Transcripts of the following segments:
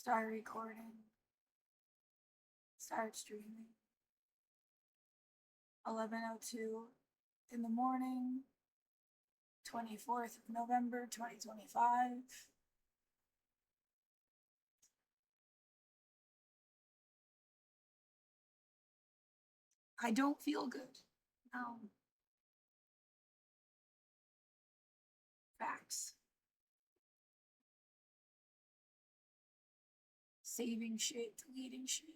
Start recording. Start streaming. 11:02 in the morning, 24th of November, 2025. I don't feel good. No. Facts. Saving shit, deleting shit.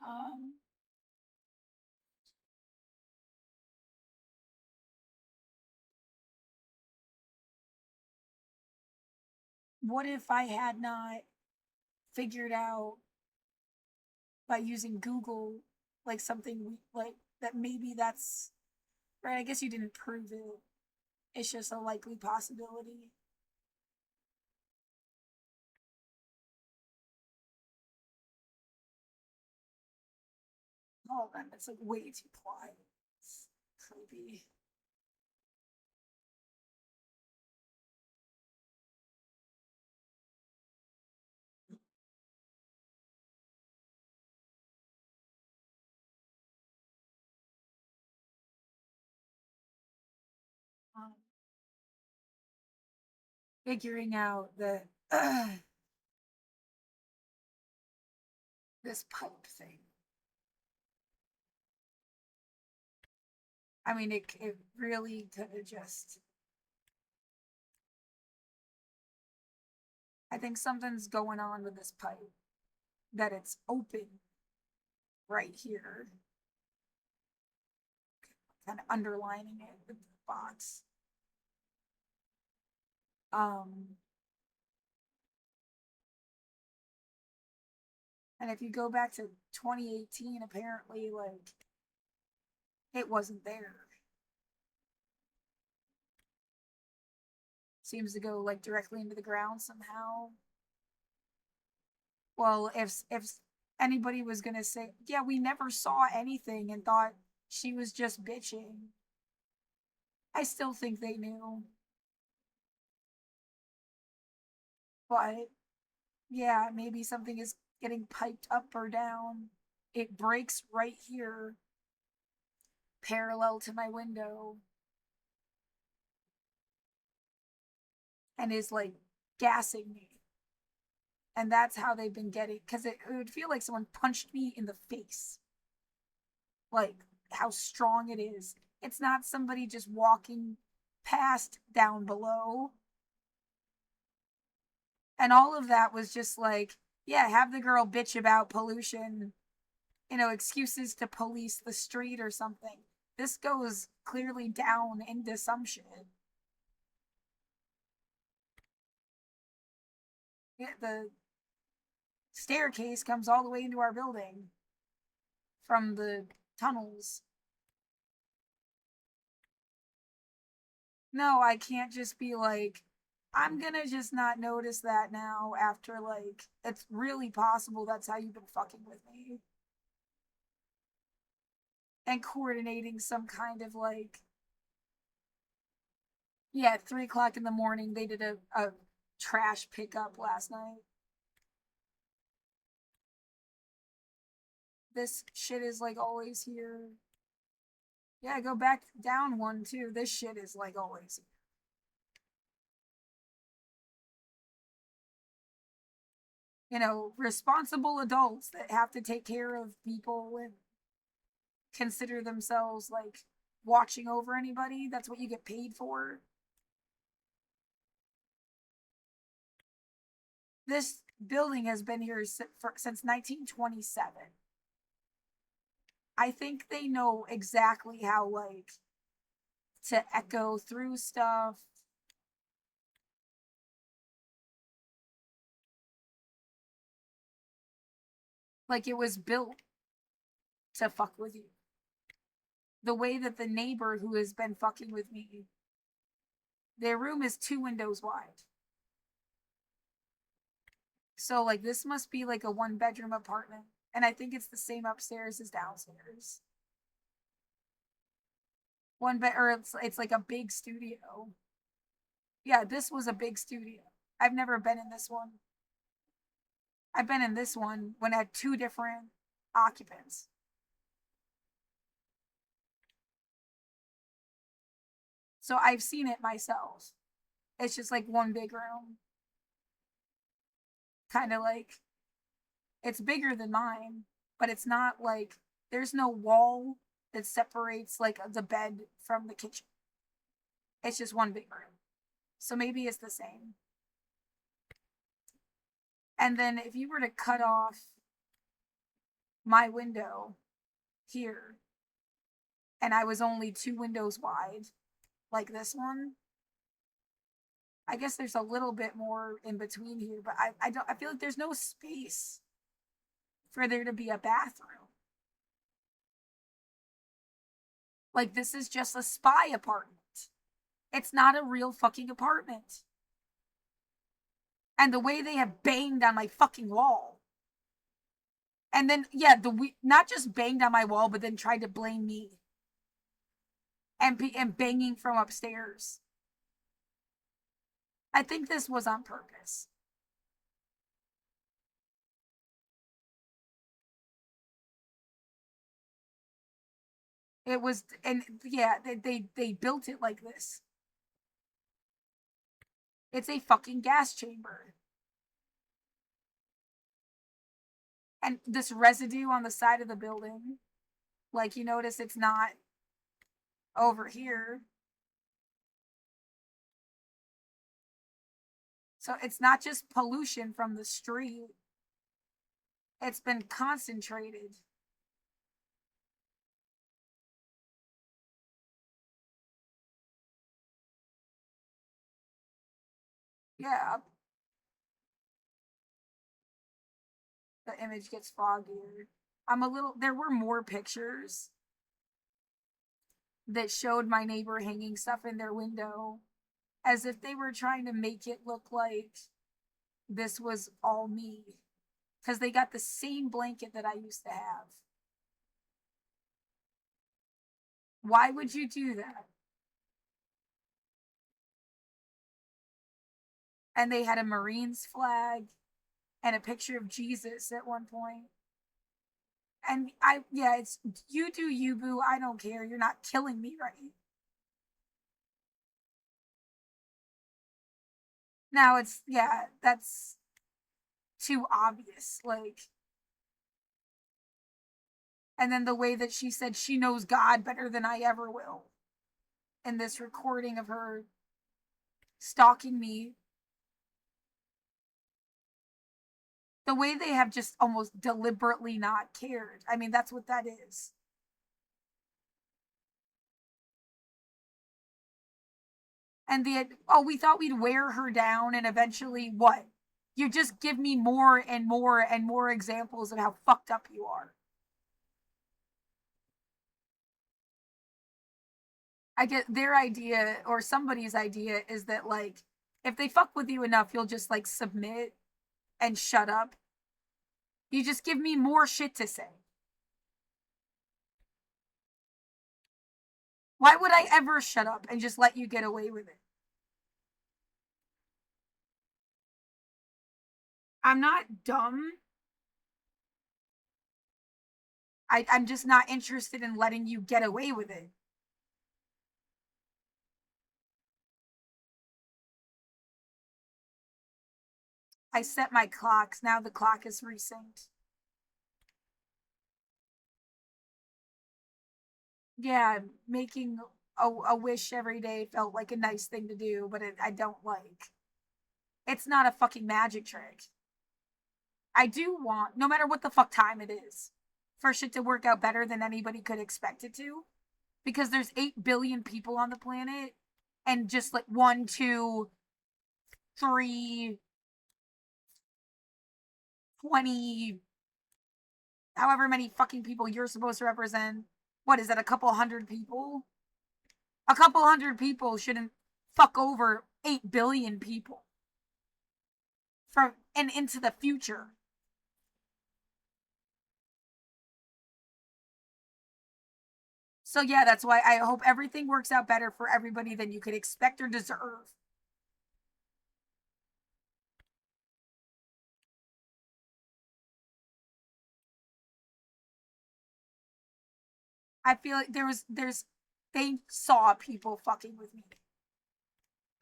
Um, what if I had not figured out by using Google like something like that? Maybe that's right. I guess you didn't prove it. It's just a likely possibility. Oh man, it's like way too quiet. It's creepy. Um, Figuring out that this pipe thing. I mean, it really could have just. I think something's going on with this pipe. That it's open right here. Kind of underlining it with the box. Um, and if you go back to 2018, apparently, like, it wasn't there. Seems to go like directly into the ground somehow. Well, if anybody was gonna say, yeah, we never saw anything and thought she was just bitching, I still think they knew. But yeah, maybe something is getting piped up or down. It breaks right here, parallel to my window, and is like gassing me. And that's how they've been getting, because it would feel like someone punched me in the face. Like how strong it is. It's not somebody just walking past down below. And all of that was just like, yeah, have the girl bitch about pollution, excuses to police the street or something. This goes clearly down into some shit. Yeah, the staircase comes all the way into our building from the tunnels. No, I can't just be like, I'm gonna just not notice that now after, like, it's really possible that's how you've been fucking with me. And coordinating some kind of like, yeah, at 3 o'clock in the morning, they did a trash pickup last night. This shit is like always here. Yeah, go back down one too. This shit is like always here. Responsible adults that have to take care of people and consider themselves like watching over anybody. That's what you get paid for. This building has been here since 1927. I think they know exactly how, like, to echo through stuff. Like, it was built to fuck with you. The way that the neighbor who has been fucking with me, their room is 2 windows wide. So, like, this must be like a 1 bedroom apartment. And I think it's the same upstairs as downstairs. Or it's like a big studio. Yeah, this was a big studio. I've never been in this one. I've been in this one when I had two different occupants. So I've seen it myself. It's just like one big room. Kind of like it's bigger than mine, but it's not like there's no wall that separates like the bed from the kitchen. It's just one big room. So maybe it's the same. And then if you were to cut off my window here and I was only two windows wide, like this one, I guess there's a little bit more in between here, but I feel like there's no space for there to be a bathroom. Like this is just a spy apartment. It's not a real fucking apartment. And the way they have banged on my fucking wall. And then yeah, not just banged on my wall, but then tried to blame me. And banging from upstairs. I think this was on purpose. It was, and yeah, they built it like this. It's a fucking gas chamber. And this residue on the side of the building, like you notice it's not over here. So it's not just pollution from the street. It's been concentrated. Yeah, the image gets foggier. There were more pictures that showed my neighbor hanging stuff in their window as if they were trying to make it look like this was all me. Because they got the same blanket that I used to have. Why would you do that? And they had a Marines flag and a picture of Jesus at one point. And yeah, it's you do you, boo. I don't care. You're not killing me, right? Now it's, yeah, that's too obvious. Like, and then the way that she said she knows God better than I ever will in this recording of her stalking me. The way they have just almost deliberately not cared. I mean, that's what that is. And oh, we thought we'd wear her down, and eventually, what? You just give me more and more and more examples of how fucked up you are. I get their idea, or somebody's idea, is that like if they fuck with you enough, you'll just like submit and shut up. You just give me more shit to say. Why would I ever shut up and just let you get away with it? I'm not dumb. I'm just not interested in letting you get away with it. I set my clocks. Now the clock is resynced. Yeah, making a wish every day felt like a nice thing to do, but I don't like. It's not a fucking magic trick. I do want, no matter what the fuck time it is, for shit to work out better than anybody could expect it to. Because there's 8 billion people on the planet, and just like 1, 2, 3, 20, however many fucking people you're supposed to represent. What is that, a couple hundred people? A couple hundred people shouldn't fuck over 8 billion people from and into the future. So yeah, that's why I hope everything works out better for everybody than you could expect or deserve. I feel like they saw people fucking with me.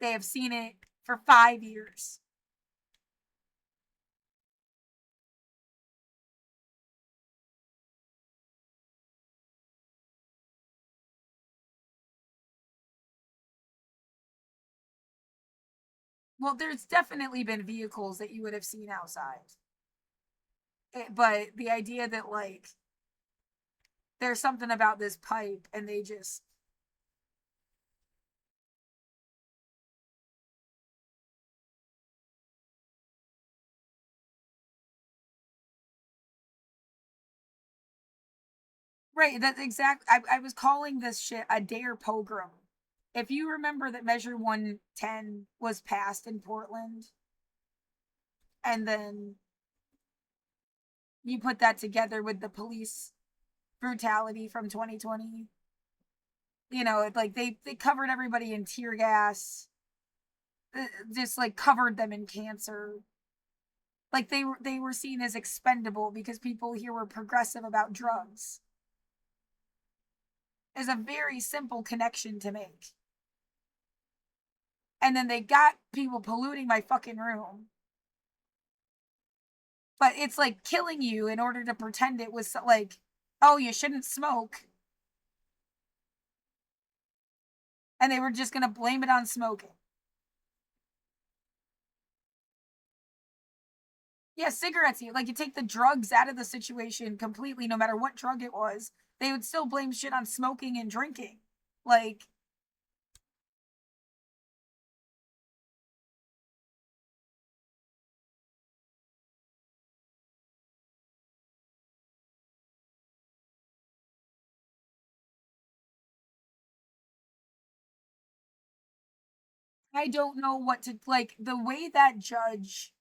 They have seen it for 5 years. Well, there's definitely been vehicles that you would have seen outside. But the idea that, like, there's something about this pipe and they just. Right, that's exact. I was calling this shit a dare pogrom. If you remember that Measure 110 was passed in Portland, and then you put that together with the police brutality from 2020, like they covered everybody in tear gas, just like covered them in cancer. Like they were seen as expendable because people here were progressive about drugs. Is a very simple connection to make. And then they got people polluting my fucking room. But it's like killing you in order to pretend it was like, oh, you shouldn't smoke. And they were just going to blame it on smoking. Yeah, cigarettes, like you take the drugs out of the situation completely, no matter what drug it was, they would still blame shit on smoking and drinking. Like, I don't know what to, like, the way that judge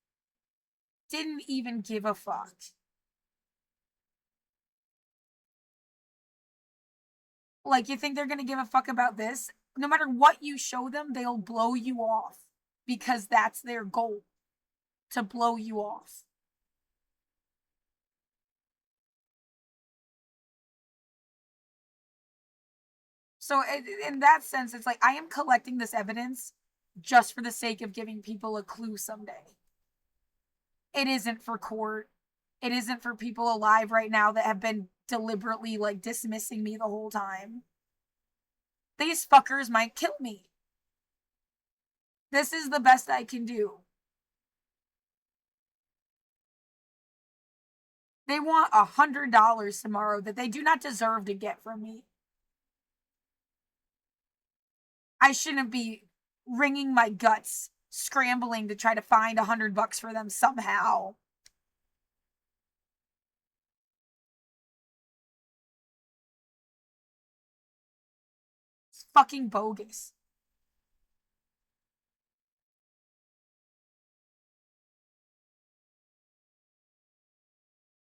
didn't even give a fuck. Like, you think they're gonna give a fuck about this? No matter what you show them, they'll blow you off because that's their goal, to blow you off. So, in that sense, it's like I am collecting this evidence just for the sake of giving people a clue someday. It isn't for court. It isn't for people alive right now that have been deliberately like dismissing me the whole time. These fuckers might kill me. This is the best I can do. They want $100 tomorrow that they do not deserve to get from me. I shouldn't be wringing my guts, scrambling to try to find $100 for them somehow. It's fucking bogus.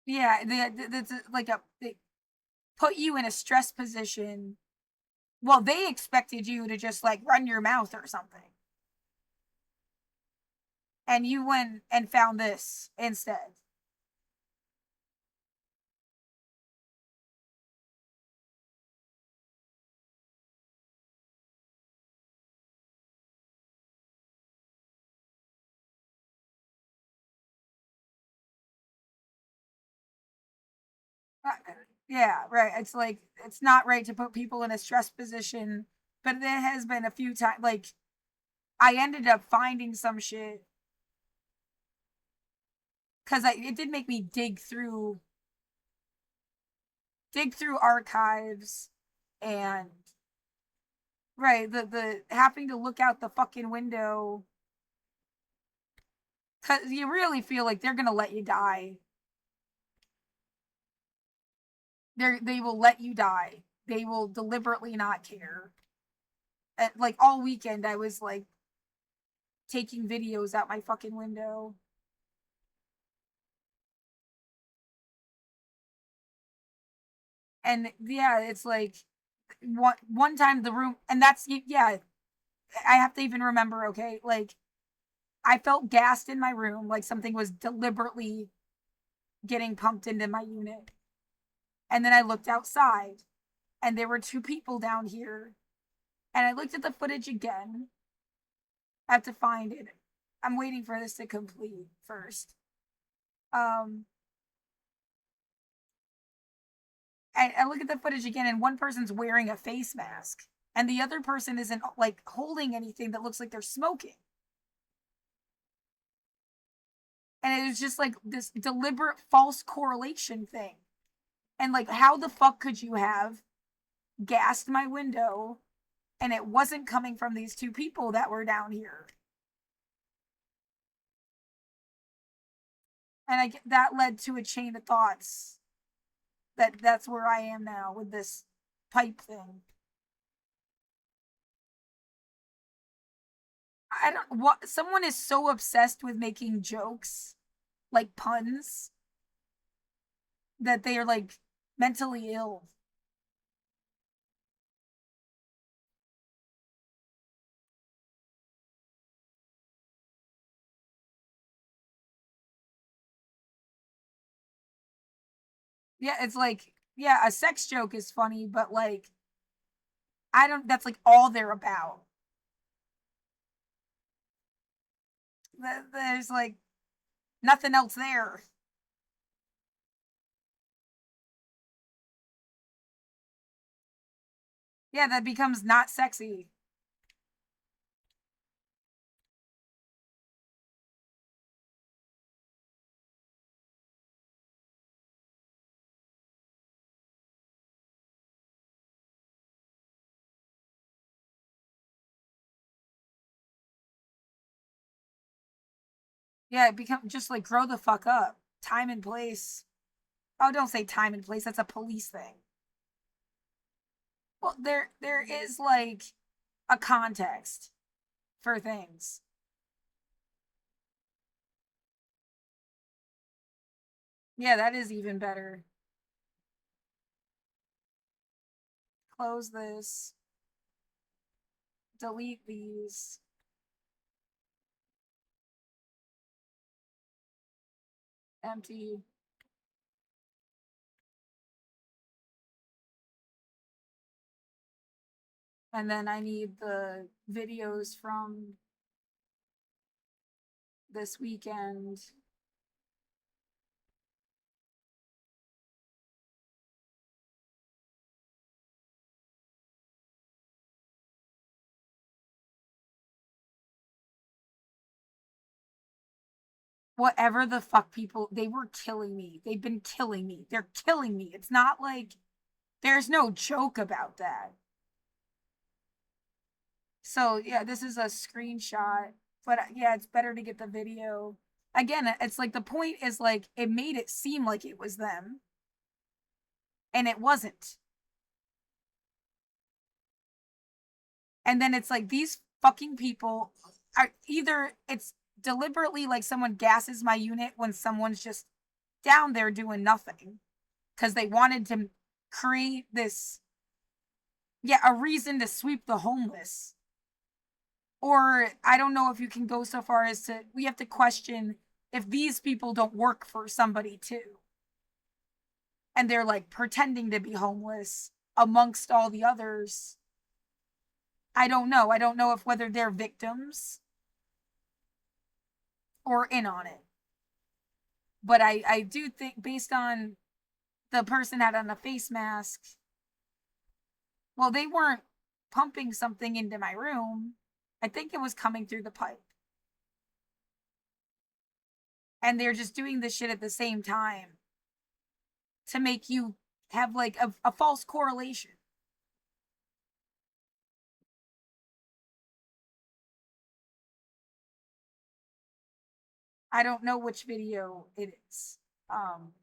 Yeah, that's like they put you in a stress position. Well, they expected you to just like run your mouth or something. And you went and found this instead. Uh, yeah, right. It's like it's not right to put people in a stress position, but there has been a few times like I ended up finding some shit because it did make me dig through archives and right the having to look out the fucking window because you really feel like they're gonna let you die. They will let you die. They will deliberately not care. Like all weekend, I was like taking videos out my fucking window. And yeah, it's like one time the room, and that's yeah. I have to even remember. Okay, like I felt gassed in my room, like something was deliberately getting pumped into my unit. And then I looked outside, and there were two people down here. And I looked at the footage again. I have to find it. I'm waiting for this to complete first. Um, and I look at the footage again, and one person's wearing a face mask, and the other person isn't like holding anything that looks like they're smoking. And it was just like this deliberate false correlation thing. And like, how the fuck could you have gassed my window and it wasn't coming from these two people that were down here? And that led to a chain of thoughts that's where I am now with this pipe thing. I don't what someone is so obsessed with making jokes, like puns, that they are like mentally ill. Yeah, it's like, yeah, a sex joke is funny, but like, I don't, that's like all they're about. There's like nothing else there. Yeah, that becomes not sexy. Yeah, it become just like grow the fuck up. Time and place. Oh, don't say time and place. That's a police thing. Well, there is like a context for things. Yeah, that is even better. Close this. Delete these. Empty. And then I need the videos from this weekend. Whatever the fuck people, they were killing me. They've been killing me. They're killing me. It's not like there's no joke about that. So, yeah, this is a screenshot, but yeah, it's better to get the video. Again, it's like the point is like it made it seem like it was them, and it wasn't. And then it's like these fucking people are either it's deliberately like someone gasses my unit when someone's just down there doing nothing because they wanted to create this, yeah, a reason to sweep the homeless. Or I don't know if you can go so far as to, we have to question if these people don't work for somebody too. And they're like pretending to be homeless amongst all the others. I don't know. I don't know if whether they're victims or in on it. But I do think based on the person had on a face mask, well, they weren't pumping something into my room. I think it was coming through the pipe. And they're just doing this shit at the same time to make you have like a false correlation. I don't know which video it is. Um,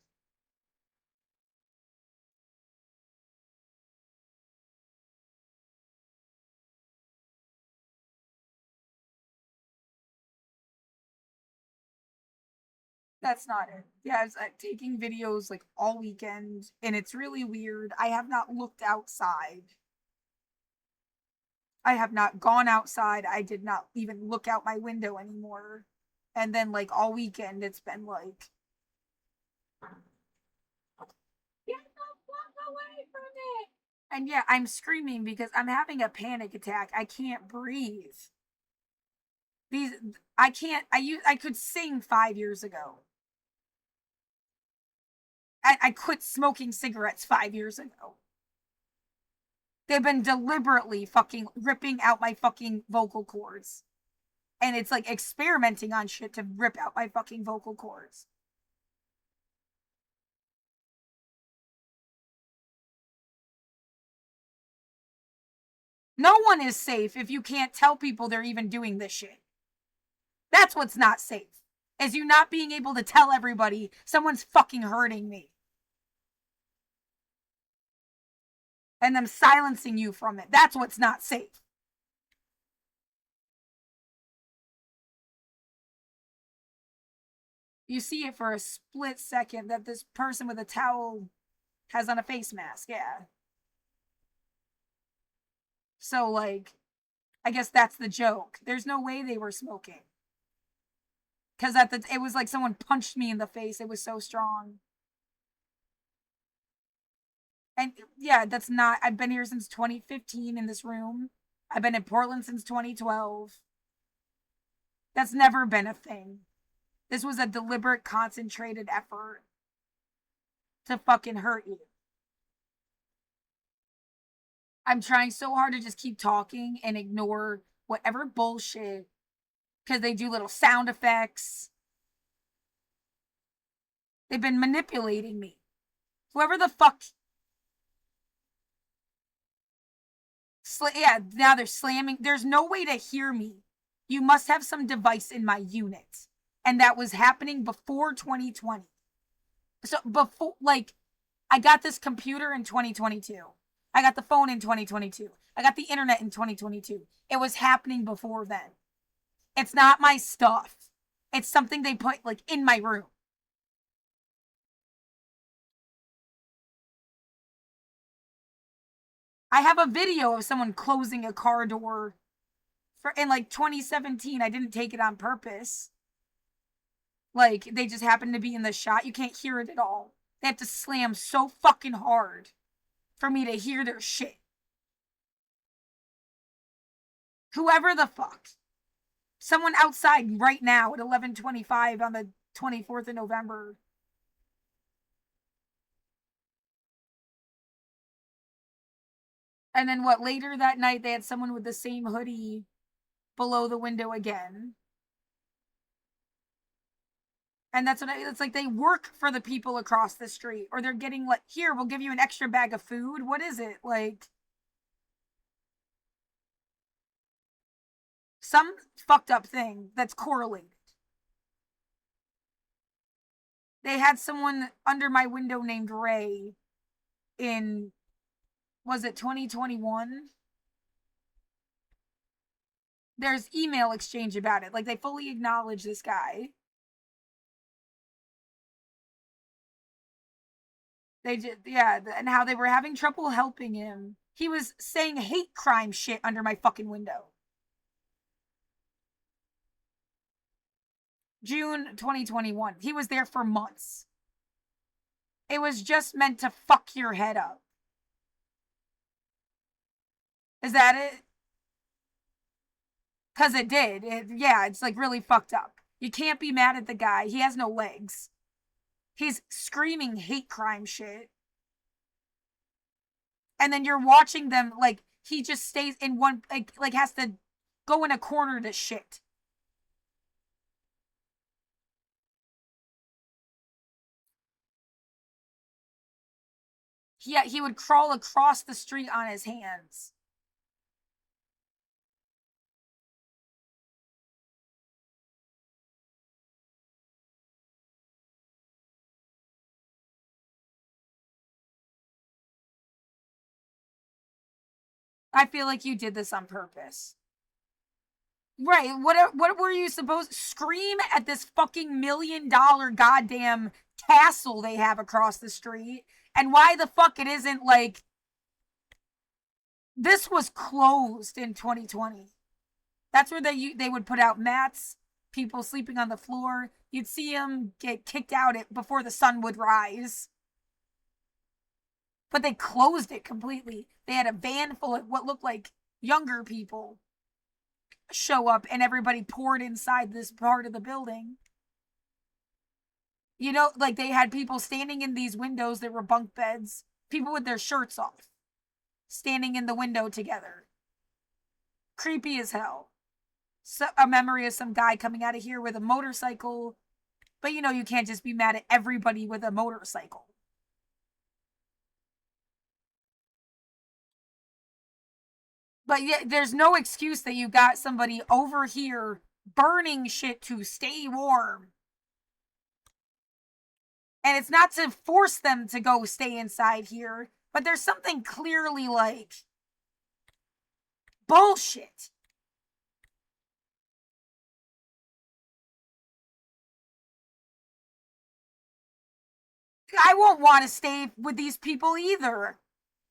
that's not it. Yeah, it's taking videos like all weekend, and it's really weird. I have not looked outside. I have not gone outside. I did not even look out my window anymore. And then like all weekend, it's been like, get the fuck away from it. And yeah, I'm screaming because I'm having a panic attack. I can't breathe. These I can't I could sing 5 years ago. I quit smoking cigarettes 5 years ago. They've been deliberately fucking ripping out my fucking vocal cords. And it's like experimenting on shit to rip out my fucking vocal cords. No one is safe if you can't tell people they're even doing this shit. That's what's not safe. Is you not being able to tell everybody someone's fucking hurting me. And them silencing you from it. That's what's not safe. You see it for a split second that this person with a towel has on a face mask. Yeah. So, like, I guess that's the joke. There's no way they were smoking. Because it was like someone punched me in the face. It was so strong. And yeah, that's not. I've been here since 2015 in this room. I've been in Portland since 2012. That's never been a thing. This was a deliberate, concentrated effort to fucking hurt you. I'm trying so hard to just keep talking and ignore whatever bullshit because they do little sound effects. They've been manipulating me. Whoever the fuck. Yeah, now they're slamming. There's no way to hear me. You must have some device in my unit. And that was happening before 2020. So, before, like, I got this computer in 2022. I got the phone in 2022. I got the internet in 2022. It was happening before then. It's not my stuff. It's something they put, like, in my room. I have a video of someone closing a car door in like 2017. I didn't take it on purpose. Like, they just happened to be in the shot. You can't hear it at all. They have to slam so fucking hard for me to hear their shit. Whoever the fuck. Someone outside right now at 11:25 on the 24th of November. And then what, later that night they had someone with the same hoodie below the window again. And that's it's like they work for the people across the street, or they're getting like, here, we'll give you an extra bag of food. What is it? Like, some fucked up thing that's correlated. They had someone under my window named Ray in, was it 2021? There's email exchange about it. Like, they fully acknowledge this guy. They did, yeah, and how they were having trouble helping him. He was saying hate crime shit under my fucking window. June 2021. He was there for months. It was just meant to fuck your head up. Is that it? Because it did. Yeah, it's like really fucked up. You can't be mad at the guy. He has no legs. He's screaming hate crime shit. And then you're watching them, like, he just stays in one, like has to go in a corner to shit. Yeah, he would crawl across the street on his hands. I feel like you did this on purpose. Right. What were you supposed to scream at this fucking $1 million goddamn castle they have across the street? And why the fuck it isn't like, this was closed in 2020. That's where they would put out mats, people sleeping on the floor. You'd see them get kicked out before the sun would rise. but they closed it completely. They had a van full of what looked like younger people show up, and everybody poured inside this part of the building. You know, like they had people standing in these windows that were bunk beds, people with their shirts off, standing in the window together. Creepy as hell. So, a memory of some guy coming out of here with a motorcycle. But you know, you can't just be mad at everybody with a motorcycle. But yet, there's no excuse that you got somebody over here burning shit to stay warm. And it's not to force them to go stay inside here, but there's something clearly like bullshit. I won't want to stay with these people either.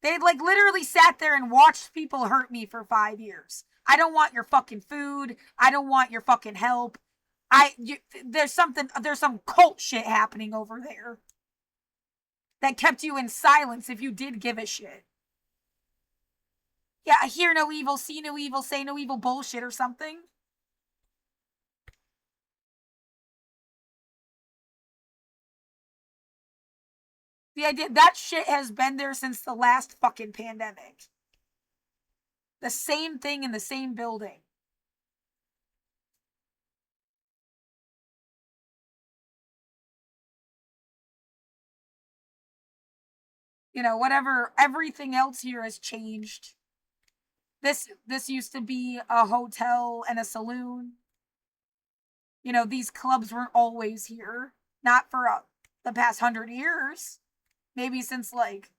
They like literally sat there and watched people hurt me for 5 years. I don't want your fucking food. I don't want your fucking help. There's some cult shit happening over there that kept you in silence if you did give a shit. Yeah, hear no evil, see no evil, say no evil bullshit or something. The idea that shit has been there since the last fucking pandemic. The same thing in the same building. You know, whatever, everything else here has changed. This used to be a hotel and a saloon. You know, these clubs weren't always here. Not for the past 100 years. Maybe since like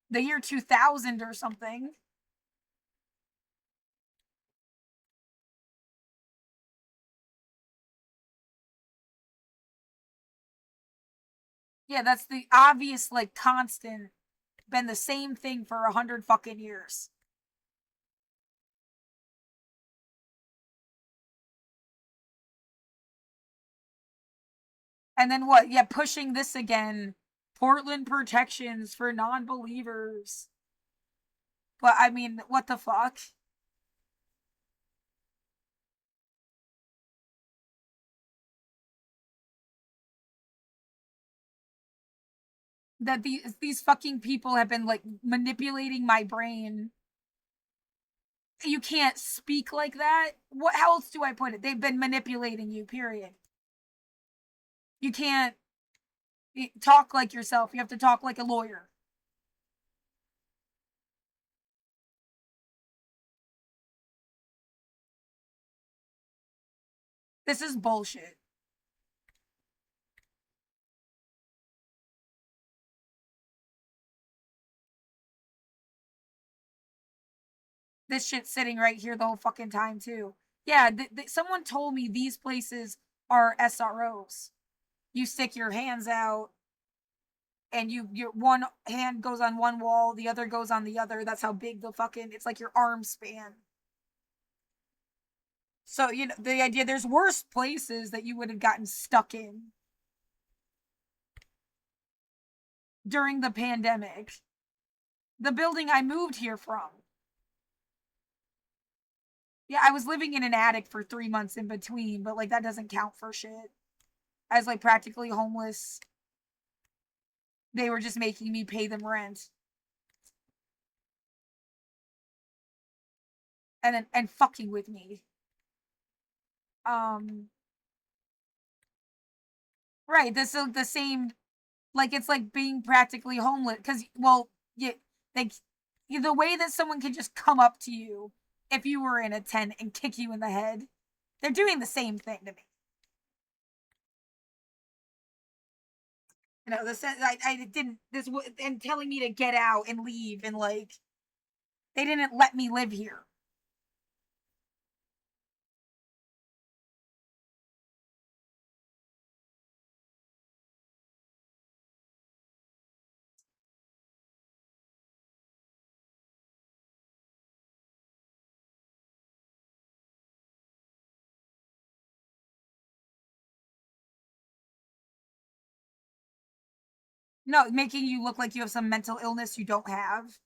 the year 2000 or something. Yeah, that's the obvious, like, constant. Been the same thing for 100 fucking years. And then what? Yeah, pushing this again. Portland protections for non believers. But I mean, what the fuck? That these fucking people have been like manipulating my brain. You can't speak like that. What? How else do I put it? They've been manipulating you. Period. You can't talk like yourself. You have to talk like a lawyer. This is bullshit. This shit's sitting right here the whole fucking time too. Yeah, someone told me these places are SROs. You stick your hands out, and your one hand goes on one wall, the other goes on the other. That's how big the fucking, it's like your arm span. So you know the idea. There's worse places that you would have gotten stuck in during the pandemic. The building I moved here from. Yeah, I was living in an attic for 3 months in between, but like that doesn't count for shit. I was like practically homeless. They were just making me pay them rent. And fucking with me. Um right, this is the same, like it's like being practically homeless cuz well, you like the way that someone can just come up to you if you were in a tent and kick you in the head. They're doing the same thing to me. You know, I didn't this and telling me to get out and leave, and like they didn't let me live here. No, making you look like you have some mental illness you don't have.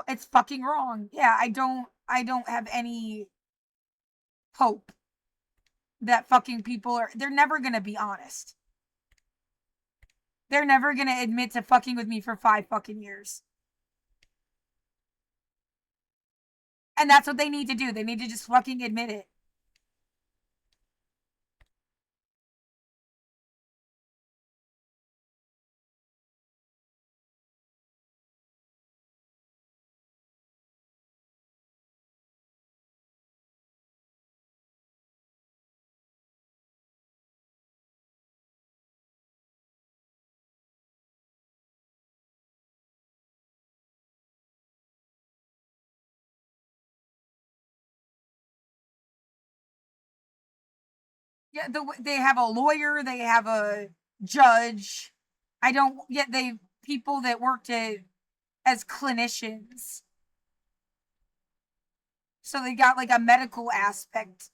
It's fucking wrong. Yeah, I don't have any hope that fucking people they're never gonna be honest. They're never gonna admit to fucking with me for 5 fucking years. And that's what they need to do. They need to just fucking admit it. Yeah, they have a lawyer, they have a judge. I don't yet they people that worked as clinicians. So they got like a medical aspect.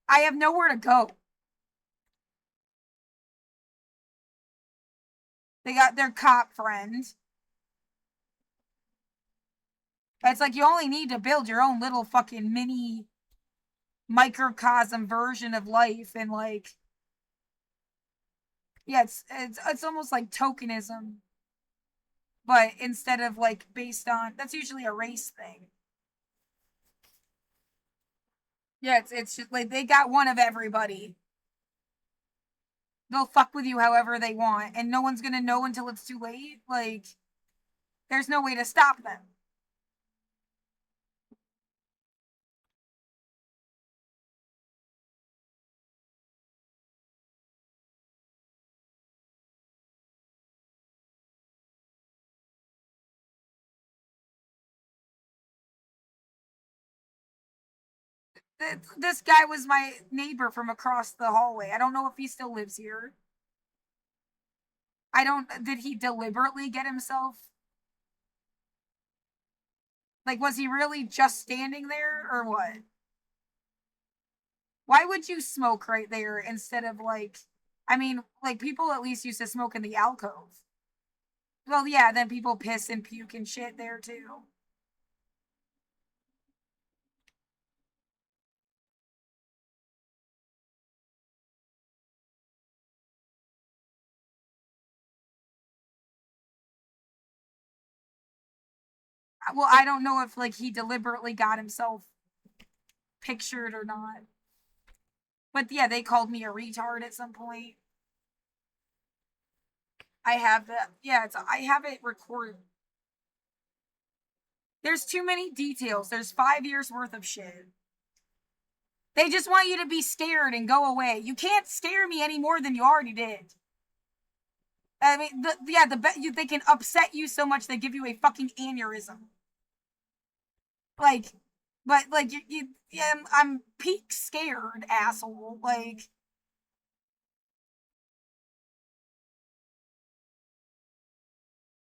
I have nowhere to go. They got their cop friend. It's like you only need to build your own little fucking mini microcosm version of life and like yeah, it's almost like tokenism, but instead of like based on that's usually a race thing. Yeah, it's just like they got one of everybody. They'll fuck with you however they want, and no one's gonna know until it's too late. Like, there's no way to stop them. This guy was my neighbor from across the hallway. I don't know if he still lives here. I don't. Did he deliberately get himself? Like, was he really just standing there or what? Why would you smoke right there instead of like, I mean, like people at least used to smoke in the alcove. Well, yeah, then people piss and puke and shit there too. Well, I don't know if like he deliberately got himself pictured or not. But yeah, they called me a retard at some point. I have that. Yeah, I have it recorded. There's too many details. There's 5 years worth of shit. They just want you to be scared and go away. You can't scare me any more than you already did. I mean, they can upset you so much they give you a fucking aneurysm. Like, but like yeah, I'm peak scared, asshole. Like,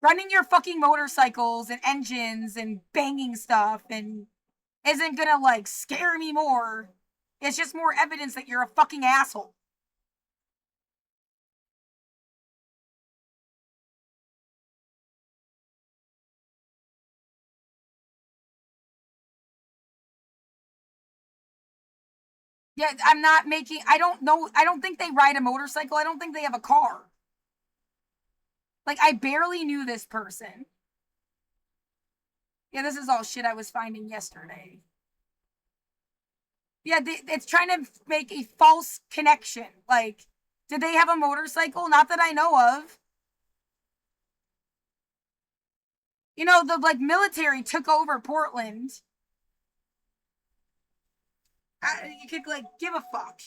running your fucking motorcycles and engines and banging stuff and isn't gonna like scare me more. It's just more evidence that you're a fucking asshole. Yeah, I'm not making. I don't know. I don't think they ride a motorcycle. I don't think they have a car. Like, I barely knew this person. Yeah, this is all shit I was finding yesterday. Yeah, it's trying to make a false connection. Like, did they have a motorcycle? Not that I know of. You know, the like military took over Portland. You could like give a fuck.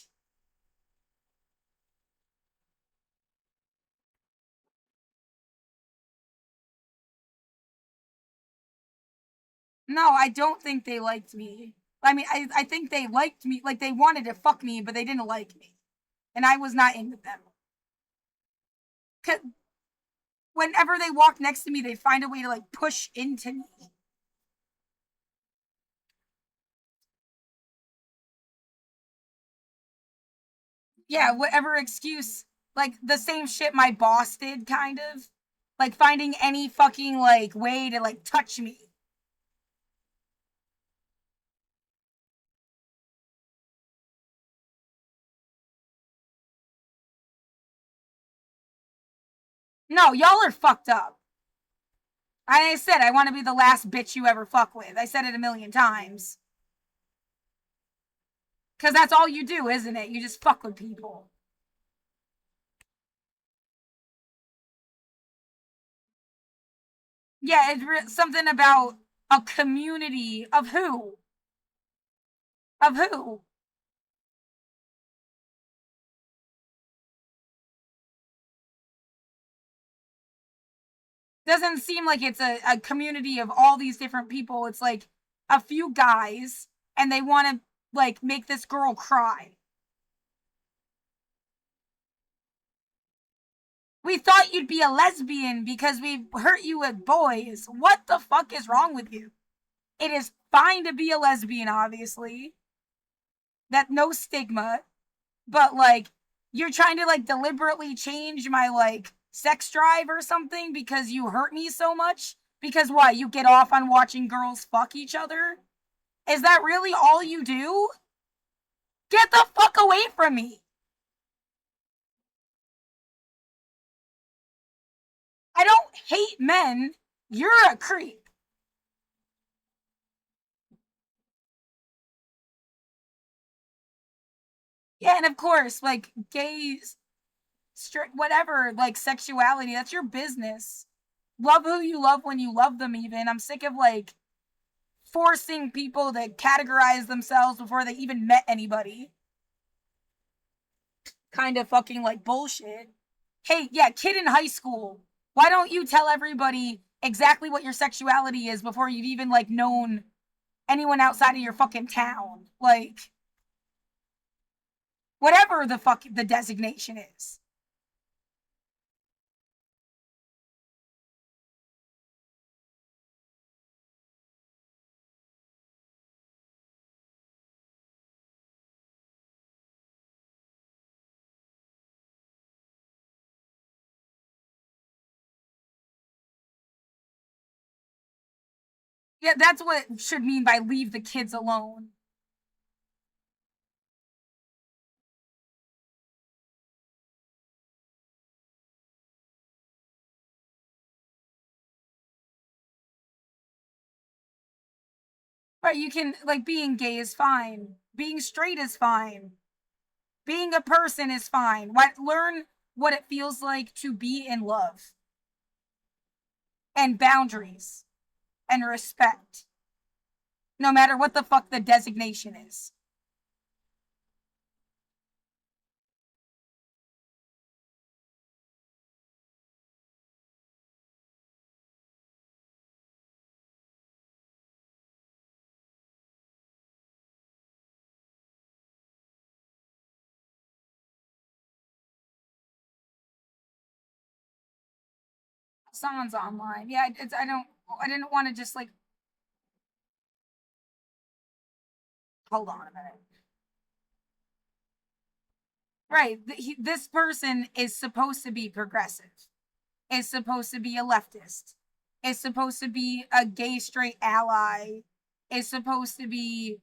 No, I don't think they liked me. I mean, I think they liked me. Like, they wanted to fuck me, but they didn't like me. And I was not into them. 'Cause whenever they walk next to me, they find a way to, like, push into me. Yeah, whatever excuse, like the same shit my boss did, kind of. Like finding any fucking like way to like touch me. No, y'all are fucked up. I said I want to be the last bitch you ever fuck with. I said it a million times. Because that's all you do, isn't it? You just fuck with people. Yeah, it's something about a community of who? Of who? Doesn't seem like it's a community of all these different people. It's like a few guys and they want to like make this girl cry. We thought you'd be a lesbian because we hurt you with boys. What the fuck is wrong with you? It is fine to be a lesbian, obviously. That no stigma, but like you're trying to like deliberately change my like sex drive or something because you hurt me so much? Because why? You get off on watching girls fuck each other? Is that really all you do? Get the fuck away from me. I don't hate men. You're a creep. Yeah, and of course, like gays, straight, whatever, like sexuality, that's your business. Love who you love when you love them, even. I'm sick of like forcing people to categorize themselves before they even met anybody. Kind of fucking like bullshit. Hey, yeah, kid in high school. Why don't you tell everybody exactly what your sexuality is before you've even like known anyone outside of your fucking town? Like, whatever the fuck the designation is. Yeah, that's what should mean by leave the kids alone. Right, you can like being gay is fine. Being straight is fine. Being a person is fine. What learn what it feels like to be in love and boundaries and respect. No matter what the fuck the designation is. Someone's online. Yeah, it's I didn't want to just like hold on a minute. Right, this person is supposed to be progressive. Is supposed to be a leftist. Is supposed to be a gay straight ally. Is supposed to be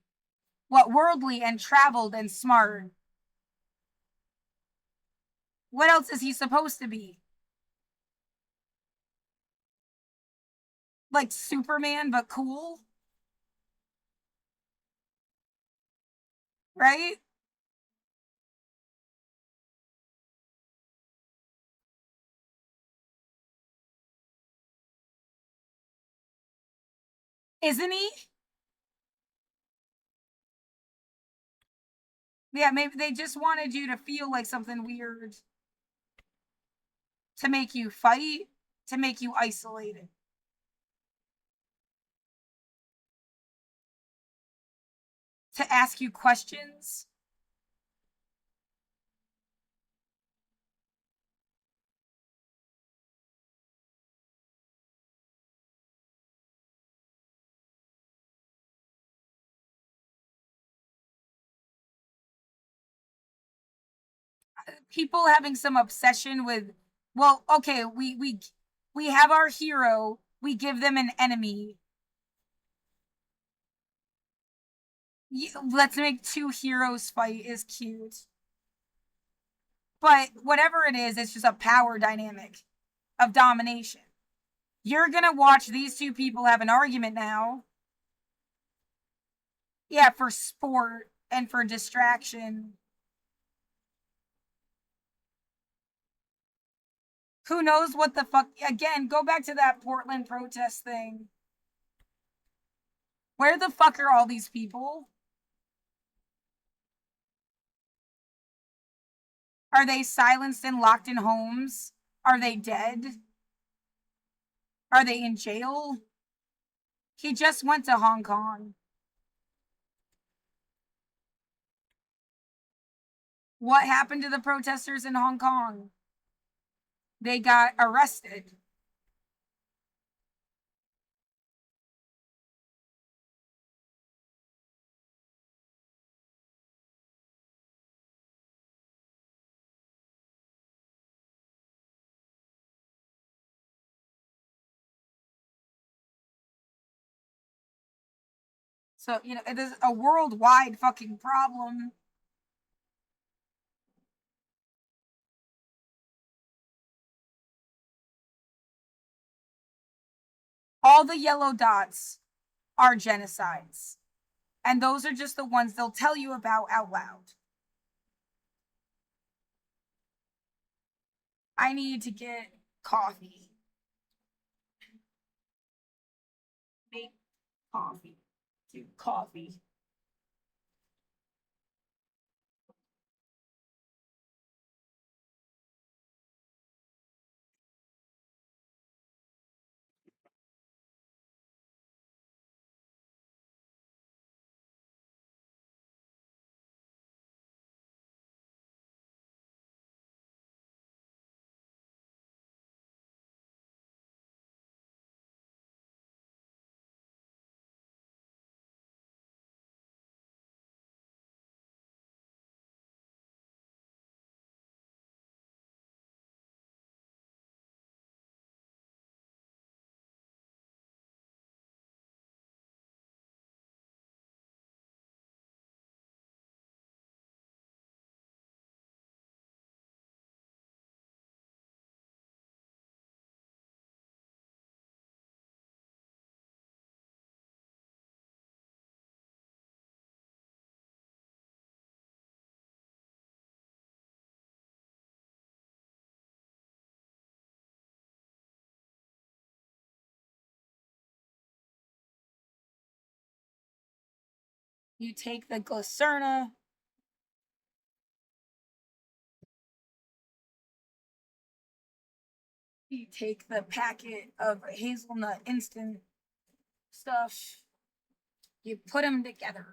what worldly and traveled and smart. What else is he supposed to be? Like Superman but cool, right? Isn't he? Yeah, maybe they just wanted you to feel like something weird to make you fight, to make you isolated, to ask you questions. people having some obsession with, well, okay, we have our hero, we give them an enemy. Let's make two heroes fight is cute. But whatever it is, it's just a power dynamic of domination. You're gonna watch these two people have an argument now. Yeah, for sport and for distraction. Who knows what the fuck? Again, go back to that Portland protest thing. Where the fuck are all these people? Are they silenced and locked in homes? Are they dead? Are they in jail? He just went to Hong Kong. What happened to the protesters in Hong Kong? They got arrested. So, it is a worldwide fucking problem. All the yellow dots are genocides. And those are just the ones they'll tell you about out loud. I need to get coffee. Make coffee. Do coffee. You take the glycerna. You take the packet of hazelnut instant stuff. You put them together.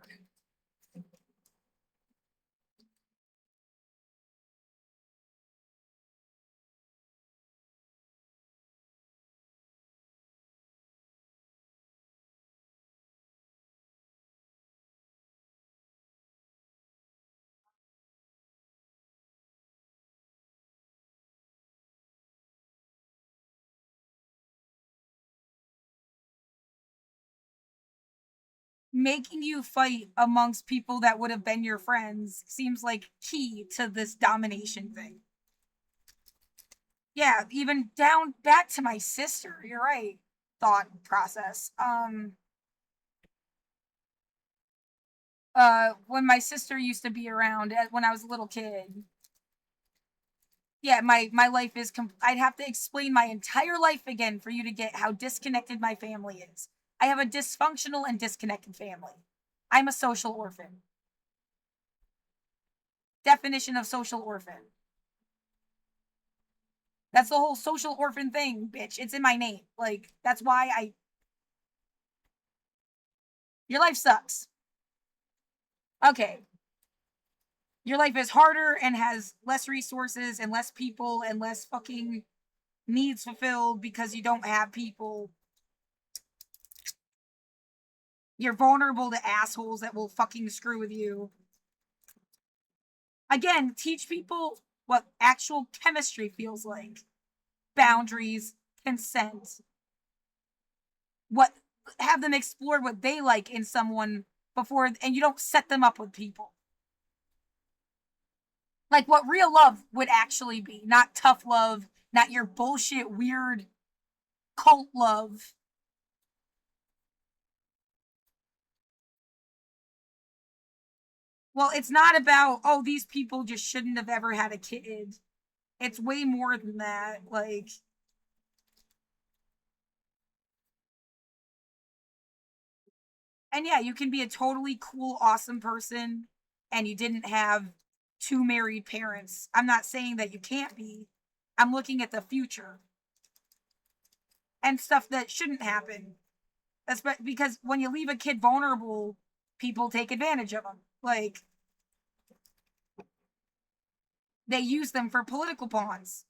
Making you fight amongst people that would have been your friends seems like key to this domination thing. Yeah, even down back to my sister. You're right. Thought process. When my sister used to be around when I was a little kid. Yeah, my life is I'd have to explain my entire life again for you to get how disconnected my family is. I have a dysfunctional and disconnected family. I'm a social orphan. Definition of social orphan. That's the whole social orphan thing, bitch. It's in my name. Like, that's why your life sucks. Okay. Your life is harder and has less resources and less people and less fucking needs fulfilled because you don't have people. You're vulnerable to assholes that will fucking screw with you. Again, teach people what actual chemistry feels like. Boundaries, consent, what have them explore what they like in someone before, and you don't set them up with people. Like what real love would actually be, not tough love, not your bullshit weird cult love. Well, it's not about, oh, these people just shouldn't have ever had a kid. It's way more than that. Like, and yeah, you can be a totally cool, awesome person and you didn't have two married parents. I'm not saying that you can't be. I'm looking at the future and stuff that shouldn't happen. That's because when you leave a kid vulnerable, people take advantage of them. Like, they use them for political pawns.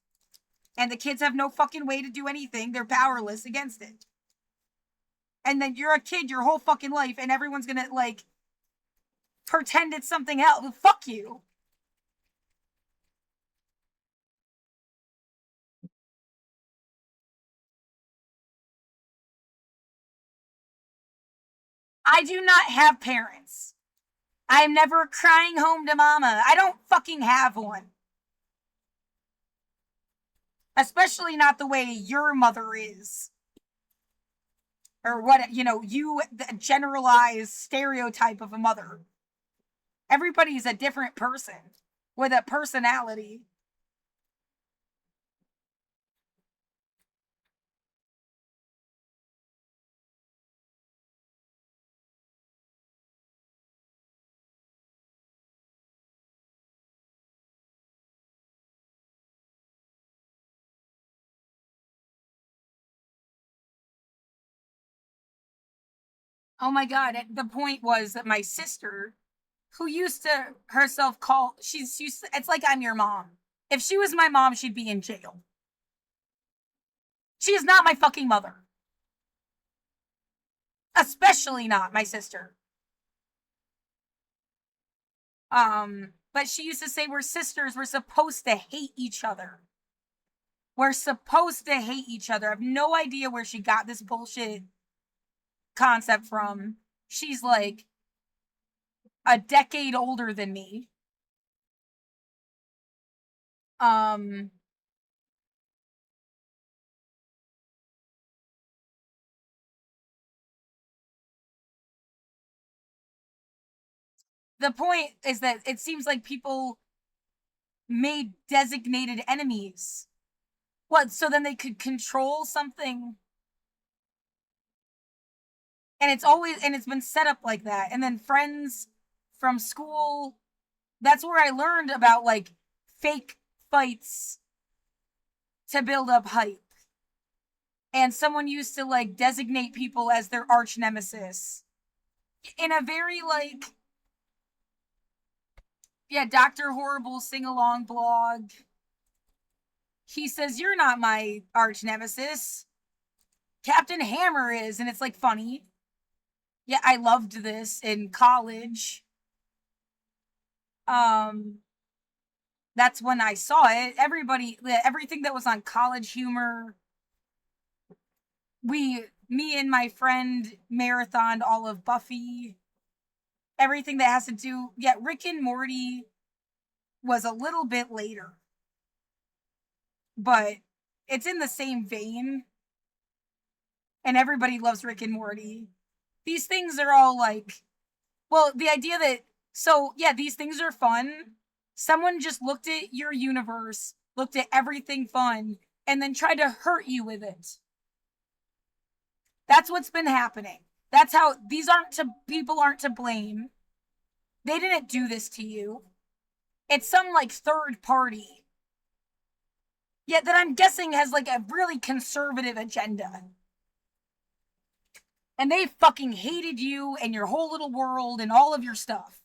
And the kids have no fucking way to do anything. They're powerless against it. And then you're a kid your whole fucking life, and everyone's gonna, like, pretend it's something else. Fuck you. I do not have parents. I'm never crying home to mama. I don't fucking have one. Especially not the way your mother is. Or what, you generalized stereotype of a mother. Everybody's a different person with a personality. Oh my God. The point was that my sister, who used to herself call, it's like I'm your mom. If she was my mom, she'd be in jail. She is not my fucking mother. Especially not my sister. But she used to say we're sisters, we're supposed to hate each other. We're supposed to hate each other. I have no idea where she got this bullshit concept from. She's like a decade older than me. Um the point is that it seems like people made designated enemies. What, so then they could control something? And it's been set up like that. And then friends from school, that's where I learned about like fake fights to build up hype. And someone used to like designate people as their arch nemesis in a very like, yeah, Dr. Horrible sing along blog. He says, "You're not my arch nemesis. Captain Hammer is." And it's like funny. Yeah, I loved this in college. Um, that's when I saw it. Everything that was on College Humor, me and my friend marathoned all of Buffy. Everything that has to do, yeah, Rick and Morty was a little bit later, but it's in the same vein. And everybody loves Rick and Morty. These things are all like, well, the idea that, so yeah, these things are fun. Someone just looked at your universe, looked at everything fun, and then tried to hurt you with it. That's what's been happening. That's how people aren't to blame. They didn't do this to you. It's some like third party. Yeah, that I'm guessing has like a really conservative agenda. And they fucking hated you and your whole little world and all of your stuff.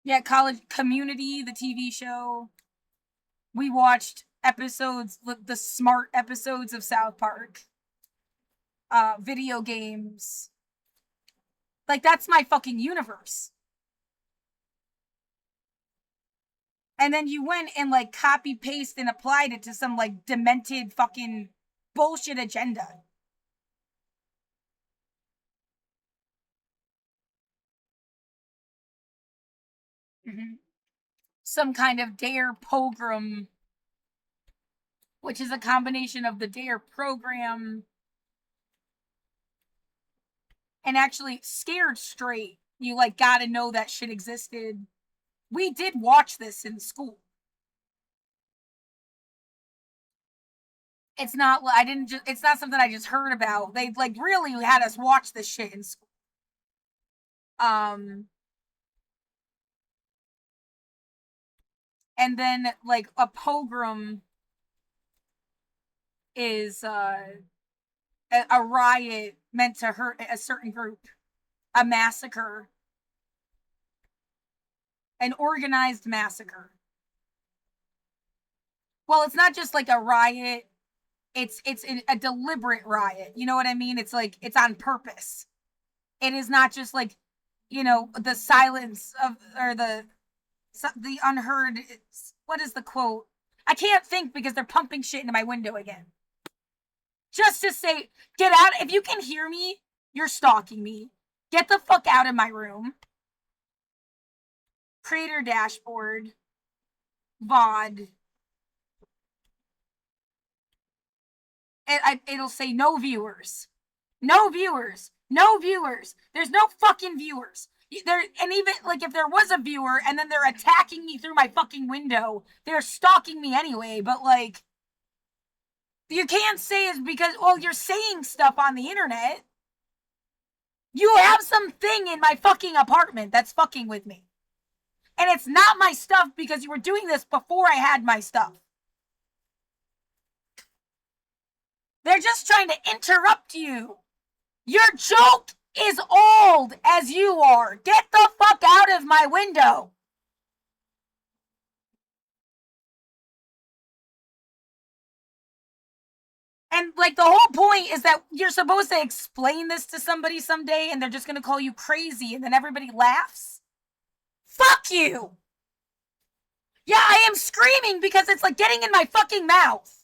Yeah, College Community, the TV show. We watched episodes, the smart episodes of South Park. video games. Like, that's my fucking universe. And then you went and like copy paste and applied it to some like demented fucking bullshit agenda. Mm-hmm. Some kind of dare program, which is a combination of the dare program and actually Scared Straight. You like gotta know that shit existed. We did watch this in school. It's not, I didn't just, it's not something I just heard about. They like really had us watch this shit in school. Um, and then like a pogrom is a riot meant to hurt a certain group, a massacre, an organized massacre. Well, it's not just like a riot. It's a deliberate riot. You know what I mean? It's like it's on purpose. It is not just like, you know, the silence of or the unheard. What is the quote? I can't think because they're pumping shit into my window again. Just to say, get out. If you can hear me, you're stalking me. Get the fuck out of my room. Creator dashboard. VOD. It'll say no viewers. No viewers. No viewers. There's no fucking viewers. There, and even like if there was a viewer and then they're attacking me through my fucking window, they're stalking me anyway. But like, you can't say it's because, well, you're saying stuff on the internet. You have something in my fucking apartment that's fucking with me. And it's not my stuff because you were doing this before I had my stuff. They're just trying to interrupt you. Your joke is old as you are. Get the fuck out of my window. And like the whole point is that you're supposed to explain this to somebody someday and they're just going to call you crazy and then everybody laughs. Fuck you. Yeah, I am screaming because it's like getting in my fucking mouth.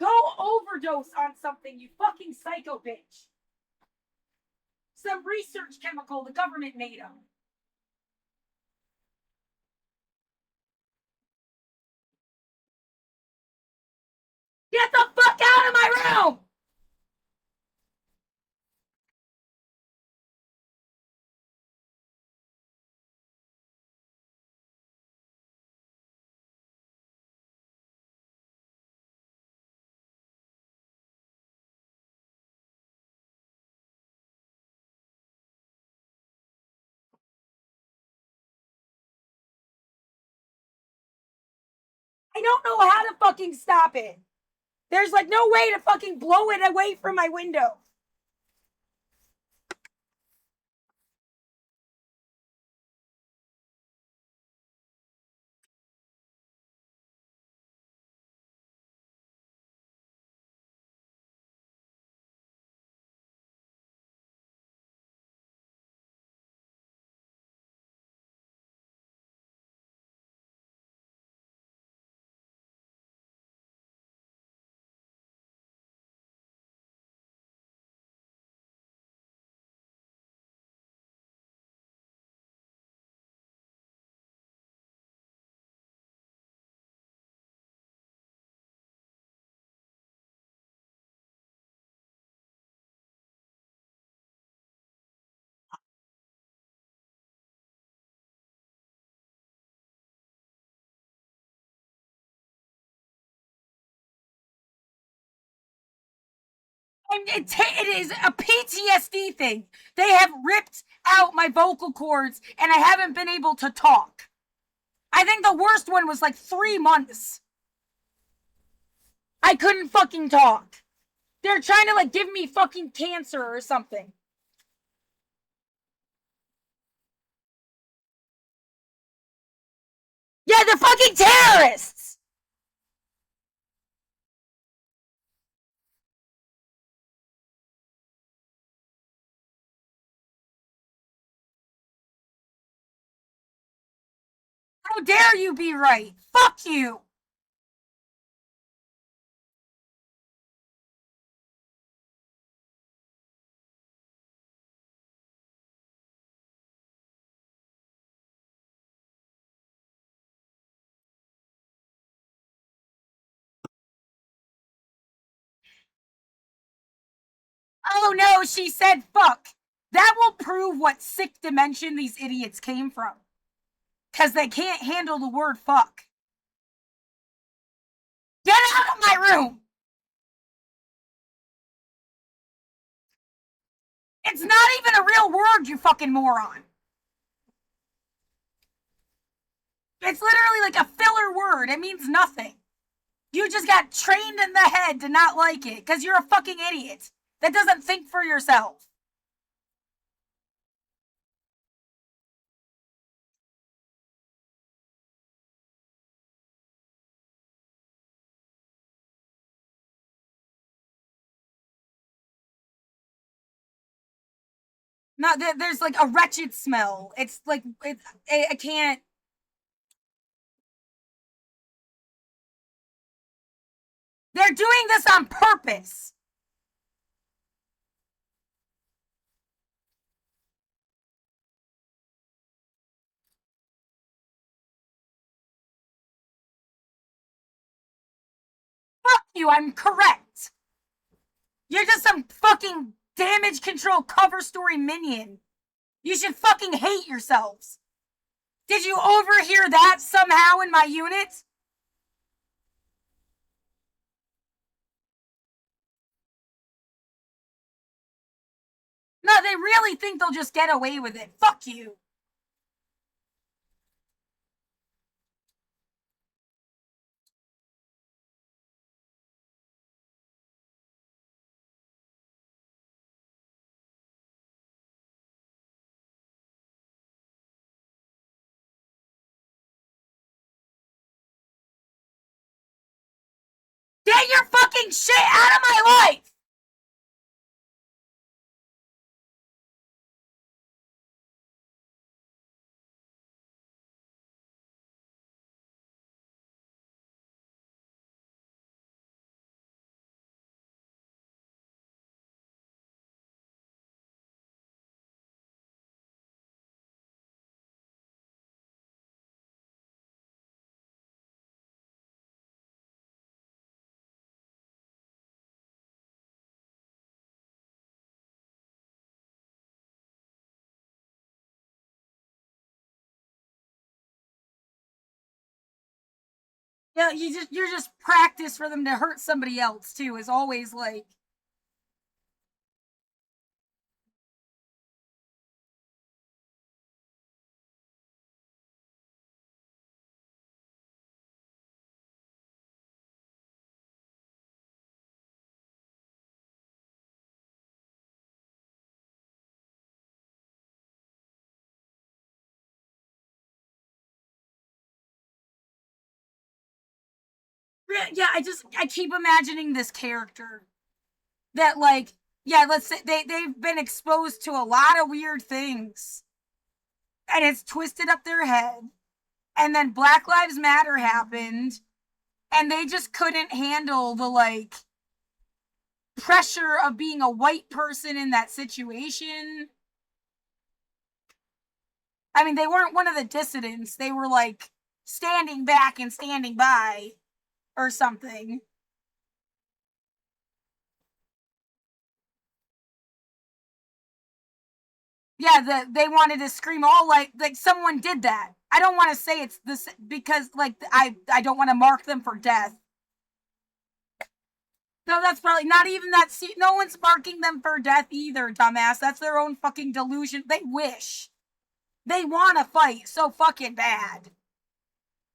Go overdose on something, you fucking psycho bitch. Some research chemical the government made up. Get the fuck out of my room! I don't know how to fucking stop it. There's like no way to fucking blow it away from my window. It is a PTSD thing. They have ripped out my vocal cords and I haven't been able to talk. I think the worst one was like 3 months. I couldn't fucking talk. They're trying to like give me fucking cancer or something. Yeah, the fucking terrorists! How dare you be right? Fuck you! Oh no, she said fuck. That will prove what sick dimension these idiots came from. Because they can't handle the word fuck. Get out of my room! It's not even a real word, you fucking moron. It's literally like a filler word. It means nothing. You just got trained in the head to not like it because you're a fucking idiot that doesn't think for yourself. No, there's like a wretched smell. It's like I can't. They're doing this on purpose. Fuck you, I'm correct. You're just some fucking damage control cover story minion. You should fucking hate yourselves. Did you overhear that somehow in my unit? No, they really think they'll just get away with it. Fuck you. Get your fucking shit out of my life! Yeah, you're just practice for them to hurt somebody else too. Is always like, yeah. I keep imagining this character that like, yeah, let's say they've been exposed to a lot of weird things, and it's twisted up their head. And then Black Lives Matter happened, and they just couldn't handle the like pressure of being a white person in that situation. I mean, they weren't one of the dissidents. They were like standing back and standing by or something. Yeah, they wanted to scream all like someone did that. I don't want to say it's this because like I don't want to mark them for death. No, that's probably not even that. No one's marking them for death either, dumbass. That's their own fucking delusion. They wish. They want to fight so fucking bad.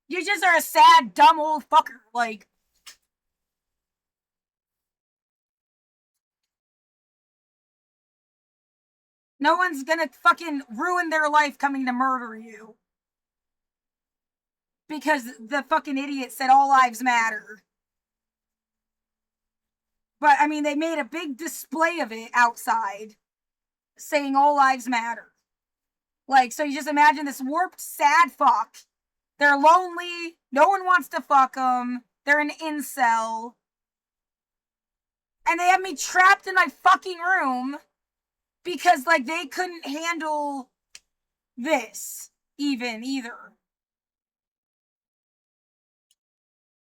You just are a sad, dumb old fucker. Like, No one's gonna fucking ruin their life coming to murder you. Because the fucking idiot said all lives matter. But, I mean, they made a big display of it outside, saying all lives matter. Like, so you just imagine this warped, sad fuck. They're lonely. No one wants to fuck them. They're an incel. And they have me trapped in my fucking room because, like, they couldn't handle this even either.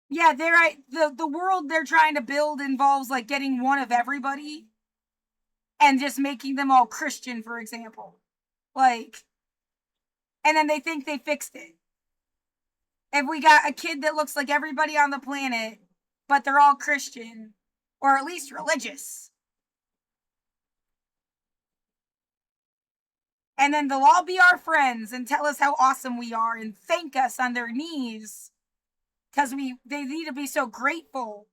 Yeah, the world they're trying to build involves, like, getting one of everybody and just making them all Christian, for example. Like, and then they think they fixed it. If we got a kid that looks like everybody on the planet, but they're all Christian, or at least religious, and then they'll all be our friends and tell us how awesome we are and thank us on their knees because they need to be so grateful.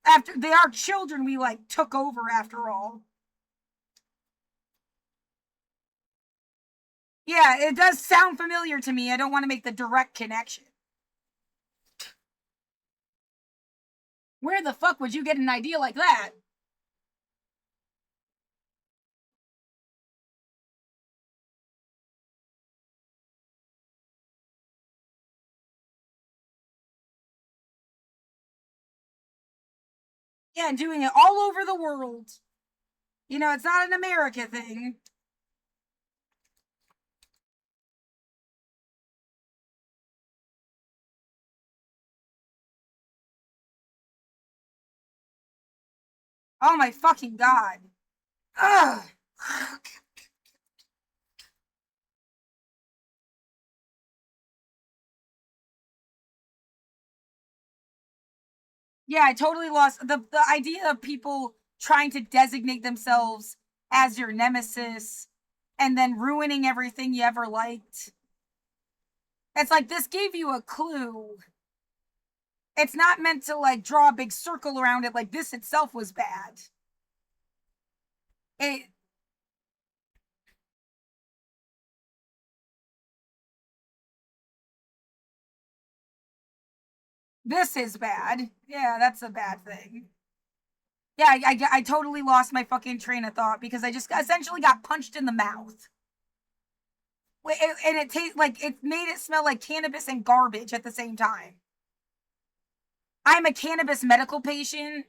After they are children, we like took over after all. Yeah, it does sound familiar to me. I don't want to make the direct connection. Where the fuck would you get an idea like that? Yeah, doing it all over the world. You know, it's not an America thing. Oh my fucking god. Ugh. Yeah, I totally lost the idea of people trying to designate themselves as your nemesis and then ruining everything you ever liked. It's like this gave you a clue. It's not meant to like draw a big circle around it like this itself was bad. It This is bad. Yeah, that's a bad thing. Yeah, I totally lost my fucking train of thought because I just essentially got punched in the mouth. And it tastes like it made it smell like cannabis and garbage at the same time. I'm a cannabis medical patient.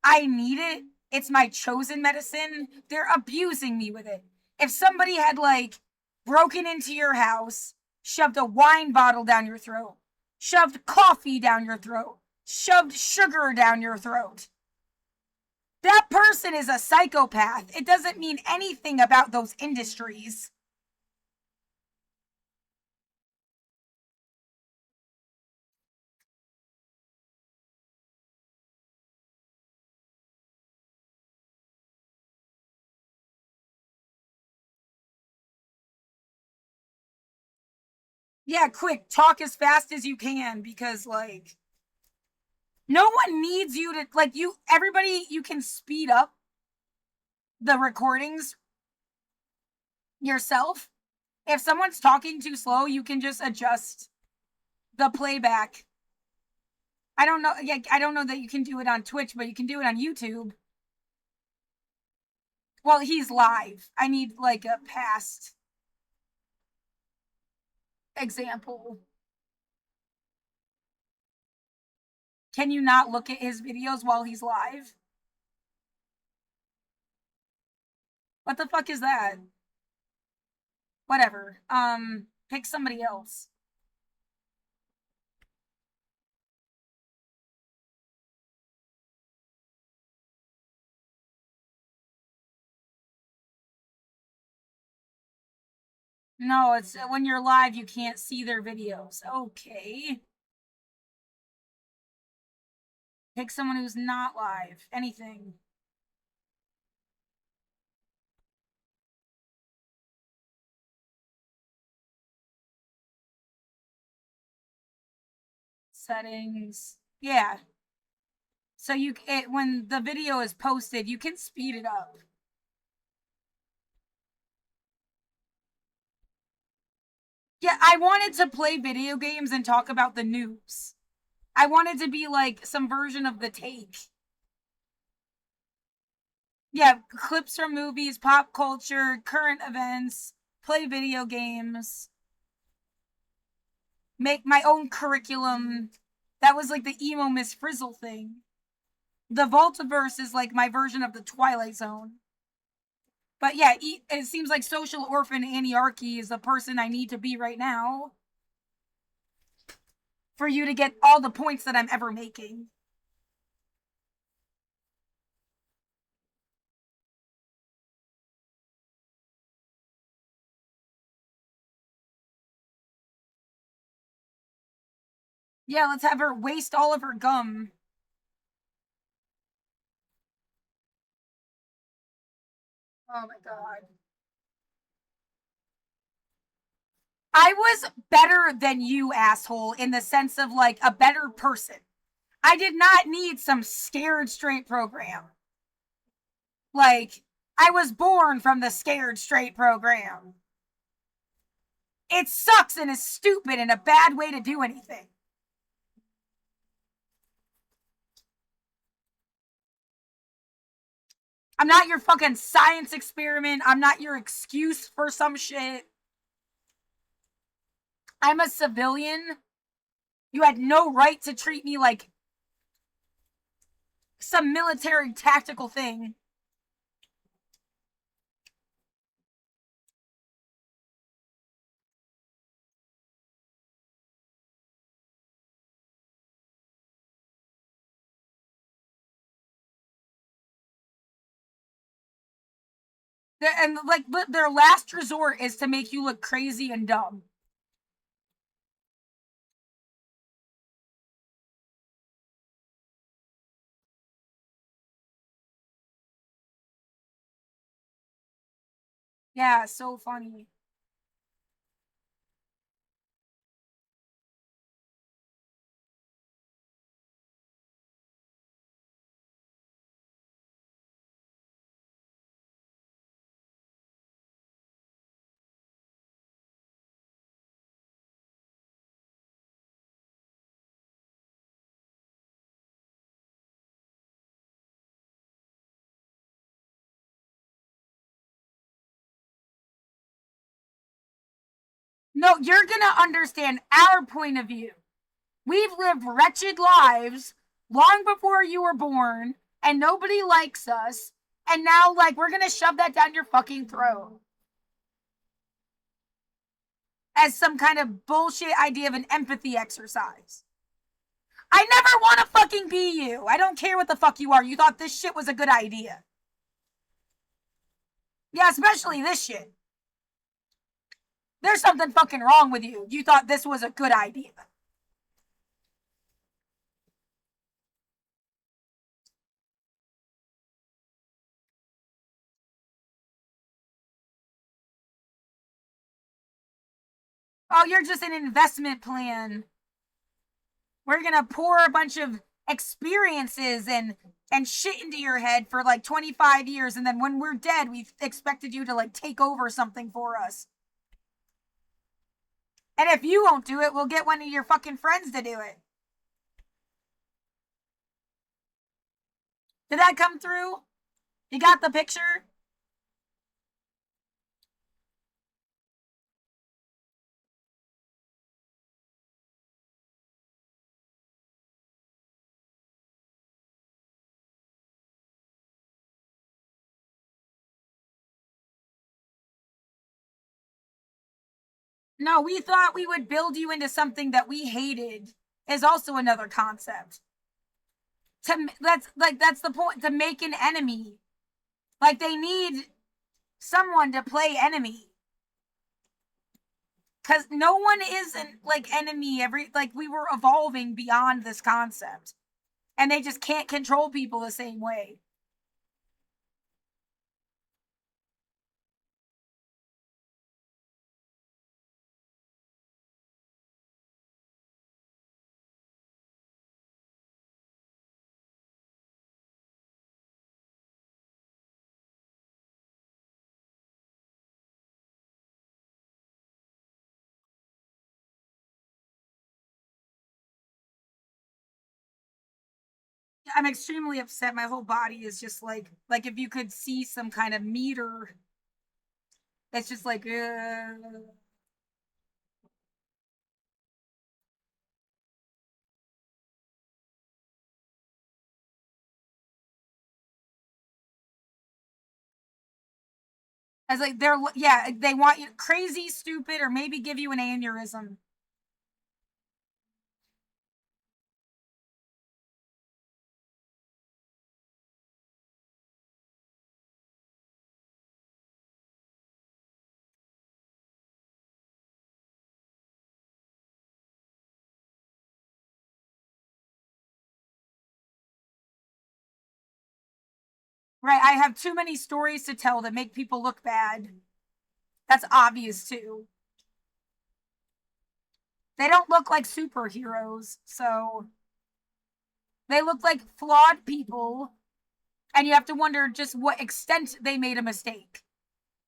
I need it. It's my chosen medicine. They're abusing me with it. If somebody had like broken into your house, shoved a wine bottle down your throat, shoved coffee down your throat, shoved sugar down your throat, that person is a psychopath. It doesn't mean anything about those industries. Yeah, quick, talk as fast as you can because, like, no one needs you to, like, everybody, you can speed up the recordings yourself. If someone's talking too slow, you can just adjust the playback. I don't know. Yeah, I don't know that you can do it on Twitch, but you can do it on YouTube. Well, he's live. I need like a past example. Can you not look at his videos while he's live? What the fuck is that? Whatever. Pick somebody else. No, it's when you're live, you can't see their videos. Okay. Pick someone who's not live. Anything. Settings. Yeah. So when the video is posted, you can speed it up. Yeah, I wanted to play video games and talk about the news. I wanted to be like some version of the take. Yeah, clips from movies, pop culture, current events, play video games, make my own curriculum. That was like the emo Miss Frizzle thing. The Vaultiverse is like my version of the Twilight Zone. But yeah, it seems like social orphan Anarchy is the person I need to be right now for you to get all the points that I'm ever making. Yeah, let's have her waste all of her gum. Oh my god. I was better than you, asshole, in the sense of like a better person. I did not need some scared straight program. Like, I was born from the scared straight program. It sucks and is stupid and a bad way to do anything. I'm not your fucking science experiment. I'm not your excuse for some shit. I'm a civilian. You had no right to treat me like some military tactical thing. And like their last resort is to make you look crazy and dumb. Yeah, so funny. No, you're gonna understand our point of view. We've lived wretched lives long before you were born, and nobody likes us. And now, like, we're gonna shove that down your fucking throat as some kind of bullshit idea of an empathy exercise. I never want to fucking be you. I don't care what the fuck you are. You thought this shit was a good idea. Yeah, especially this shit. There's something fucking wrong with you. You thought this was a good idea. Oh, you're just an investment plan. We're gonna pour a bunch of experiences and shit into your head for like 25 years, and then when we're dead, we've expected you to like take over something for us. And if you won't do it, we'll get one of your fucking friends to do it. Did that come through? You got the picture? No, we thought we would build you into something that we hated, is also another concept. That's the point, to make an enemy. Like they need someone to play enemy. Cause no one isn't like enemy every like we were evolving beyond this concept. And they just can't control people the same way. I'm extremely upset. My whole body is just like if you could see some kind of meter, it's just like, as like they're yeah, they want you crazy, stupid, or maybe give you an aneurysm. Right? I have too many stories to tell that make people look bad. That's obvious too. They don't look like superheroes, so they look like flawed people, and you have to wonder just what extent they made a mistake.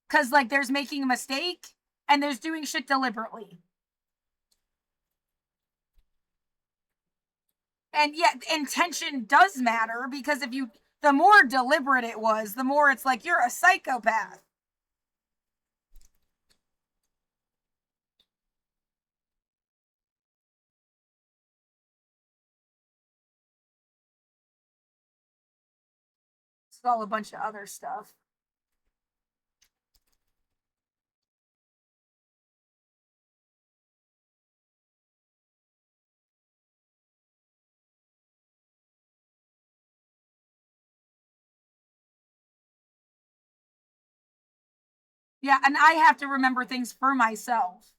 Because, like, there's making a mistake and there's doing shit deliberately. And yet, intention does matter because if you, the more deliberate it was, the more it's like you're a psychopath. It's all a bunch of other stuff. Yeah, and I have to remember things for myself.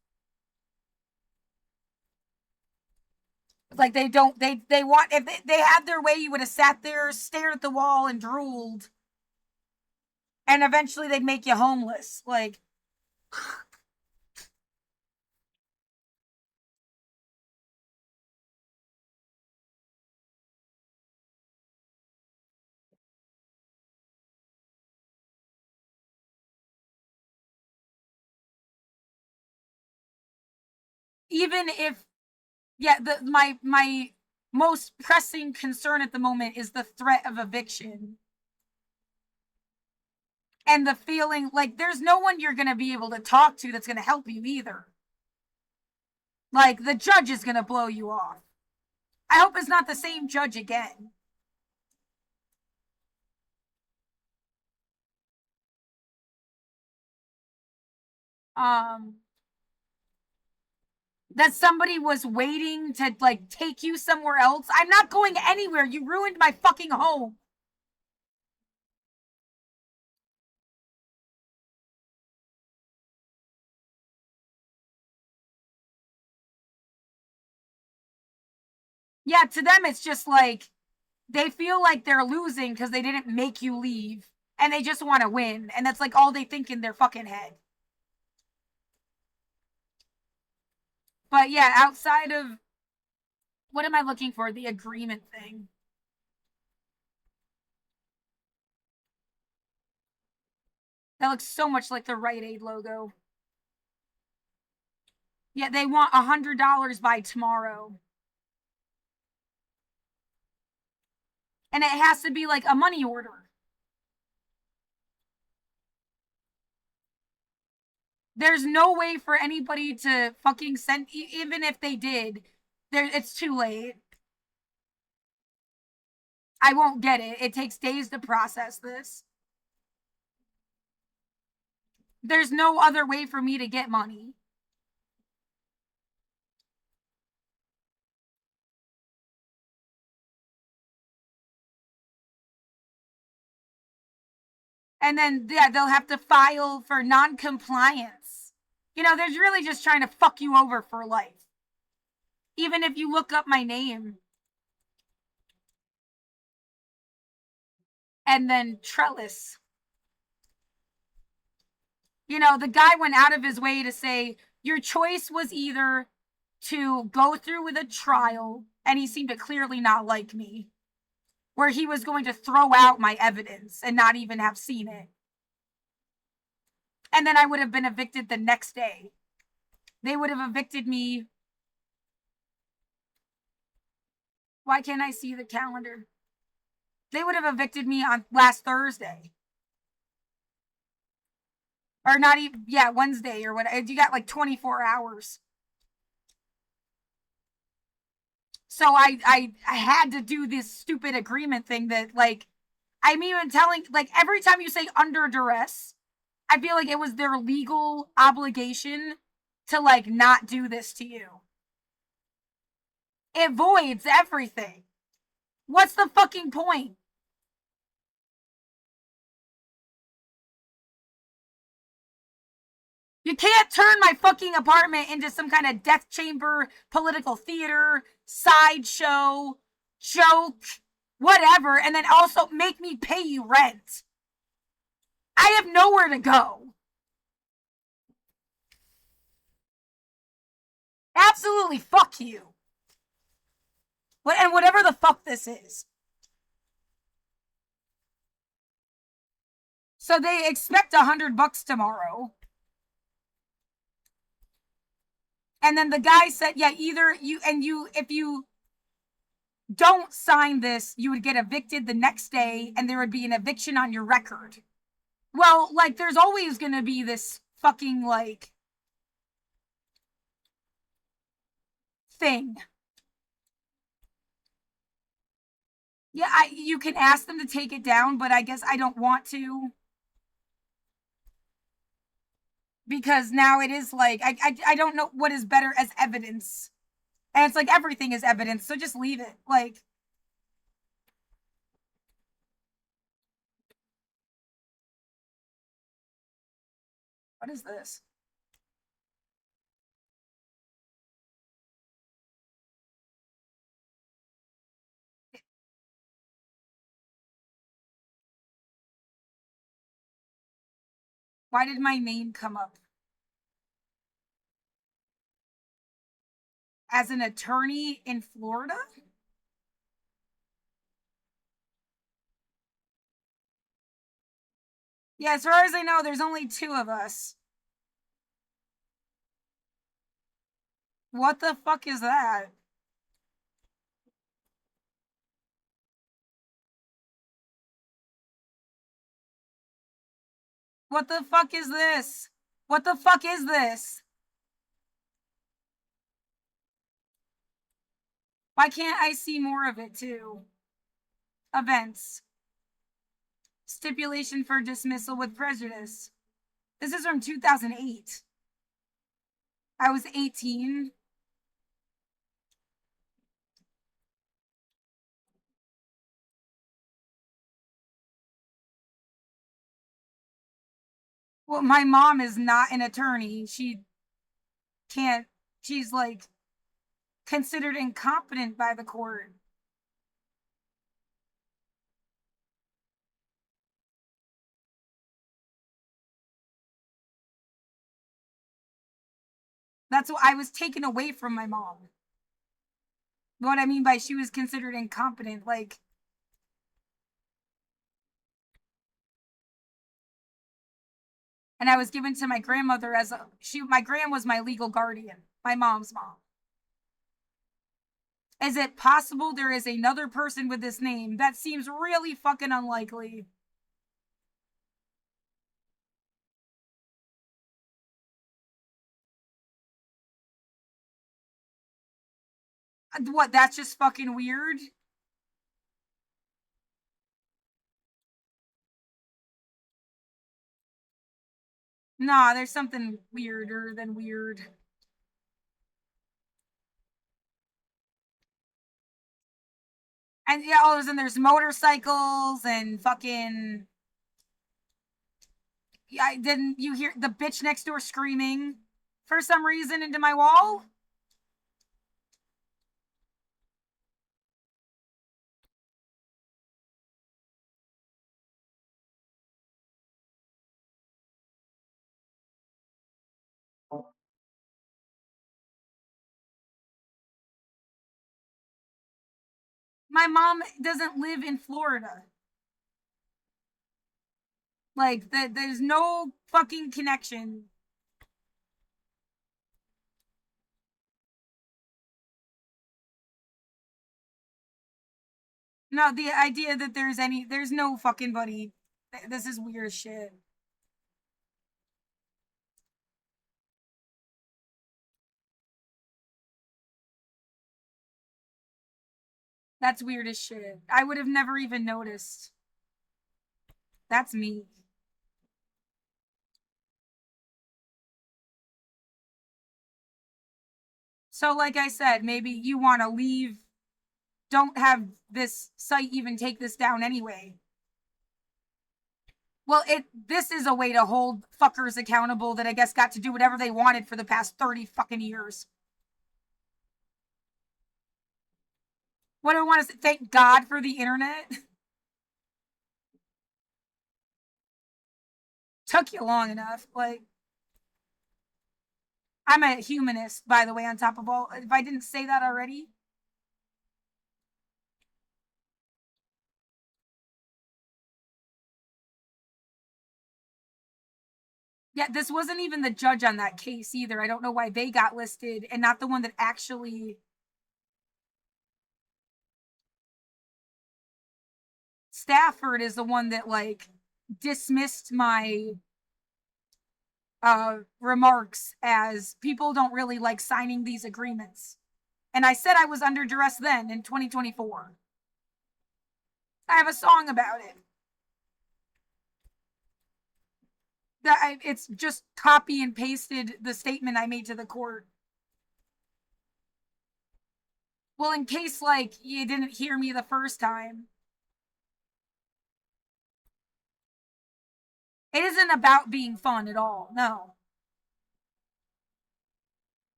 Like they don't they want if they had their way, you would have sat there, stared at the wall, and drooled, and eventually they'd make you homeless. Like even if yeah, my most pressing concern at the moment is the threat of eviction and the feeling like there's no one you're going to be able to talk to that's going to help you either. Like the judge is going to blow you off. I hope it's not the same judge again. Um, that somebody was waiting to like take you somewhere else. I'm not going anywhere. You ruined my fucking home. Yeah, to them it's just like they feel like they're losing because they didn't make you leave and they just want to win. And that's like all they think in their fucking head. But yeah, outside of what am I looking for? The agreement thing. That looks so much like the Rite Aid logo. Yeah, they want $100 by tomorrow. And it has to be like a money order. There's no way for anybody to fucking send, even if they did, there it's too late. I won't get it. It takes days to process this. There's no other way for me to get money. And then yeah, they'll have to file for non-compliance. They're really just trying to fuck you over for life. Even if you look up my name and then trellis. The guy went out of his way to say your choice was either to go through with a trial, and he seemed to clearly not like me, where he was going to throw out my evidence and not even have seen it. And then I would have been evicted the next day. They would have evicted me. Why can't I see the calendar? They would have evicted me on last Thursday. Or not even, yeah, Wednesday or what. You got like 24 hours. So I had to do this stupid agreement thing that, like, I'm even telling, like, every time you say under duress, I feel like it was their legal obligation to, like, not do this to you. It voids everything. What's the fucking point? You can't turn my fucking apartment into some kind of death chamber, political theater, sideshow, joke, whatever, and then also make me pay you rent. I have nowhere to go. Absolutely, fuck you. And whatever the fuck this is. So they expect $100 tomorrow. And then the guy said, yeah, either if you don't sign this, you would get evicted the next day and there would be an eviction on your record. Well, like, there's always gonna be this fucking, like, thing. Yeah, you can ask them to take it down, but I guess I don't want to. Because now it is like, I don't know what is better as evidence. And it's like everything is evidence, so just leave it. Like, what is this? Why did my name come up? As an attorney in Florida? Yeah, as far as I know, there's only 2 of us. What the fuck is that? What the fuck is this? What the fuck is this? Why can't I see more of it too? Events. Stipulation for dismissal with prejudice. This is from 2008. I was 18. Well, my mom is not an attorney. She can't, she's like considered incompetent by the court. That's what I was taken away from my mom. What I mean by she was considered incompetent, like, and I was given to my grandmother as my gran was my legal guardian, my mom's mom. Is it possible there is another person with this name? That seems really fucking unlikely. What, that's just fucking weird? Nah, there's something weirder than weird. And yeah, all of a sudden there's motorcycles and fucking. Yeah, didn't you hear the bitch next door screaming for some reason into my wall? My mom doesn't live in Florida. Like, there's no fucking connection. No, the idea that there's no fucking buddy. This is weird as shit. That's weird as shit. I would have never even noticed. That's me. So, like I said, maybe you want to leave. Don't have this site even take this down anyway. Well, this is a way to hold fuckers accountable that I guess got to do whatever they wanted for the past 30 fucking years. What do I want to say? Thank God for the internet. Took you long enough. Like, I'm a humanist, by the way, on top of all. If I didn't say that already. Yeah, this wasn't even the judge on that case either. I don't know why they got listed and not the one that actually. Stafford is the one that, like, dismissed my remarks as people don't really like signing these agreements. And I said I was under duress then in 2024. I have a song about it. It's just copy and pasted the statement I made to the court. Well, in case, like, you didn't hear me the first time. It isn't about being fun at all. No.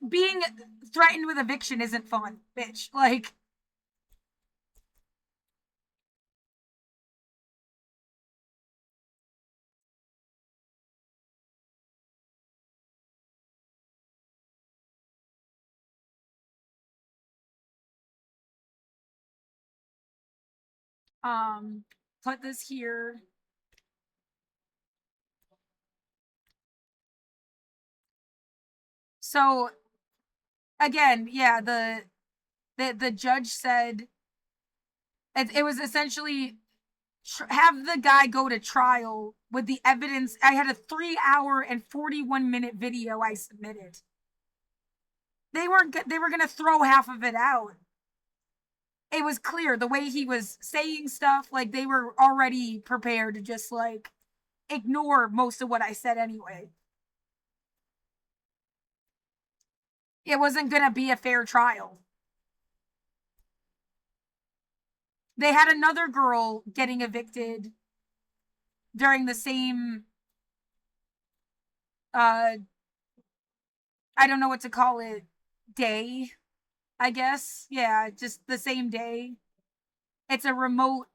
Being threatened with eviction isn't fun, bitch. Like, um, put this here. So again, yeah, the judge said it was essentially have the guy go to trial with the evidence. I had a 3 hour and 41 minute video I submitted. They were gonna throw half of it out. It was clear the way he was saying stuff, like they were already prepared to just like ignore most of what I said anyway. It wasn't gonna be a fair trial. They had another girl getting evicted during the same I don't know what to call it, day, I guess. Yeah, just the same day. It's a remote.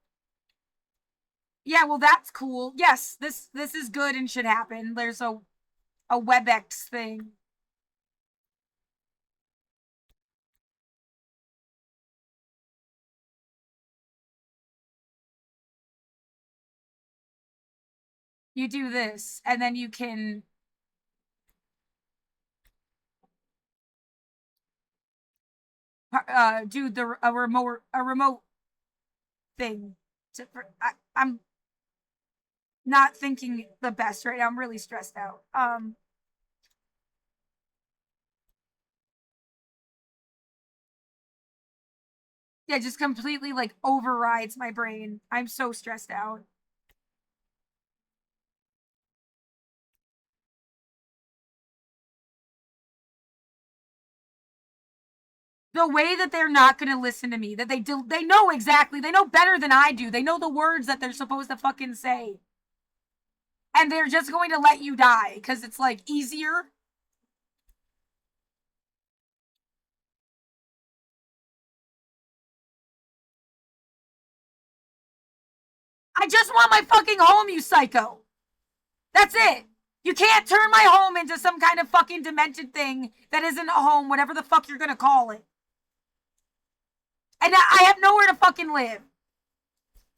Yeah, well that's cool. Yes, this is good and should happen. There's a WebEx thing. You do this and then you can do a remote thing. I'm not thinking the best right now. I'm really stressed out. Yeah, just completely like overrides my brain. I'm so stressed out. The way that they're not going to listen to me, that they know exactly, they know better than I do. They know the words that they're supposed to fucking say. And they're just going to let you die because it's like easier. I just want my fucking home, you psycho. That's it. You can't turn my home into some kind of fucking demented thing that isn't a home, whatever the fuck you're gonna call it. And I have nowhere to fucking live.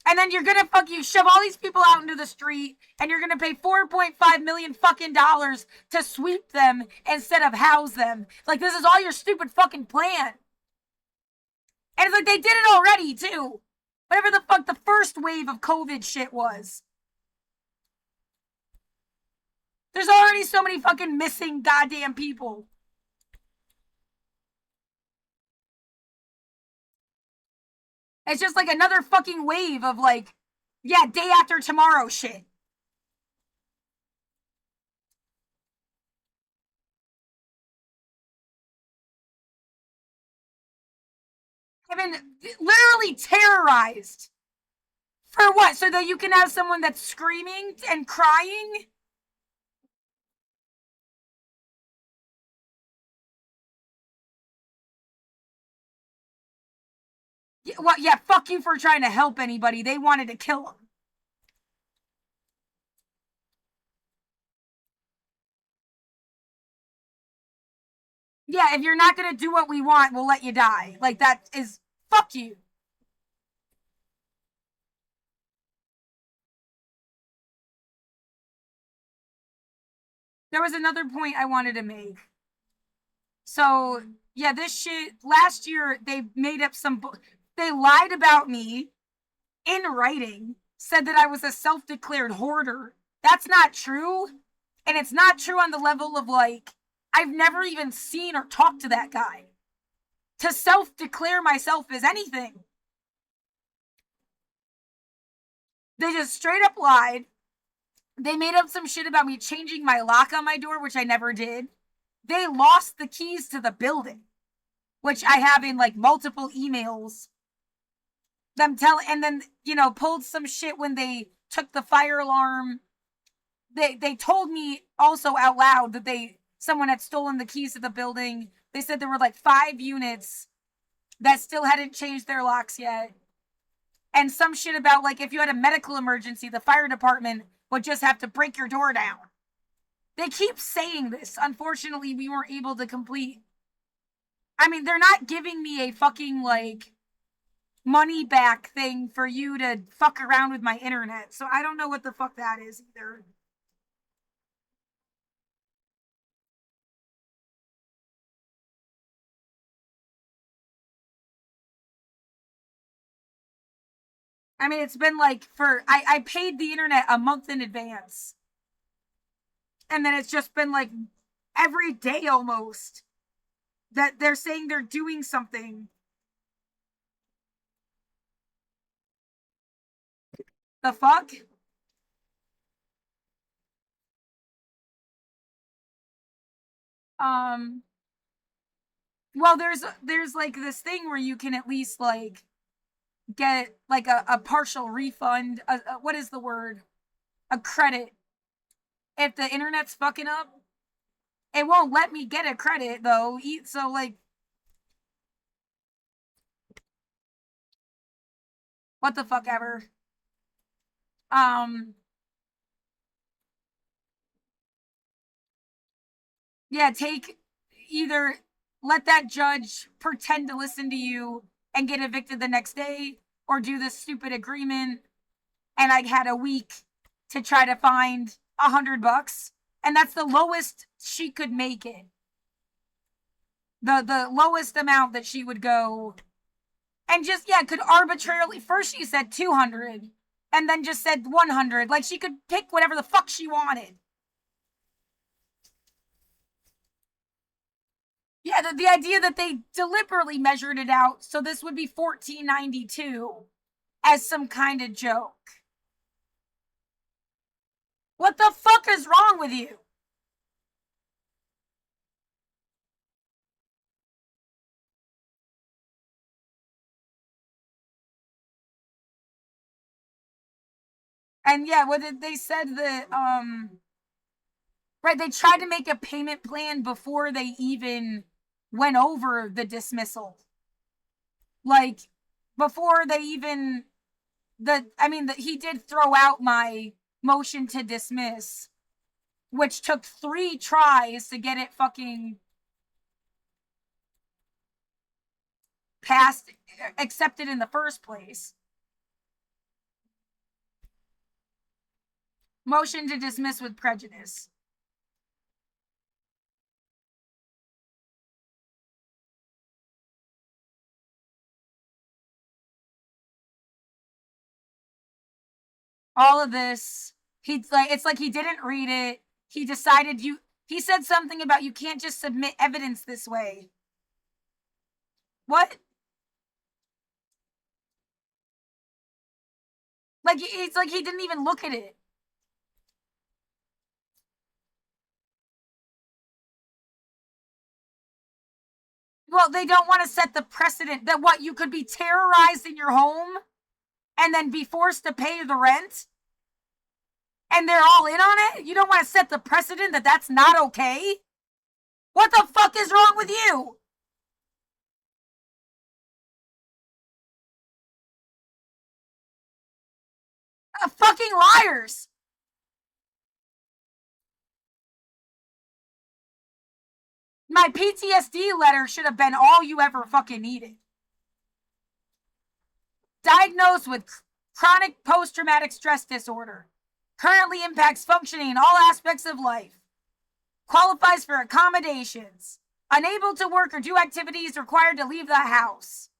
And then you're gonna you shove all these people out into the street and you're gonna pay 4.5 million fucking dollars to sweep them instead of house them. Like, this is all your stupid fucking plan. And it's like they did it already, too. Whatever the fuck the first wave of COVID shit was. There's already so many fucking missing goddamn people. It's just like another fucking wave of like, yeah, day after tomorrow shit. I've been literally terrorized. For what? So that you can have someone that's screaming and crying? Yeah, well, yeah, fuck you for trying to help anybody. They wanted to kill him. Yeah, if you're not gonna do what we want, we'll let you die. Like, that is, fuck you. There was another point I wanted to make. So, yeah, this shit, last year, they made up they lied about me in writing, said that I was a self-declared hoarder. That's not true. And it's not true on the level of like, I've never even seen or talked to that guy. To self-declare myself as anything. They just straight up lied. They made up some shit about me changing my lock on my door, which I never did. They lost the keys to the building, which I have in like multiple emails. And then, you know, pulled some shit when they took the fire alarm. They told me also out loud that someone had stolen the keys to the building. They said there were like 5 units that still hadn't changed their locks yet. And some shit about like if you had a medical emergency, the fire department would just have to break your door down. They keep saying this. Unfortunately, we weren't able to complete. I mean, they're not giving me a fucking like money back thing for you to fuck around with my internet. So I don't know what the fuck that is either. I mean, it's been like I paid the internet a month in advance. And then it's just been like every day almost that they're saying they're doing something. The fuck? Um, well, there's like this thing where you can at least like get like a partial refund. What is the word? A credit if the internet's fucking up. It won't let me get a credit though. So like, what the fuck ever. Um, yeah, either let that judge pretend to listen to you and get evicted the next day, or do this stupid agreement. And I had a week to try to find $100, and that's the lowest she could make it. The lowest amount that she would go, and just yeah, could arbitrarily. First she said 200, and then just said 100. Like she could pick whatever the fuck she wanted. Yeah, the idea that they deliberately measured it out so this would be 1492 as some kind of joke. What the fuck is wrong with you? And yeah, what did they said that right, they tried to make a payment plan before they even went over the dismissal. Like before they even he did throw out my motion to dismiss, which took 3 tries to get it fucking passed, accepted in the first place. Motion to dismiss with prejudice. all of this. It's like he didn't read it. He decided he said something about you can't just submit evidence this way. What? Like it's like he didn't even look at it. Well, they don't want to set the precedent that what you could be terrorized in your home and then be forced to pay the rent and they're all in on it. You don't want to set the precedent that that's not okay. What the fuck is wrong with you? Fucking liars. My PTSD letter should have been all you ever fucking needed. Diagnosed with chronic post-traumatic stress disorder. Currently impacts functioning in all aspects of life. Qualifies for accommodations. Unable to work or do activities required to leave the house.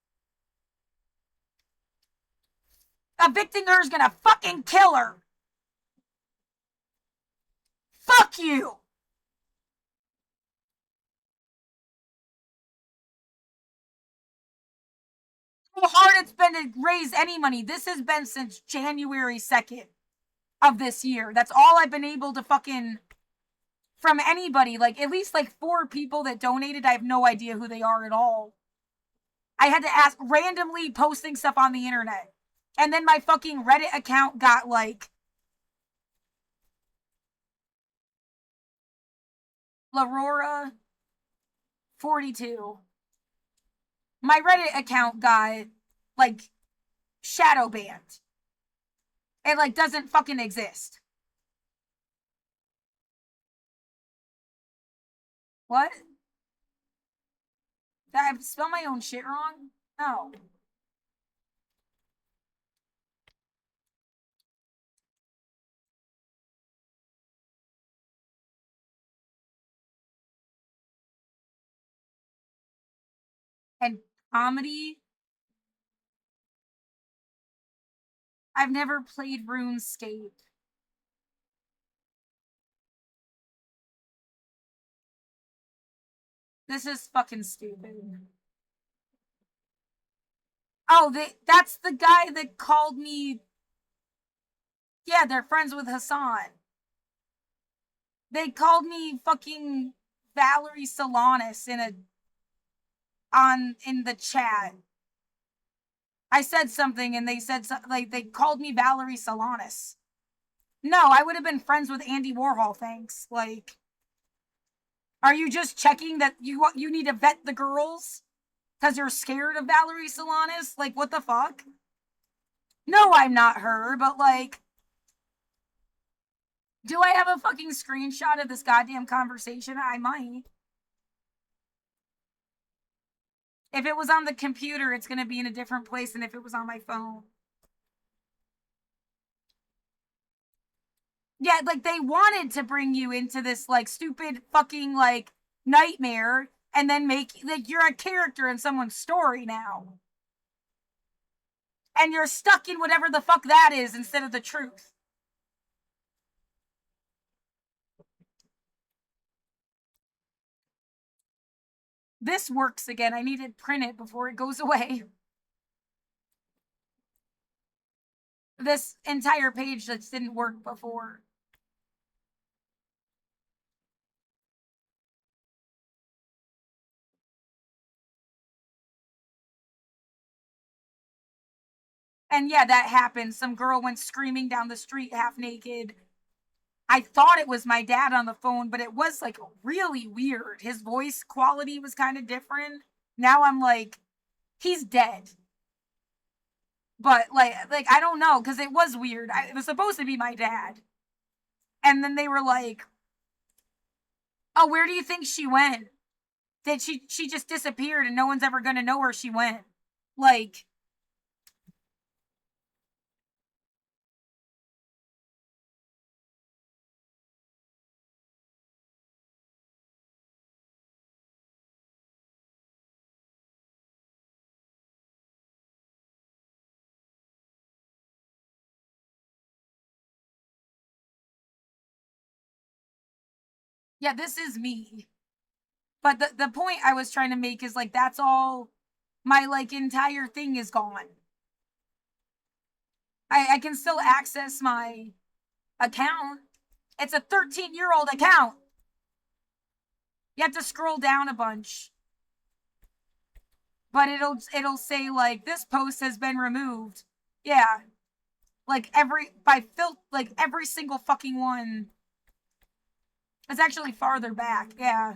Evicting her is gonna fucking kill her. Fuck you. How hard it's been to raise any money. This has been since January 2nd of this year. That's all I've been able to fucking from anybody. Like at least like 4 people that donated. I have no idea who they are at all. I had to ask randomly posting stuff on the internet. And then my fucking Reddit account got like Larora 42. My Reddit account got like shadow banned. It like doesn't fucking exist. What? Did I spell my own shit wrong? No. And comedy? I've never played RuneScape. This is fucking stupid. Oh, that's the guy that called me. Yeah, they're friends with Hassan. They called me fucking Valerie Solanas in the chat. I said something and they said like they called me Valerie Solanas. No, I would have been friends with Andy Warhol, thanks. Like, are you just checking that you need to vet the girls because you're scared of Valerie Solanas? Like, what the fuck? No, I'm not her, but like, do I have a fucking screenshot of this goddamn conversation? I might. If it was on the computer, it's going to be in a different place than if it was on my phone. Yeah, like they wanted to bring you into this like stupid fucking like nightmare and then make like you're a character in someone's story now. And you're stuck in whatever the fuck that is instead of the truth. This works again. I need to print it before it goes away. This entire page just didn't work before. And yeah, that happened. Some girl went screaming down the street half naked. I thought it was my dad on the phone, but it was like really weird. His voice quality was kind of different. Now I'm like, he's dead. But like I don't know because it was weird. It was supposed to be my dad, and then they were like, "Oh, where do you think she went? Did she just disappeared and no one's ever gonna know where she went?" Like Yeah, this is me. But the point I was trying to make is like that's all my like entire thing is gone. I can still access my account. It's a 13-year-old account. You have to scroll down a bunch. But it'll say like this post has been removed. Yeah. Like every single fucking one. It's actually farther back. Yeah.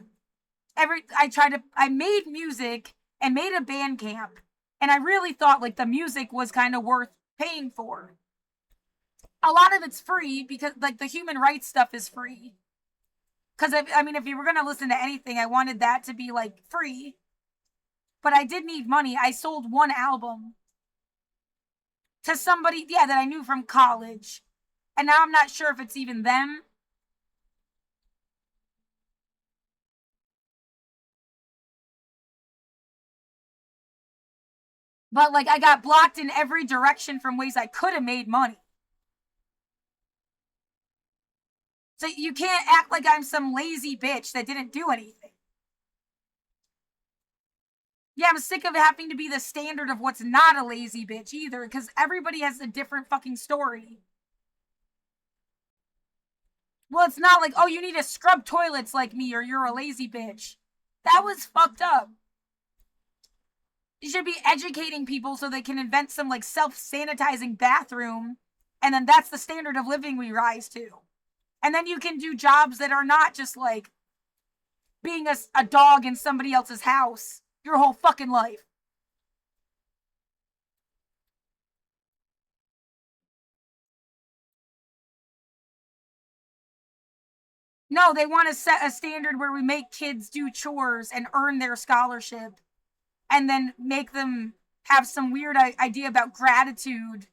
I made music and made a band camp, and I really thought like the music was kind of worth paying for. A lot of it's free because like the human rights stuff is free. Because I mean, if you were gonna listen to anything, I wanted that to be like free. But I did need money. I sold one album to somebody, yeah, that I knew from college, and now I'm not sure if it's even them. But like, I got blocked in every direction from ways I could have made money. So you can't act like I'm some lazy bitch that didn't do anything. Yeah, I'm sick of having to be the standard of what's not a lazy bitch either, because everybody has a different fucking story. Well, it's not like, oh, you need to scrub toilets like me or you're a lazy bitch. That was fucked up. You should be educating people so they can invent some like self sanitizing bathroom, and then that's the standard of living we rise to. And then you can do jobs that are not just like being a dog in somebody else's house your whole fucking life. No, they want to set a standard where we make kids do chores and earn their scholarship and then make them have some weird idea about gratitude.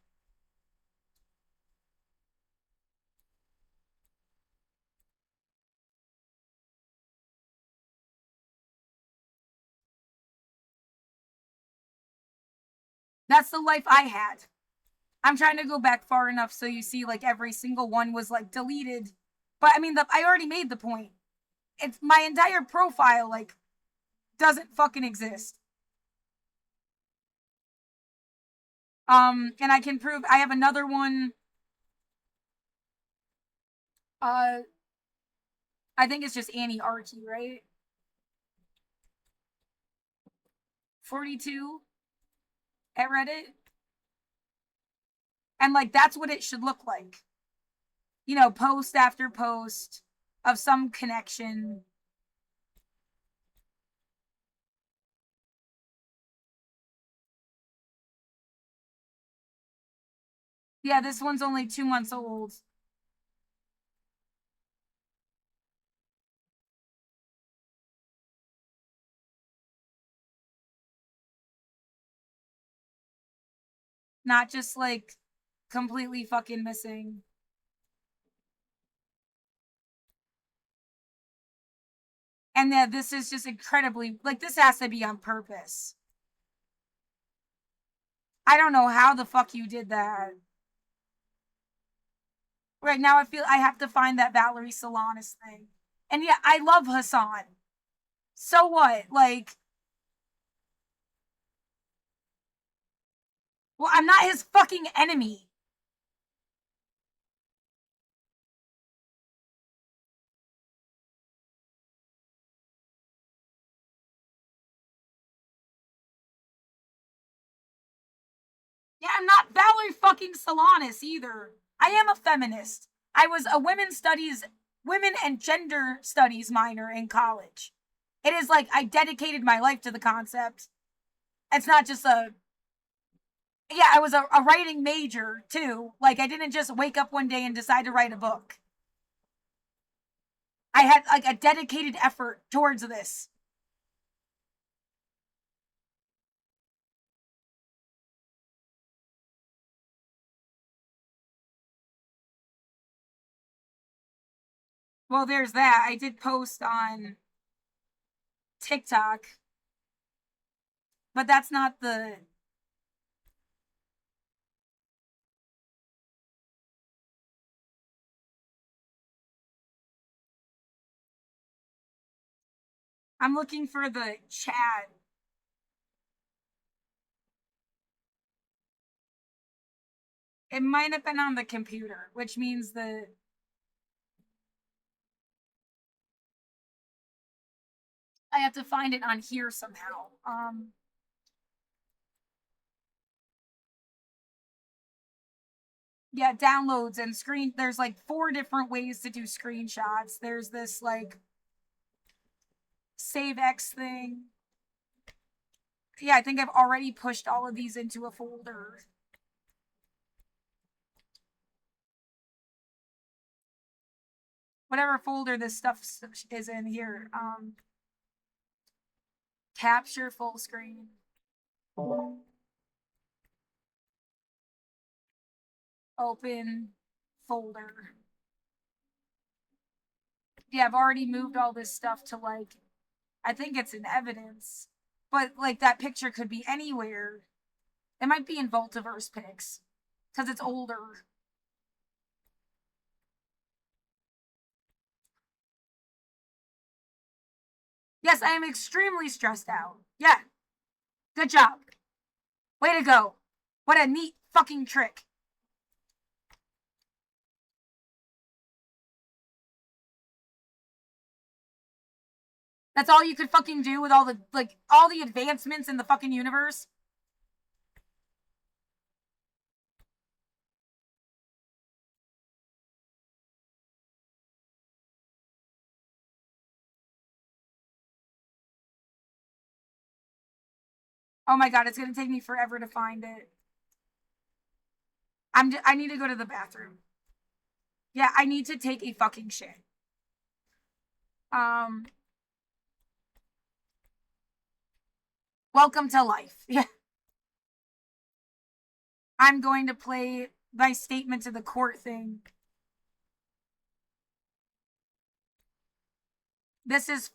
That's the life I had. I'm trying to go back far enough so you see like every single one was like deleted. But I mean, I already made the point. It's my entire profile like doesn't fucking exist. And I can prove I have another one. Uh, I think it's just Annie Archie, right? 42 at Reddit, and like that's what it should look like. You know, post after post of some connection. Yeah, this one's only 2 months old. Not just like completely fucking missing. And that this is just incredibly like this has to be on purpose. I don't know how the fuck you did that. Right now I feel I have to find that Valerie Solanas thing. And yeah, I love Hassan. So what? Like, well, I'm not his fucking enemy. Yeah, I'm not Valerie fucking Solanas either. I am a feminist. I was a women and gender studies minor in college. It is like I dedicated my life to the concept. It's not just a, yeah, I was a writing major too. Like I didn't just wake up one day and decide to write a book. I had like a dedicated effort towards this. Well, there's that. I did post on TikTok, but that's not the. I'm looking for the chat. It might have been on the computer, which means I have to find it on here somehow. Yeah, downloads and screen. There's like 4 different ways to do screenshots. There's this like save X thing. Yeah, I think I've already pushed all of these into a folder. Whatever folder this stuff is in here. Capture full screen. Open folder. Yeah, I've already moved all this stuff to like, I think it's in evidence, but like that picture could be anywhere. It might be in Voltiverse pics because it's older. Yes, I am extremely stressed out. Yeah. Good job. Way to go. What a neat fucking trick. That's all you could fucking do with all the advancements in the fucking universe? Oh my god, it's gonna take me forever to find it. I need to go to the bathroom. Yeah, I need to take a fucking shit. Welcome to life. Yeah. I'm going to play my statement to the court thing. This is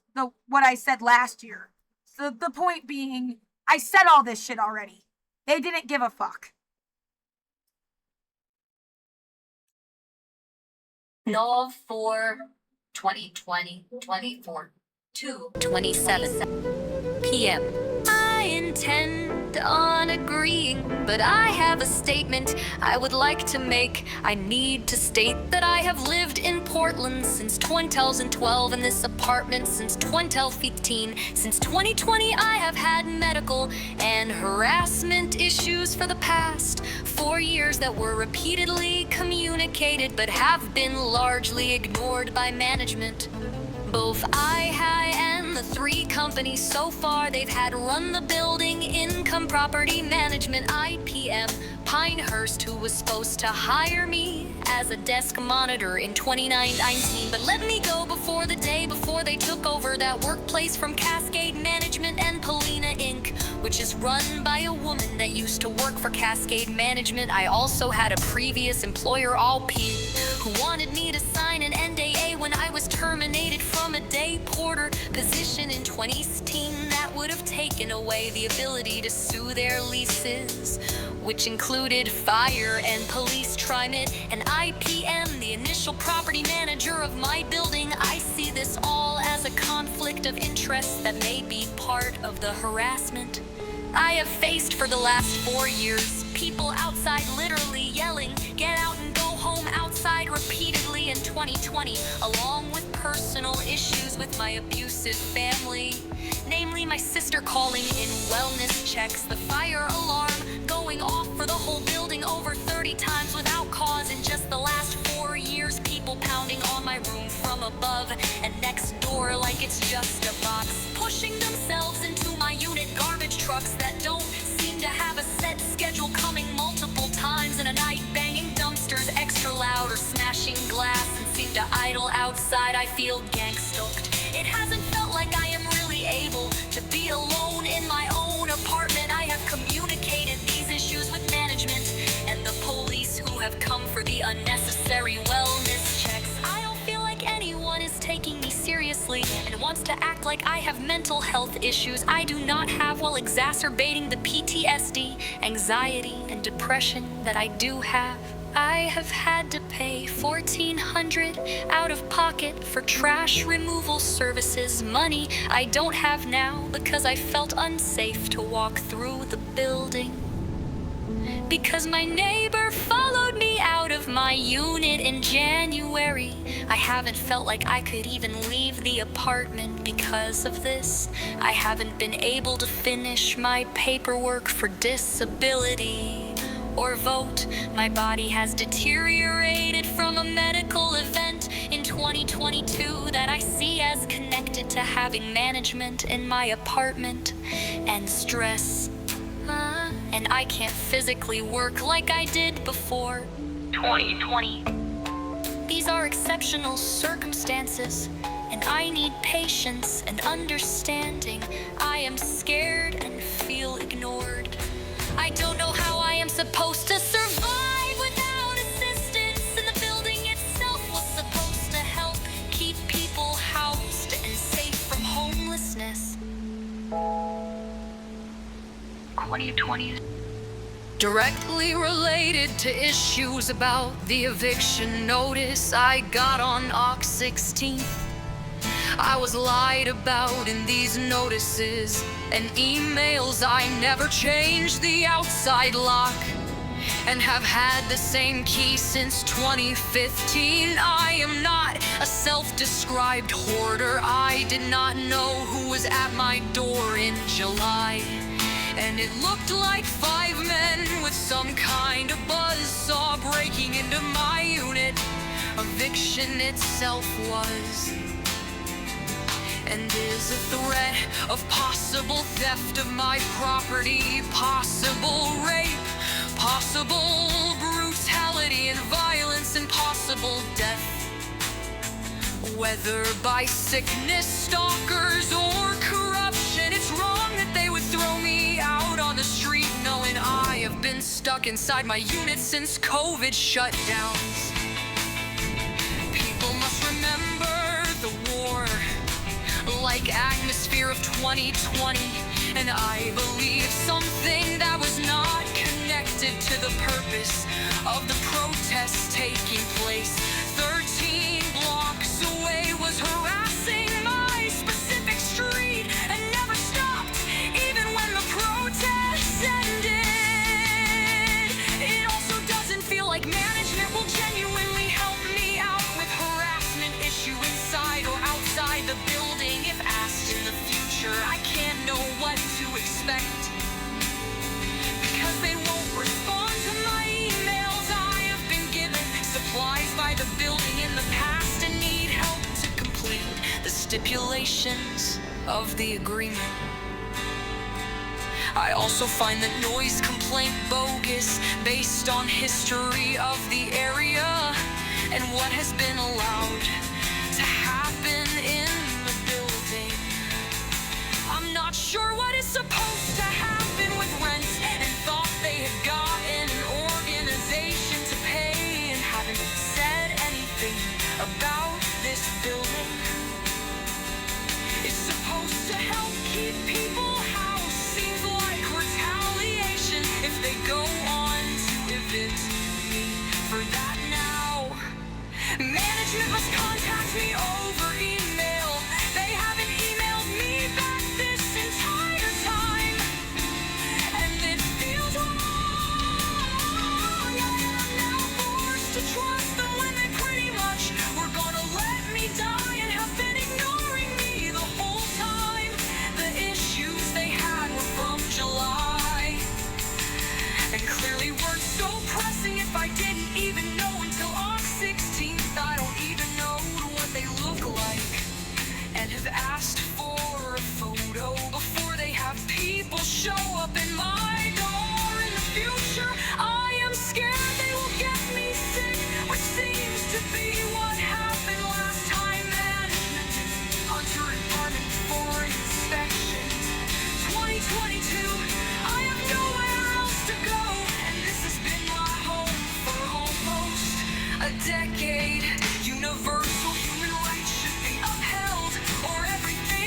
what I said last year. So the point being, I said all this shit already. They didn't give a fuck. Nov 4, 2020, 24, 2:27 p.m. I intend on agreeing, but I have a statement I would like to make. I need to state that I have lived in Portland since 2012, in this apartment since 2015. Since 2020, I have had medical and harassment issues for the past 4 years that were repeatedly communicated but have been largely ignored by management. Both I and the 3 companies so far they've had run the building, Income Property Management, IPM, Pinehurst, who was supposed to hire me as a desk monitor in 2019, but let me go before the day before they took over that workplace from Cascade Management and Polina Inc., which is run by a woman that used to work for Cascade Management. I also had a previous employer, Alpine, who wanted me to sign an NDA when I was terminated from a day porter position in 2016. That would have taken away the ability to sue their leases, which included fire and police, TriMet, and IPM, the initial property manager of my building. I see this all as a conflict of interest that may be part of the harassment I have faced for the last 4 years. People outside literally yelling, "Get out and go home," outside repeatedly in 2020, along with personal issues with my abusive family. Namely, my sister calling in wellness checks, the fire alarm going off for the whole building over 30 times without cause in just the last 4 years, people pounding on my room from above and next door like it's just a box, pushing themselves into my unit, garbage trucks that don't seem to have a set schedule, coming multiple times in a night, banging dumpsters extra loud or smashing glass and seem to idle outside. I feel gang-stalked. It hasn't felt like I am really able to be alone in my own apartment. I have communicated these issues with management and the police, who have come for the unnecessary wellness checks. I don't feel like anyone is taking me seriously and wants to act like I have mental health issues I do not have, while exacerbating the PTSD, anxiety, and depression that I do have. I have had to pay $1,400 out of pocket for trash removal services, money I don't have now because I felt unsafe to walk through the building. Because my neighbor followed me out of my unit in January. I haven't felt like I could even leave the apartment because of this. I haven't been able to finish my paperwork for disability or vote. My body has deteriorated from a medical event in 2022 that I see as connected to having management in my apartment and stress. And I can't physically work like I did before 2020. These are exceptional circumstances, and I need patience and understanding. I am scared and feel ignored. I don't know how I am supposed to survive without assistance, and the building itself was supposed to help keep people housed and safe from homelessness. 2020. Directly related to issues about the eviction notice I got on Oct 16th. I was lied about in these notices and emails. I never changed the outside lock and have had the same key since 2015. I am not a self-described hoarder. I did not know who was at my door in July. And it looked like 5 men with some kind of buzzsaw breaking into my unit. Eviction itself was and is a threat of possible theft of my property, possible rape, possible brutality and violence, and possible death. Whether by sickness, stalkers, or corruption, it's wrong that they would throw me out on the street knowing I have been stuck inside my unit since COVID shutdowns. People must remember the war like atmosphere of 2020, and I believe something that was not connected to the purpose of the protests taking place. 13 blocks away was harassing my specific street and never stopped, even when the protests ended. It also doesn't feel like management will genuinely help me out with harassment issue inside or outside the building. If asked in the future, I can't know what to expect, because they won't respond to my emails. I have been given supplies by the building in the past and need help to complete the stipulations of the agreement. I also find the noise complaint bogus based on history of the area and what has been allowed to happen in the building. I'm not sure what is supposed to happen with rent, and thought they had gotten an organization to pay and haven't said anything about this building. It's supposed to help keep people housed. Seems like retaliation if they go on to evict me for that now. Management must contact me over email. They haven't emailed me back this entire time, and it feels wrong. I am now forced to trust them when they pretty much were gonna let me die and have been ignoring me the whole time. The issues they had were from July and clearly weren't so pressing if I didn't even know until August 16th. I don't even know what they look like and have asked for a photo before they have people show up in my door in the future. I am scared they will get me sick, which seems to be what happened last time management entered apartment for inspection. 2022, I have nowhere else to go, and this has been my home for almost a decade. Universal human rights should be upheld, or everything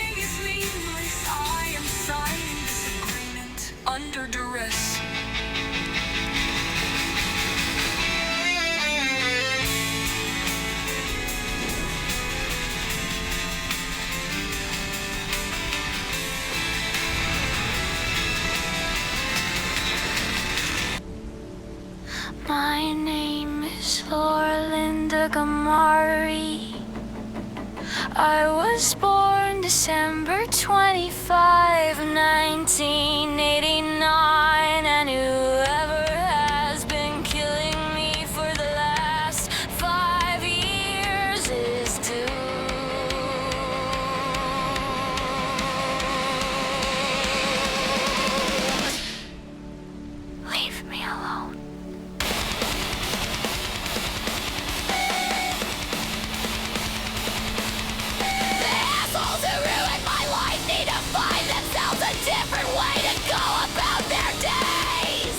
like Amari. I was born December 25, 1989, and whoever has been killing me for the last 5 years is doomed. Leave me alone. Different way to go about their days.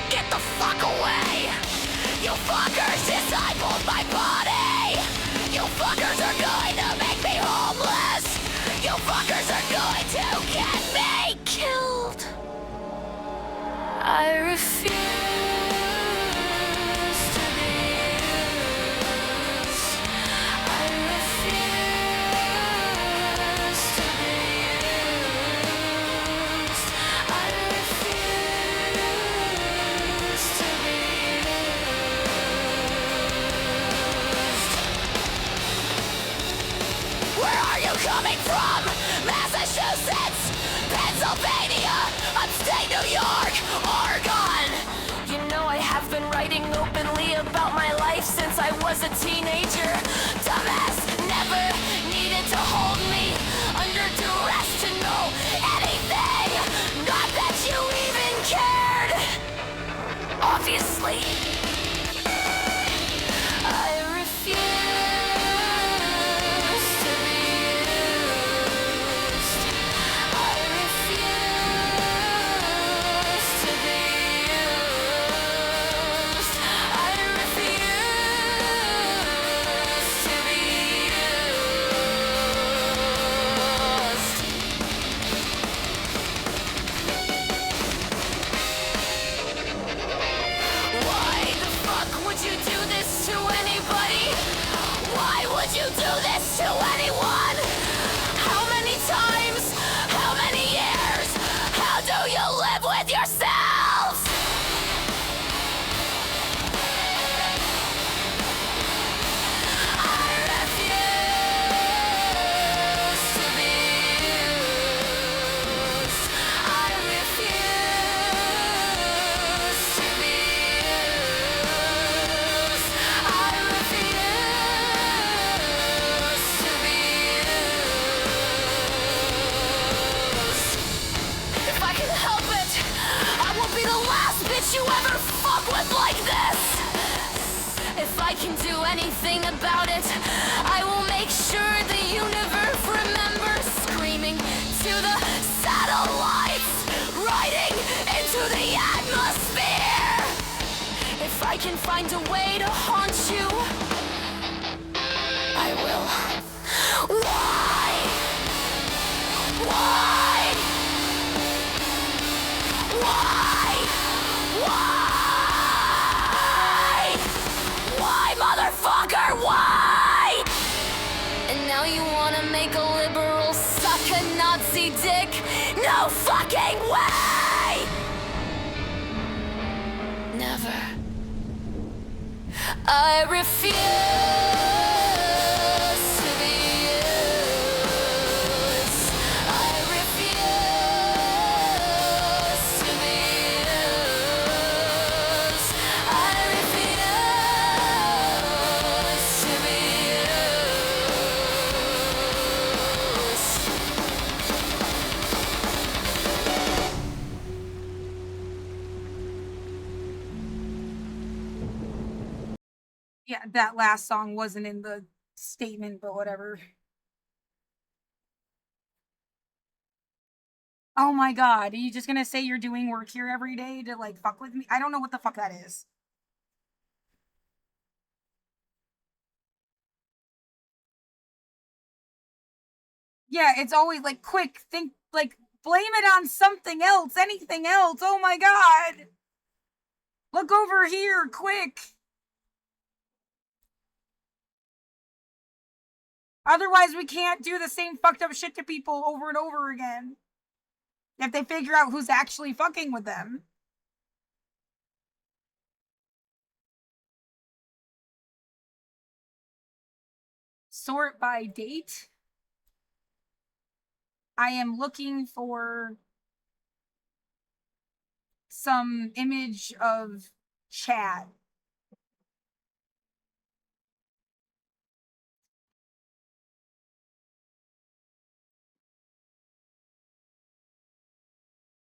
Get the fuck away. You fuckers discipled my body. You fuckers are going to make me homeless. You fuckers are going to get me killed. I refuse to be used. I refuse to be used. I refuse to be used. Where are you coming from? Massachusetts, Pennsylvania, upstate New York, Oregon. You know I have been writing openly about my life since I was a teenager. Dumbass never needed to hold me under duress to know anything. Not that you even cared. Obviously. I refuse to be used. I refuse to be used. I refuse to be used. Why the fuck would you do this to anybody? Why would you do this to anyone? How many times? How many years? How do you live with yourselves? I refuse to be used. I refuse to be used. I refuse to be used. If I can help it, I won't be the last bitch you ever fuck with like this. If I can do anything about it, I will make sure the universe remembers screaming to the satellites, writing into the atmosphere. If I can find a way to haunt you, I will. Why? Why? Why? Why? Why, motherfucker? Why? And now you wanna make a liberal suck a Nazi dick? No fucking way! Never. I refuse to be used. I refuse to be used. I refuse to be Yeah, that last song wasn't in the statement, but whatever. Oh my god, are you just gonna say you're doing work here every day to like fuck with me? I don't know what the fuck that is. Yeah, it's always like quick, think like blame it on something else, anything else. Oh my god. Look over here, quick. Otherwise, we can't do the same fucked up shit to people over and over again. If they figure out who's actually fucking with them. Sort by date. I am looking for some image of Chad.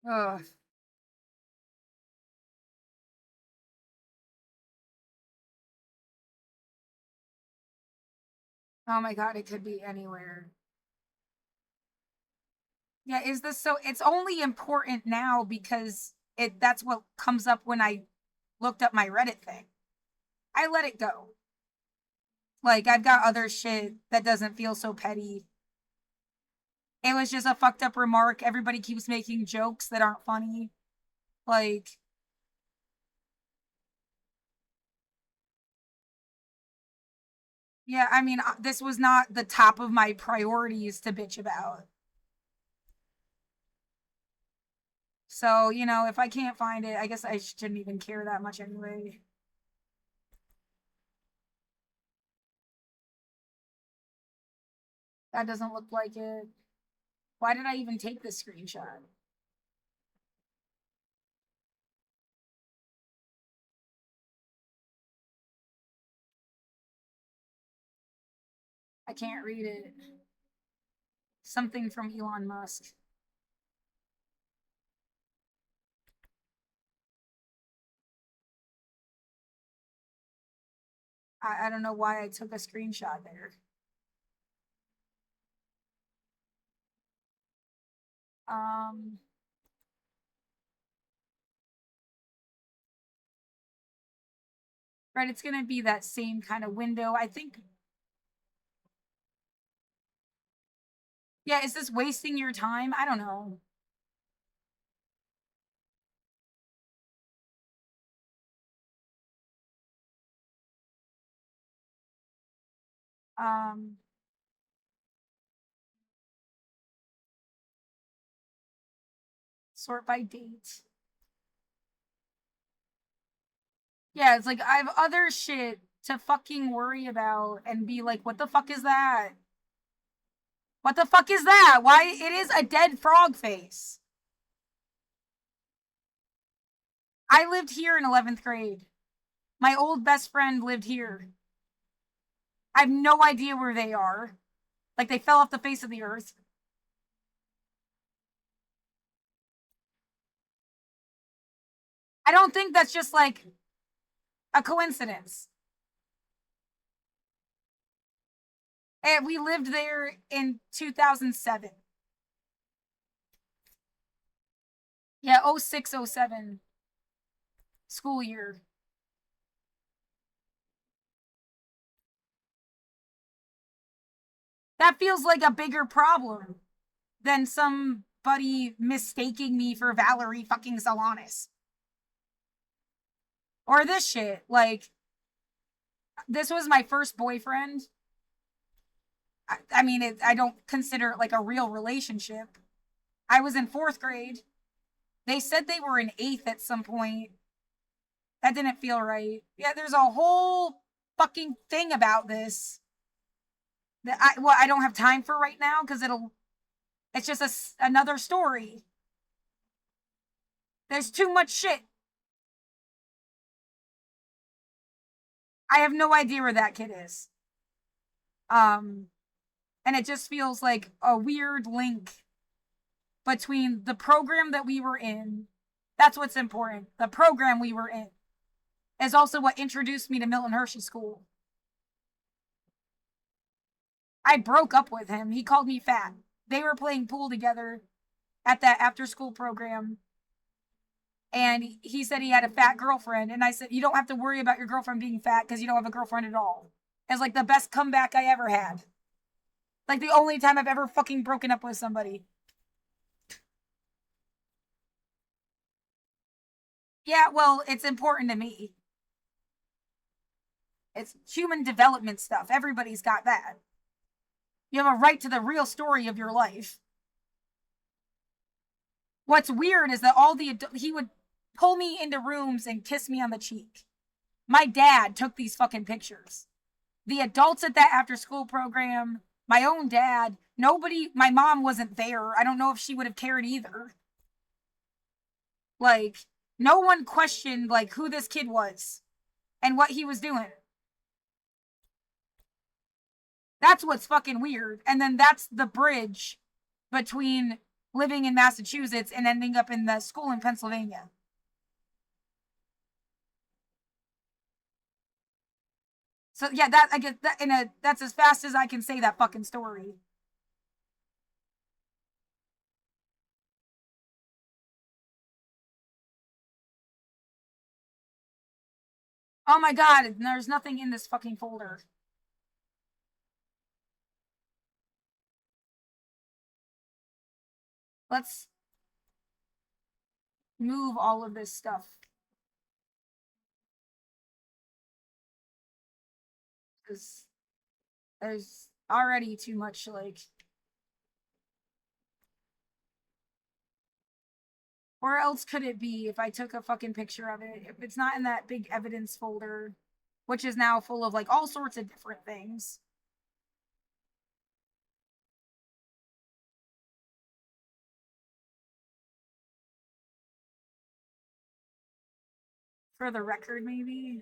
Ugh. Oh my god, it could be anywhere. Yeah, is this so? It's only important now because that's what comes up when I looked up my Reddit thing. I let it go. Like, I've got other shit that doesn't feel so petty. It was just a fucked up remark. Everybody keeps making jokes that aren't funny. Like, yeah, I mean, this was not the top of my priorities to bitch about. So, you know, if I can't find it, I guess I shouldn't even care that much anyway. That doesn't look like it. Why did I even take this screenshot? I can't read it. Something from Elon Musk. I don't know why I took a screenshot there. Um, right, it's gonna be that same kind of window. I think. Yeah, is this wasting your time? I don't know. Um, sort by date. Yeah, it's like I have other shit to fucking worry about and be like, what the fuck is that? What the fuck is that? Why? It is a dead frog face. I lived here in 11th grade. My old best friend lived here. I have no idea where they are. Like, they fell off the face of the earth. I don't think that's just like a coincidence. And we lived there in 2007. Yeah, 06, 07 school year. That feels like a bigger problem than somebody mistaking me for Valerie fucking Solanas. Or this shit. Like, this was my first boyfriend. I mean, I don't consider it like a real relationship. I was in 4th grade. They said they were in 8th at some point. That didn't feel right. Yeah, there's a whole fucking thing about this that I don't have time for right now because it's just another story. There's too much shit. I have no idea where that kid is. Um, and it just feels like a weird link between the program that we were in. That's what's important. The program we were in is also what introduced me to Milton Hershey School. I broke up with him. He called me fat. They were playing pool together at that after school program. And he said he had a fat girlfriend. And I said, you don't have to worry about your girlfriend being fat because you don't have a girlfriend at all. It's like the best comeback I ever had. Like the only time I've ever fucking broken up with somebody. Yeah, well, it's important to me. It's human development stuff. Everybody's got that. You have a right to the real story of your life. What's weird is that he would pull me into rooms and kiss me on the cheek. My dad took these fucking pictures. The adults at that after school program, my own dad, nobody, my mom wasn't there. I don't know if she would have cared either. Like, no one questioned like who this kid was and what he was doing. That's what's fucking weird. And then that's the bridge between living in Massachusetts and ending up in the school in Pennsylvania. So yeah, that I guess that that's as fast as I can say that fucking story. Oh my god, there's nothing in this fucking folder. Let's move all of this stuff. Because there's already too much, like. Where else could it be if I took a fucking picture of it? If it's not in that big evidence folder, which is now full of like all sorts of different things. For the record, maybe.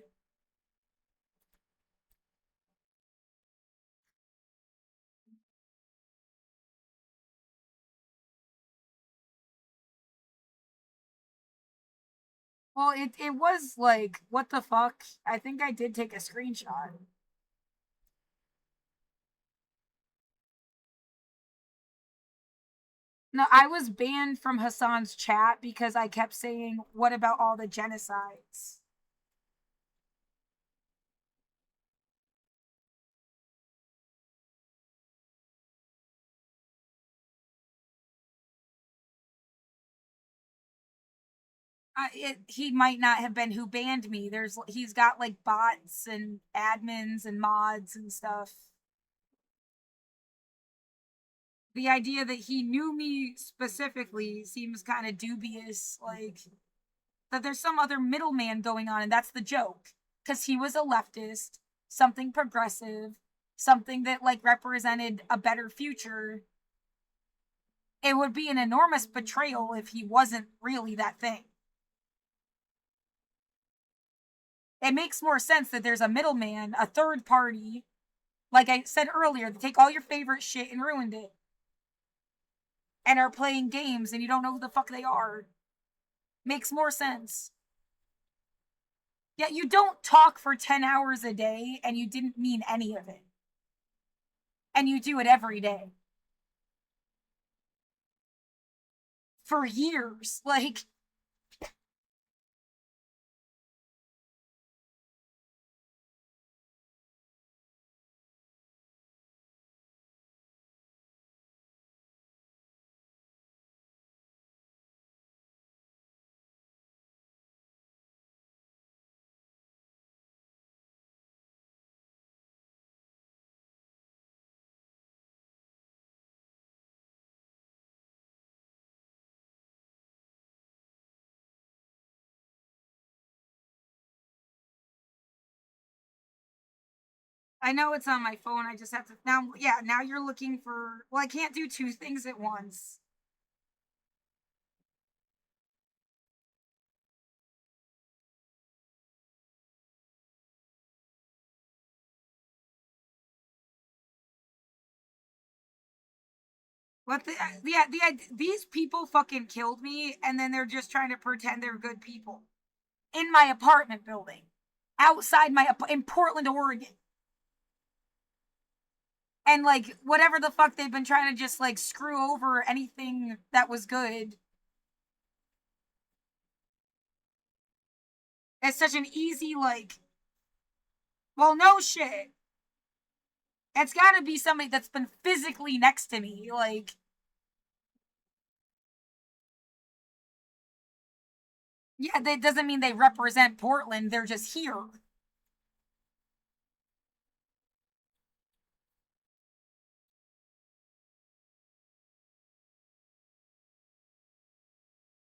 Well, it was like, what the fuck? I think I did take a screenshot. No, I was banned from Hassan's chat because I kept saying, what about all the genocides? He might not have been who banned me. He's got like bots and admins and mods and stuff. The idea that he knew me specifically seems kind of dubious. Like that there's some other middleman going on, and that's the joke. Because he was a leftist, something progressive, something that like represented a better future. It would be an enormous betrayal if he wasn't really that thing. It makes more sense that there's a middleman, a third party, like I said earlier, that take all your favorite shit and ruined it. And are playing games and you don't know who the fuck they are. Makes more sense. Yet you don't talk for 10 hours a day and you didn't mean any of it. And you do it every day. For years. Like, I know it's on my phone. I just have to now. Yeah, now you're looking for. Well, I can't do two things at once. What the? Yeah, these people fucking killed me, and then they're just trying to pretend they're good people in my apartment building, outside in Portland, Oregon, and like whatever the fuck they've been trying to just like screw over anything that was good. It's such an easy like. Well, no shit. It's got to be somebody that's been physically next to me, like. Yeah, that doesn't mean they represent Portland. They're just here.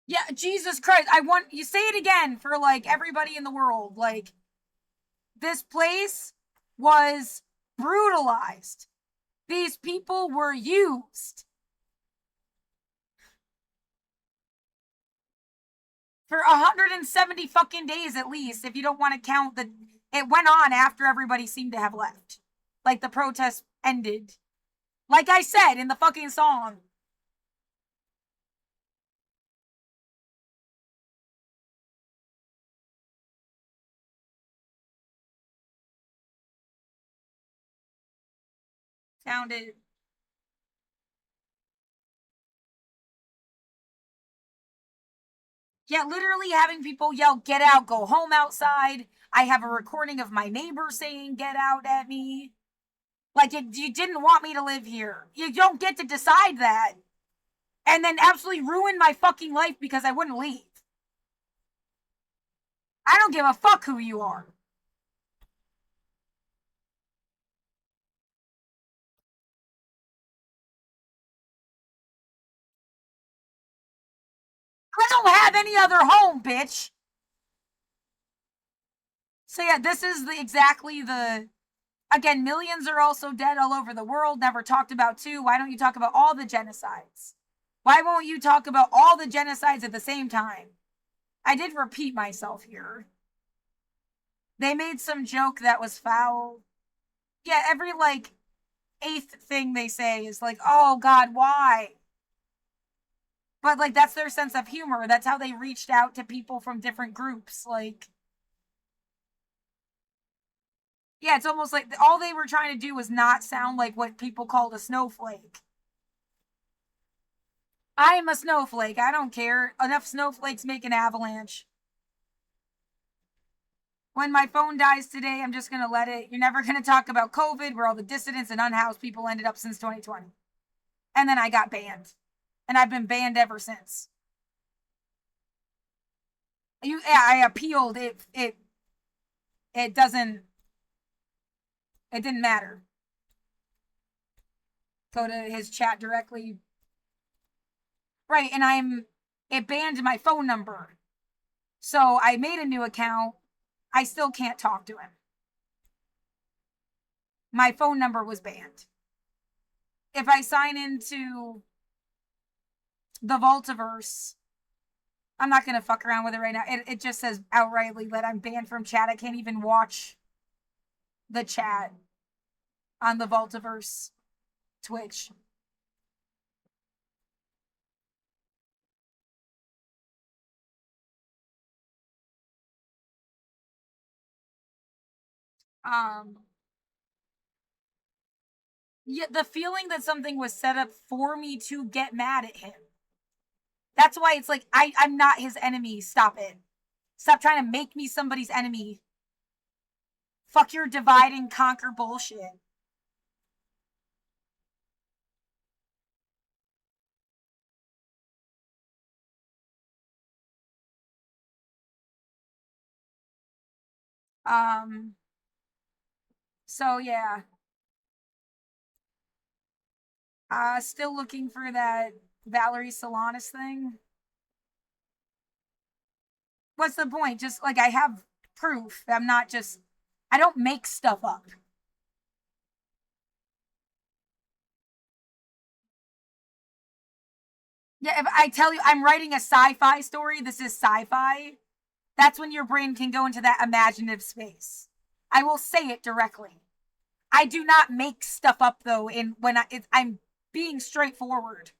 Yeah, Jesus Christ. I want you say it again for like everybody in the world. Like this place was brutalized. These people were used. For 170 fucking days at least, if you don't want to count the... It went on after everybody seemed to have left. Like, the protest ended. Like I said in the fucking song. Found it. Yeah, literally having people yell, "Get out, go home" outside. I have a recording of my neighbor saying, "Get out" at me. Like, you didn't want me to live here. You don't get to decide that. And then absolutely ruin my fucking life because I wouldn't leave. I don't give a fuck who you are. I don't have any other home, bitch. So yeah, this is exactly the... Again, millions are also dead all over the world, never talked about too. Why don't you talk about all the genocides? Why won't you talk about all the genocides at the same time? I did repeat myself here. They made some joke that was foul. Yeah, every, like, eighth thing they say is like, "Oh God, why?" But, like, that's their sense of humor. That's how they reached out to people from different groups. Like, yeah, it's almost like all they were trying to do was not sound like what people called a snowflake. I'm a snowflake. I don't care. Enough snowflakes make an avalanche. When my phone dies today, I'm just going to let it. You're never going to talk about COVID, where all the dissidents and unhoused people ended up since 2020. And then I got banned. And I've been banned ever since. I appealed. It doesn't... It didn't matter. Go to his chat directly. Right, and it banned my phone number. So I made a new account. I still can't talk to him. My phone number was banned. If I sign into the Vaultiverse, I'm not going to fuck around with it right now. It just says outrightly that I'm banned from chat. I can't even watch the chat on the Vaultiverse Twitch. Yeah, the feeling that something was set up for me to get mad at him. That's why it's like, I'm not his enemy. Stop it. Stop trying to make me somebody's enemy. Fuck your divide and conquer bullshit. So yeah. Still looking for that Valerie Solanas thing. What's the point? Just, like, I have proof. I'm not just... I don't make stuff up. Yeah, if I tell you I'm writing a sci-fi story, this is sci-fi, that's when your brain can go into that imaginative space. I will say it directly. I do not make stuff up, though, I'm being straightforward.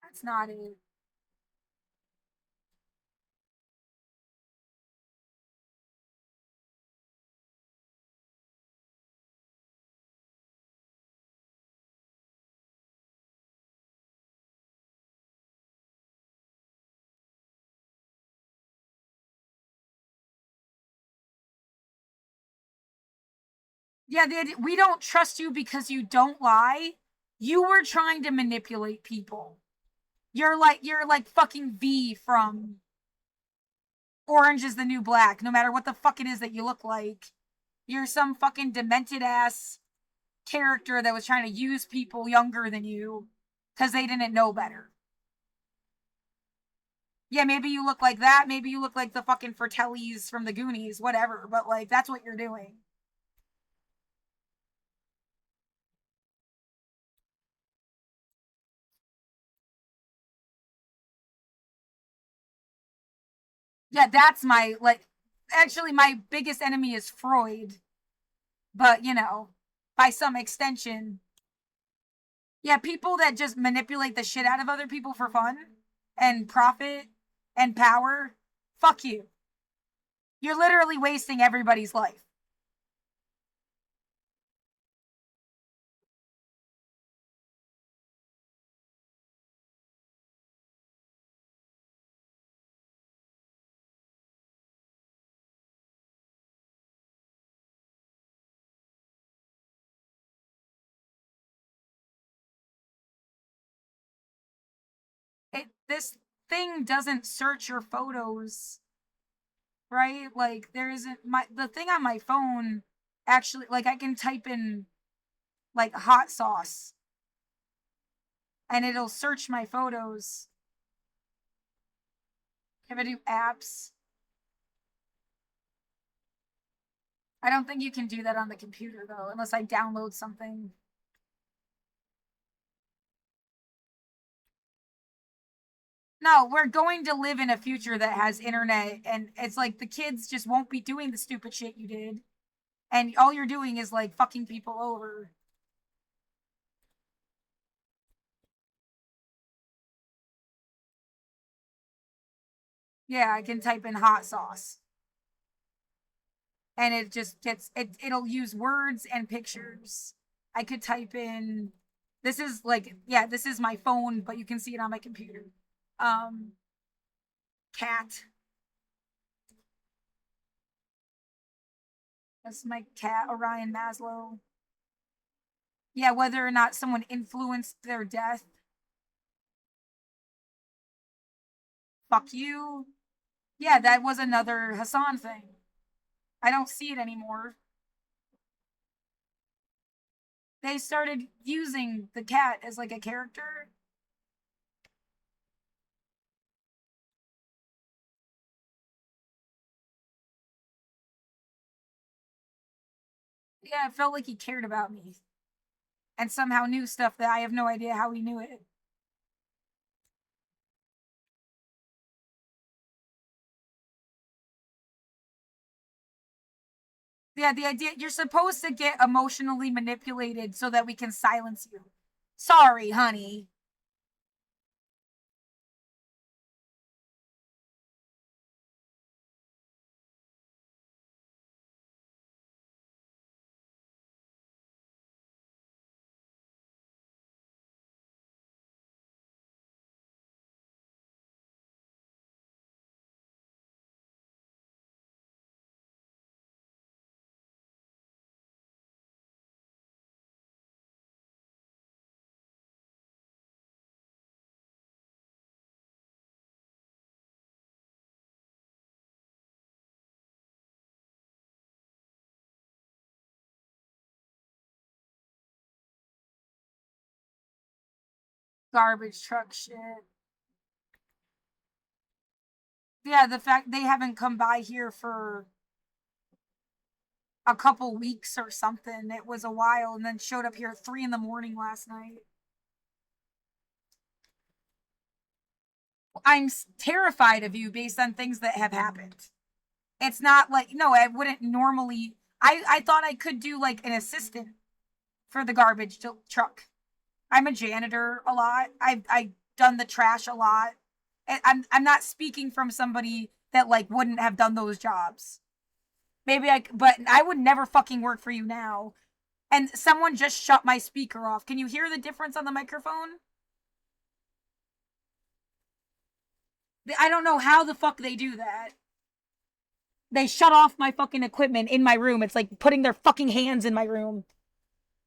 That's not it. Yeah, we don't trust you because you don't lie. You were trying to manipulate people. You're like fucking V from Orange is the New Black, no matter what the fuck it is that you look like. You're some fucking demented ass character that was trying to use people younger than you because they didn't know better. Yeah, maybe you look like that. Maybe you look like the fucking Fratellis from the Goonies, whatever. But like, that's what you're doing. Yeah, that's my like. Actually, my biggest enemy is Freud. But you know, by some extension, yeah, people that just manipulate the shit out of other people for fun and profit and power. Fuck you. You're literally wasting everybody's life. This thing doesn't search your photos, right? Like there isn't the thing on my phone actually like I can type in like hot sauce and it'll search my photos. If I do apps, I don't think you can do that on the computer though, unless I download something. No, we're going to live in a future that has internet, and it's like the kids just won't be doing the stupid shit you did, and all you're doing is like fucking people over. Yeah, I can type in hot sauce, and it just gets it. It'll use words and pictures. I could type in. This is like yeah, this is my phone, but you can see it on my computer. Um, cat. That's my cat, Orion Maslow. Yeah, whether or not someone influenced their death. Fuck you. Yeah, that was another Hassan thing. I don't see it anymore. They started using the cat as like a character. Yeah, it felt like he cared about me and somehow knew stuff that I have no idea how he knew it. Yeah, the idea you're supposed to get emotionally manipulated so that we can silence you. Sorry, honey. Garbage truck shit. Yeah, the fact they haven't come by here for a couple weeks or something. It was a while and then showed up here at 3 in the morning last night. I'm terrified of you based on things that have happened. It's not like no, I wouldn't normally. I thought I could do like an assistant for the garbage truck. I'm a janitor a lot. I've done the trash a lot. I'm not speaking from somebody that like wouldn't have done those jobs. Maybe but I would never fucking work for you now. And someone just shut my speaker off. Can you hear the difference on the microphone? I don't know how the fuck they do that. They shut off my fucking equipment in my room. It's like putting their fucking hands in my room.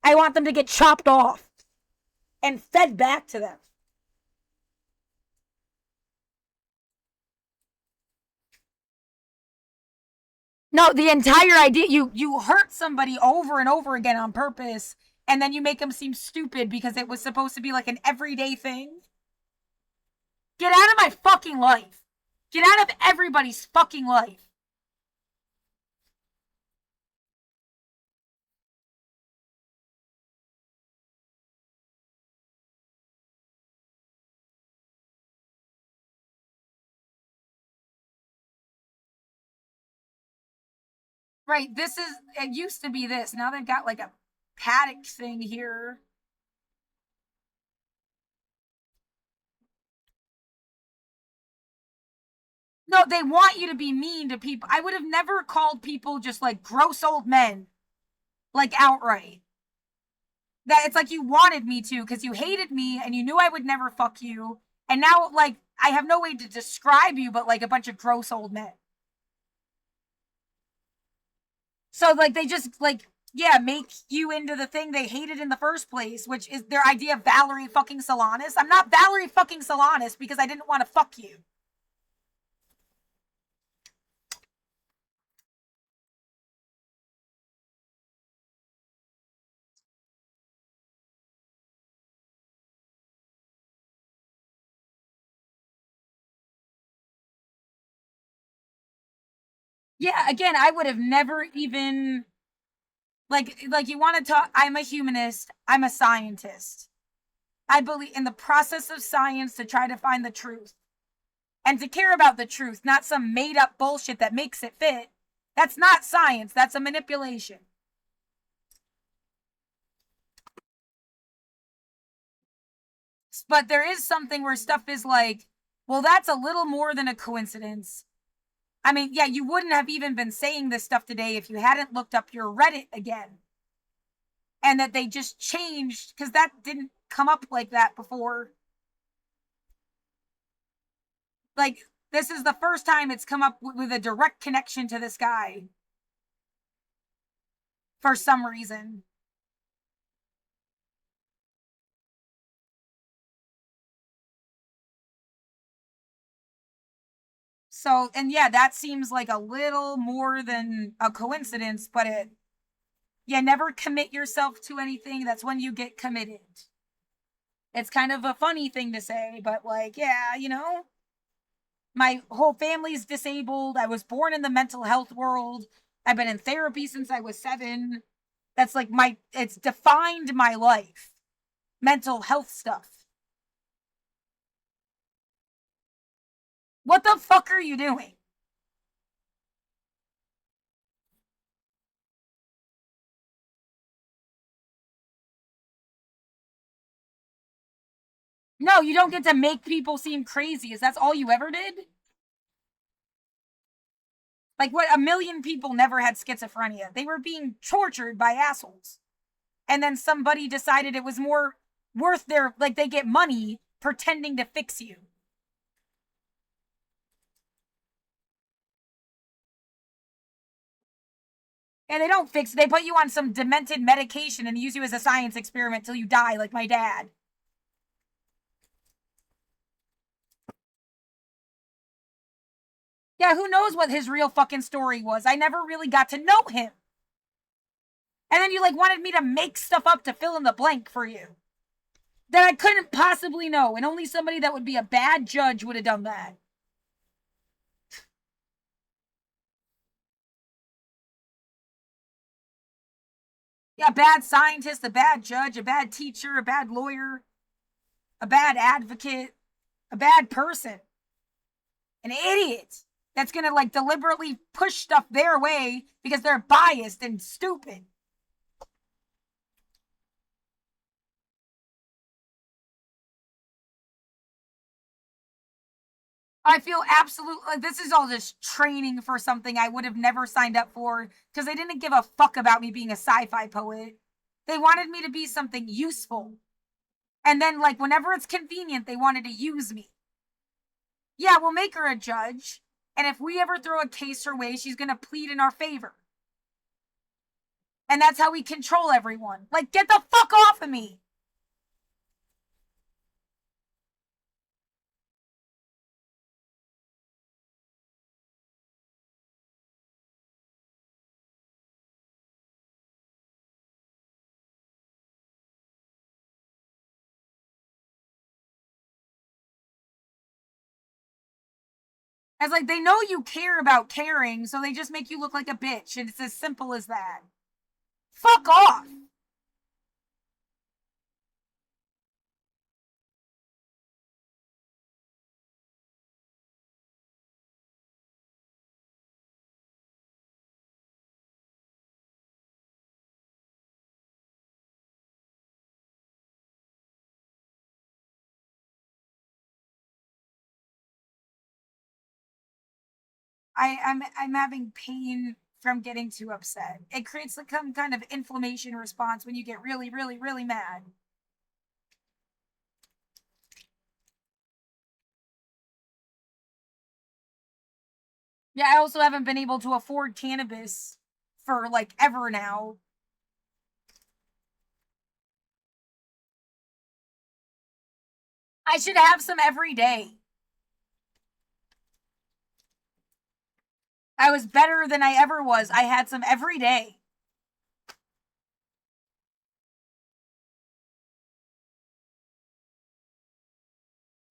I want them to get chopped off and fed back to them. No, the entire idea you hurt somebody over and over again on purpose and then you make them seem stupid because it was supposed to be like an everyday thing. Get out of my fucking life. Get out of everybody's fucking life. Right, this is, it used to be this. Now they've got like a paddock thing here. No, they want you to be mean to people. I would have never called people just like gross old men, like outright. That it's like you wanted me to because you hated me and you knew I would never fuck you. And now, like, I have no way to describe you, but like a bunch of gross old men. So, like, they just, like, yeah, make you into the thing they hated in the first place, which is their idea of Valerie fucking Solanas. I'm not Valerie fucking Solanas because I didn't want to fuck you. Yeah, again, I would have never even like you want to talk. I'm a humanist. I'm a scientist. I believe in the process of science to try to find the truth and to care about the truth, not some made up bullshit that makes it fit. That's not science. That's a manipulation. But there is something where stuff is like, well, that's a little more than a coincidence. I mean, yeah, you wouldn't have even been saying this stuff today if you hadn't looked up your Reddit again. And that they just changed because that didn't come up like that before. Like, this is the first time it's come up with a direct connection to this guy for some reason. So, and yeah, that seems like a little more than a coincidence, but you never commit yourself to anything. That's when you get committed. It's kind of a funny thing to say, but like, yeah, my whole family's disabled. I was born in the mental health world. I've been in therapy since I was 7. That's like it's defined my life. Mental health stuff. What the fuck are you doing? No, you don't get to make people seem crazy. Is that's all you ever did? Like what, a million people never had schizophrenia. They were being tortured by assholes. And then somebody decided it was more worth their, like, they get money pretending to fix you. And they don't fix it. They put you on some demented medication and use you as a science experiment till you die, like my dad. Yeah, who knows what his real fucking story was? I never really got to know him. And then you like wanted me to make stuff up to fill in the blank for you that I couldn't possibly know, and only somebody that would be a bad judge would have done that. Yeah, a bad scientist, a bad judge, a bad teacher, a bad lawyer, a bad advocate, a bad person, an idiot that's gonna like deliberately push stuff their way because they're biased and stupid. I feel absolutely like this is all just training for something I would have never signed up for because they didn't give a fuck about me being a sci-fi poet. They wanted me to be something useful. And then, like, whenever it's convenient, they wanted to use me. Yeah, we'll make her a judge. And if we ever throw a case her way, she's going to plead in our favor. And that's how we control everyone. Like, get the fuck off of me. It's like they know you care about caring, so they just make you look like a bitch, and it's as simple as that. Fuck off! I'm having pain from getting too upset. It creates like some kind of inflammation response when you get really, really, really mad. Yeah, I also haven't been able to afford cannabis for like ever now. I should have some every day. I was better than I ever was. I had some every day.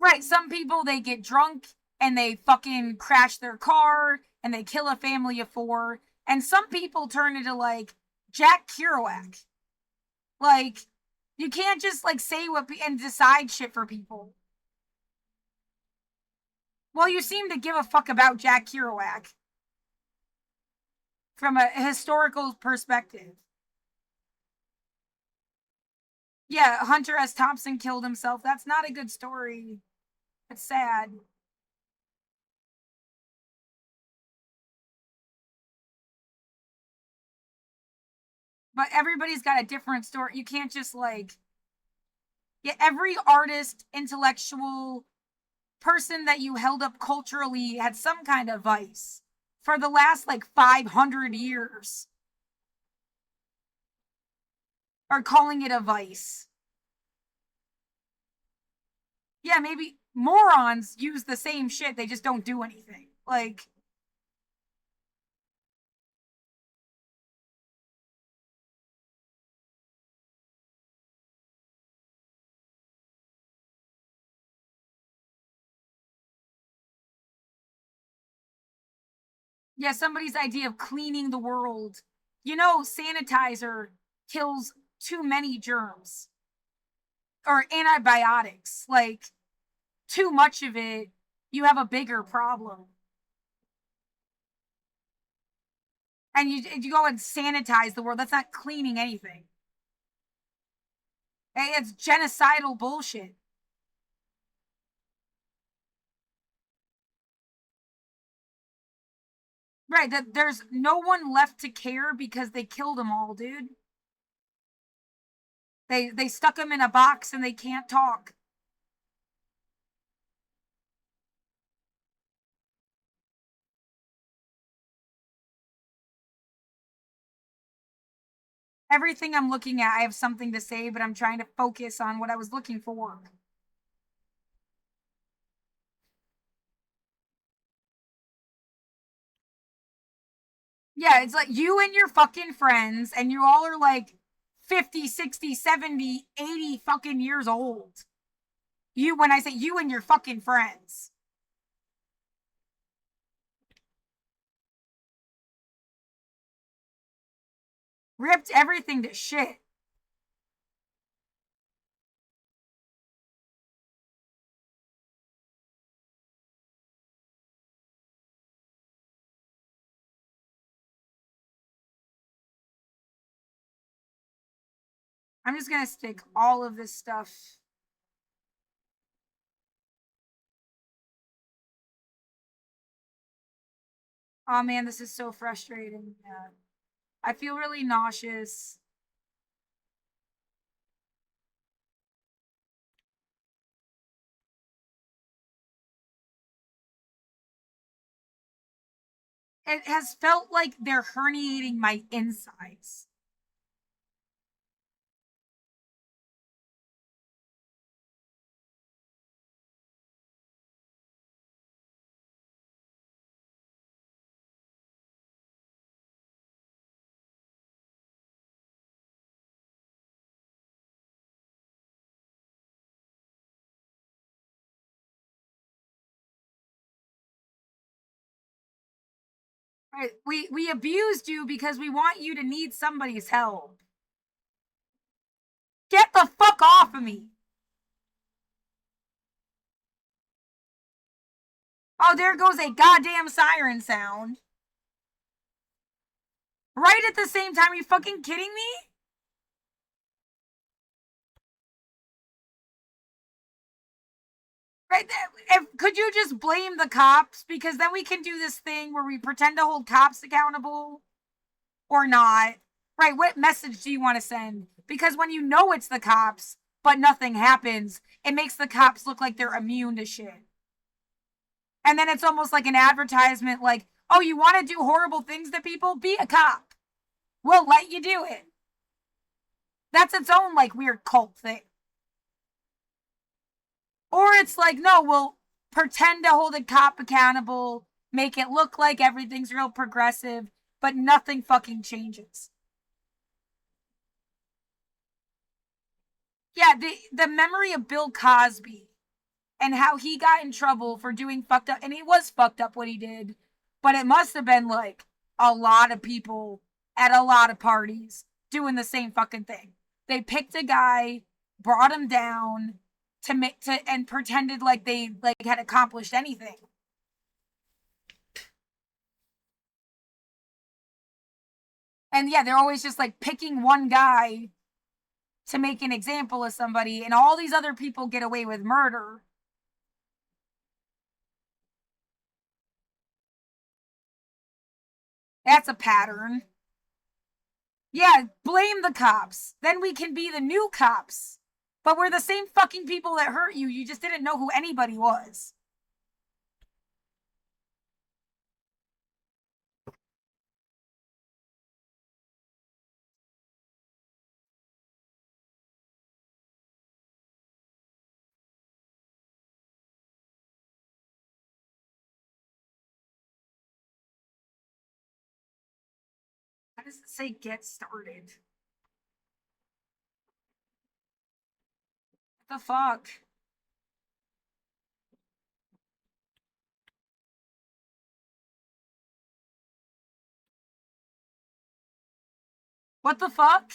Right, some people they get drunk and they fucking crash their car and they kill a family of four. And some people turn into like Jack Kerouac. Like, you can't just like say what and decide shit for people. Well, you seem to give a fuck about Jack Kerouac from a historical perspective. Yeah, Hunter S. Thompson killed himself. That's not a good story. It's sad. But everybody's got a different story. You can't just like, yeah, every artist, intellectual person that you held up culturally had some kind of vice for the last like 500 years, or calling it a vice. Yeah, maybe morons use the same shit, they just don't do anything. Like, yeah, somebody's idea of cleaning the world. You know, sanitizer kills too many germs, or antibiotics. Like, too much of it, you have a bigger problem. And you go and sanitize the world. That's not cleaning anything. It's genocidal bullshit. Right, that there's no one left to care because they killed them all, dude. They stuck them in a box and they can't talk. Everything I'm looking at, I have something to say, but I'm trying to focus on what I was looking for. Yeah, it's like you and your fucking friends, and you all are like 50, 60, 70, 80 fucking years old. You, when I say you and your fucking friends, ripped everything to shit. I'm just gonna stick all of this stuff. Oh man, this is so frustrating. Yeah. I feel really nauseous. It has felt like they're herniating my insides. Right? We abused you because we want you to need somebody's help. Get the fuck off of me. Oh, there goes a goddamn siren sound. Right at the same time, are you fucking kidding me? Right? Could you just blame the cops? Because then we can do this thing where we pretend to hold cops accountable or not. Right? What message do you want to send? Because when you know it's the cops, but nothing happens, it makes the cops look like they're immune to shit. And then it's almost like an advertisement like, oh, you want to do horrible things to people? Be a cop. We'll let you do it. That's its own like weird cult thing. Or it's like, no, we'll pretend to hold a cop accountable, make it look like everything's real progressive, but nothing fucking changes. Yeah, the memory of Bill Cosby and how he got in trouble for doing fucked up, and he was fucked up what he did, but it must have been like a lot of people at a lot of parties doing the same fucking thing. They picked a guy, brought him down to make to and pretended like they like had accomplished anything. And yeah, they're always just like picking one guy to make an example of somebody, and all these other people get away with murder. That's a pattern. Yeah, blame the cops. Then we can be the new cops. But we're the same fucking people that hurt you. You just didn't know who anybody was. How does it say get started? What the fuck? What the fuck?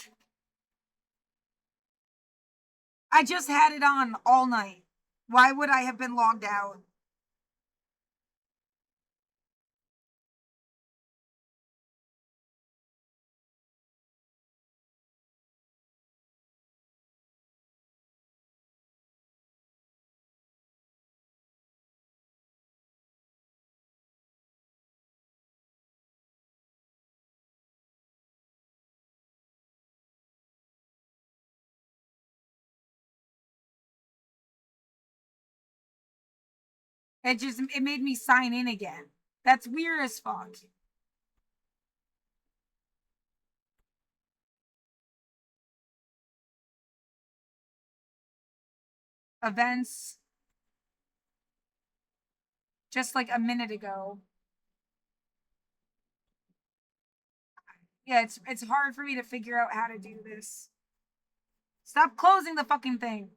I just had it on all night. Why would I have been logged out? It made me sign in again. That's weird as fuck. Events just like a minute ago. Yeah, it's hard for me to figure out how to do this. Stop closing the fucking thing.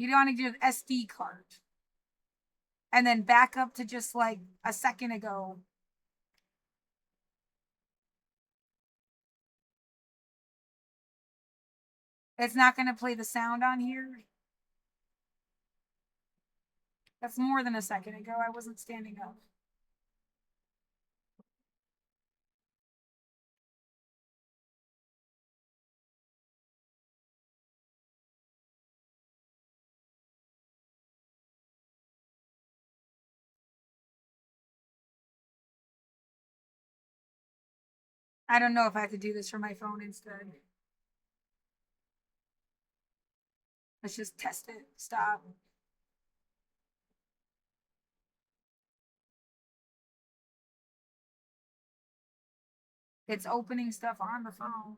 You don't want to do an SD card. And then back up to just like a second ago. It's not going to play the sound on here. That's more than a second ago. I wasn't standing up. I don't know if I have to do this from my phone instead. Let's just test it. Stop. It's opening stuff on the phone.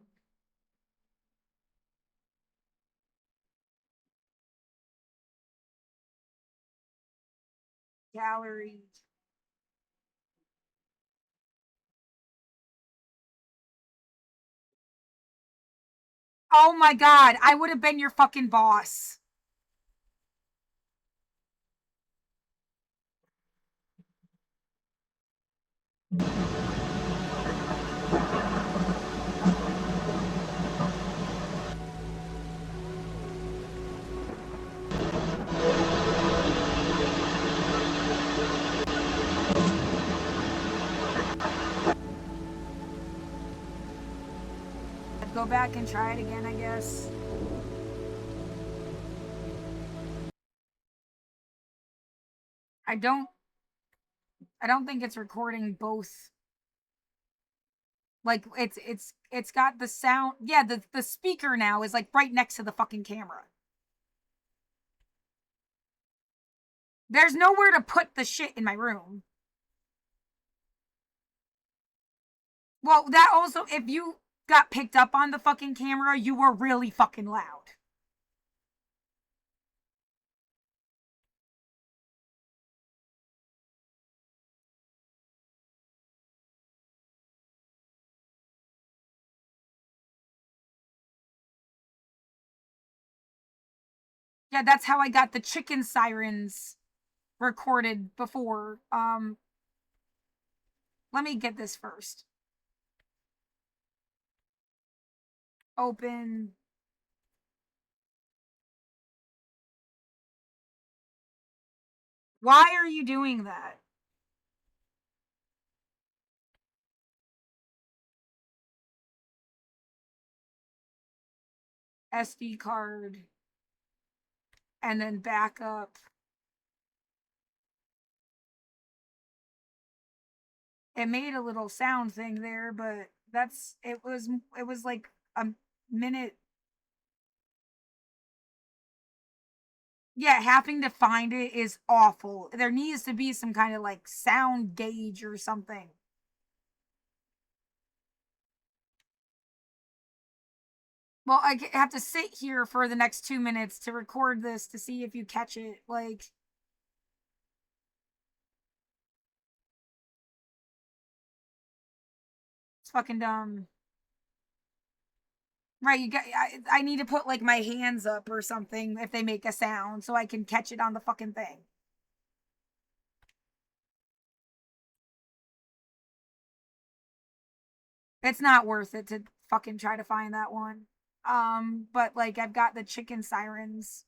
Gallery. Oh my god, I would have been your fucking boss. I'd go back and try it again, I guess. I don't think it's recording both. Like it's got the sound. Yeah, the speaker now is like right next to the fucking camera. There's nowhere to put the shit in my room. Well, that also, if you got picked up on the fucking camera, you were really fucking loud. Yeah, that's how I got the chicken sirens recorded before. Let me get this first. Open. Why are you doing that? SD card. And then backup. It made a little sound thing there, but it was like a minute. Yeah, having to find it is awful. There needs to be some kind of like sound gauge or something. Well, I have to sit here for the next 2 minutes to record this to see if you catch it. Like, it's fucking dumb. Right, I need to put like my hands up or something if they make a sound so I can catch it on the fucking thing. It's not worth it to fucking try to find that one. But like I've got the chicken sirens.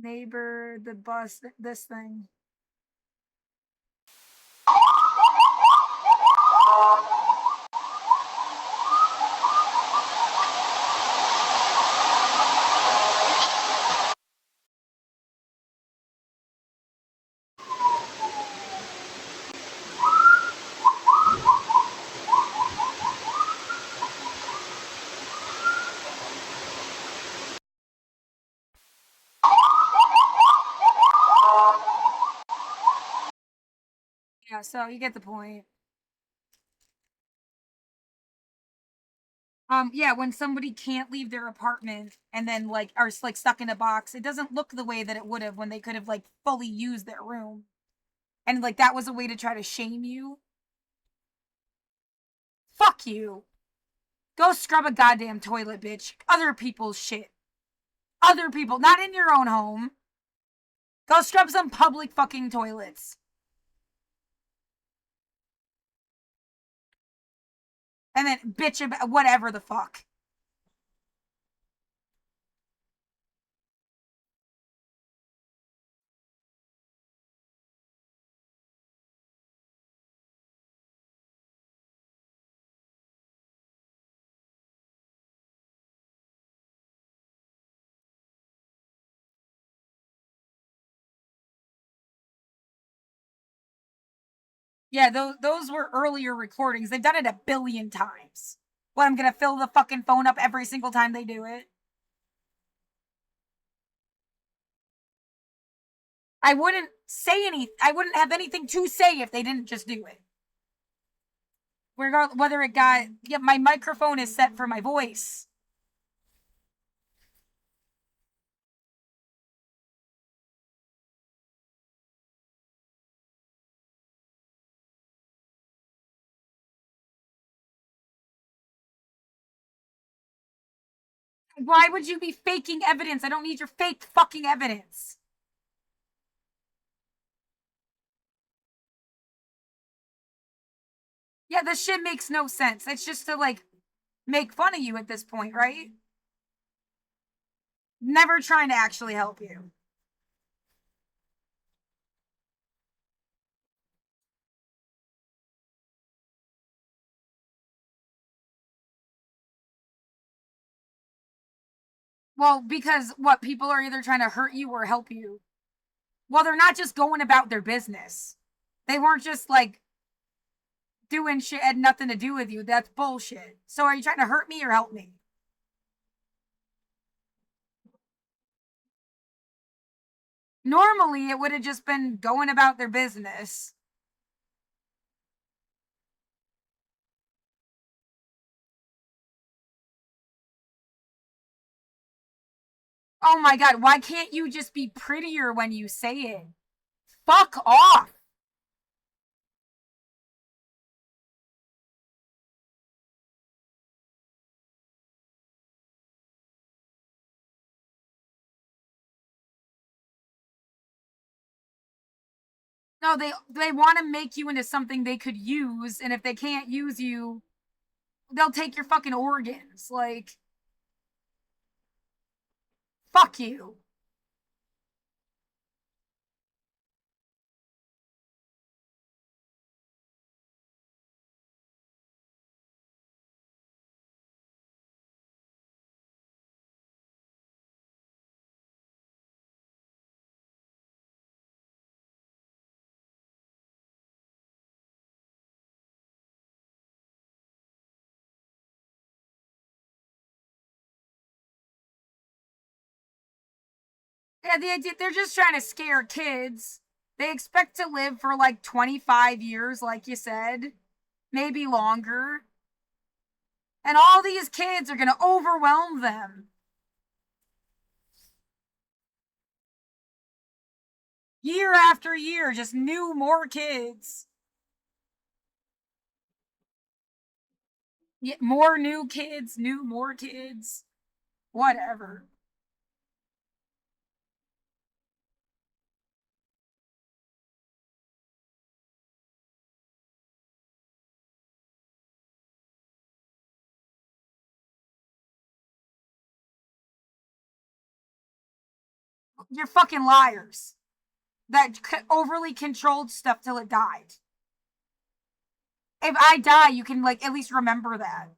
Neighbor, the bus, this thing. Yeah, so you get the point. Yeah, when somebody can't leave their apartment and then like are like stuck in a box, it doesn't look the way that it would have when they could have like fully used their room. And like that was a way to try to shame you. Fuck you. Go scrub a goddamn toilet, bitch. Other people's shit. Other people, not in your own home. Go scrub some public fucking toilets. And then bitch about whatever the fuck. Yeah, those were earlier recordings. They've done it a billion times. What, I'm gonna fill the fucking phone up every single time they do it? I wouldn't say any. I wouldn't have anything to say if they didn't just do it. Regardless, whether it got. Yeah, my microphone is set for my voice. Why would you be faking evidence? I don't need your fake fucking evidence. Yeah, this shit makes no sense. It's just to like make fun of you at this point, right? Never trying to actually help you. Well, because what people are either trying to hurt you or help you. Well, they're not just going about their business. They weren't just like doing shit had nothing to do with you. That's bullshit. So are you trying to hurt me or help me? Normally, it would have just been going about their business. Oh my god, why can't you just be prettier when you say it? Fuck off. No, they want to make you into something they could use, and if they can't use you, they'll take your fucking organs. Like, fuck you. Yeah, they're just trying to scare kids. They expect to live for like 25 years, like you said, maybe longer. And all these kids are going to overwhelm them year after year, just more kids. Yeah, more new kids, more kids, whatever. You're fucking liars that overly controlled stuff till it died. If I die, you can like at least remember that.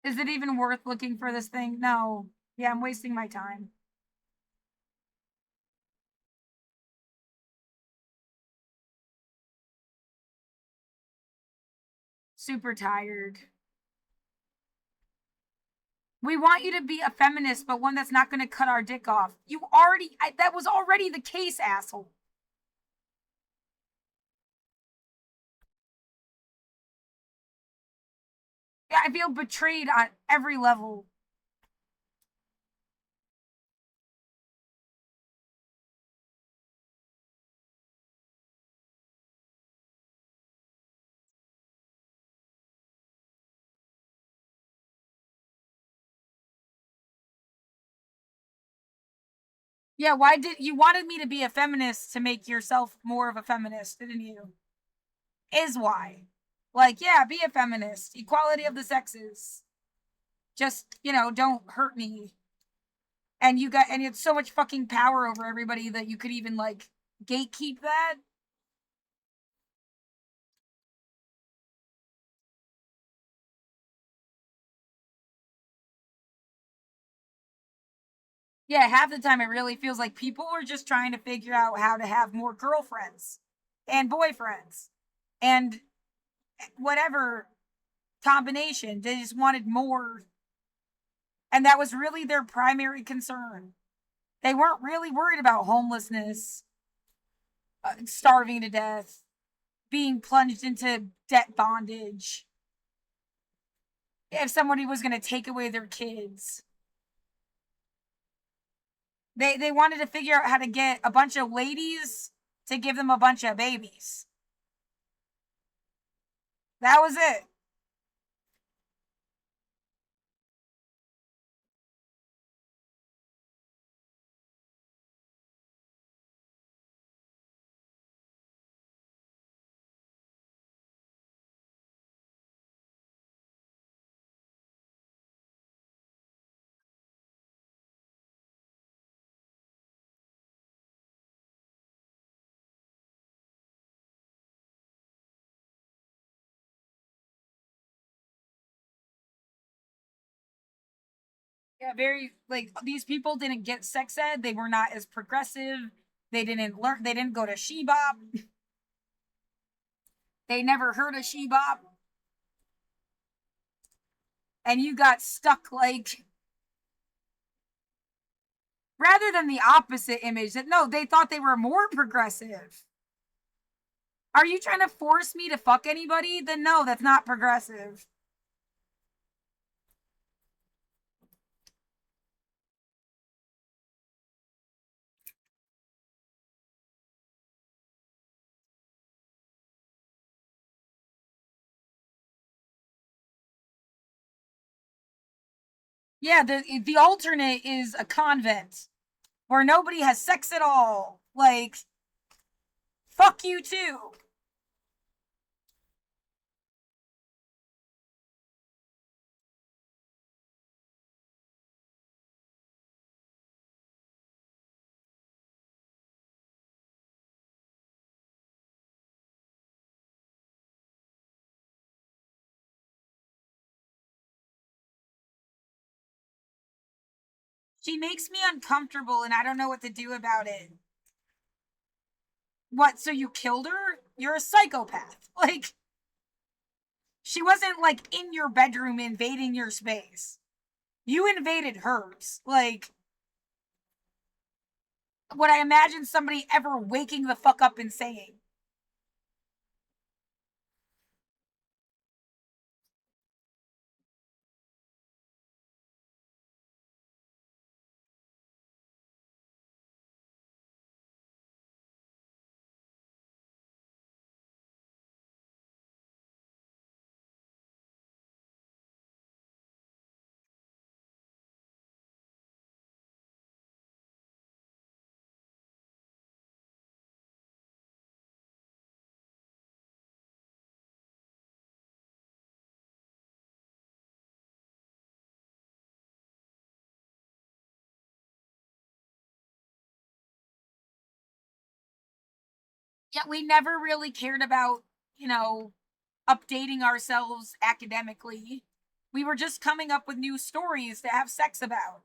Is it even worth looking for this thing? No. Yeah, I'm wasting my time. Super tired. We want you to be a feminist, but one that's not going to cut our dick off. That was already the case, asshole. Yeah, I feel betrayed on every level. Yeah, why did you wanted me to be a feminist to make yourself more of a feminist, didn't you? Is why. Like, yeah, be a feminist. Equality of the sexes. Just, don't hurt me. And you had so much fucking power over everybody that you could even like gatekeep that. Yeah, half the time it really feels like people were just trying to figure out how to have more girlfriends and boyfriends and whatever combination. They just wanted more. And that was really their primary concern. They weren't really worried about homelessness, starving to death. being plunged into debt bondage if somebody was going to take away their kids. They wanted to figure out how to get a bunch of ladies to give them a bunch of babies. That was it. Yeah, very like these people didn't get sex ed. They were not as progressive. They didn't learn. They didn't go to Shebop. They never heard of Shebop. And you got stuck like rather than the opposite image that no, they thought they were more progressive. Are you trying to force me to fuck anybody? Then no, that's not progressive. Yeah, the alternate is a convent where nobody has sex at all. Like, fuck you too. She makes me uncomfortable and I don't know what to do about it. What, so you killed her? You're a psychopath. Like, she wasn't like in your bedroom invading your space. You invaded hers. Like, would I imagine somebody ever waking the fuck up and saying? Yeah, we never really cared about, you know, updating ourselves academically. We were just coming up with new stories to have sex about.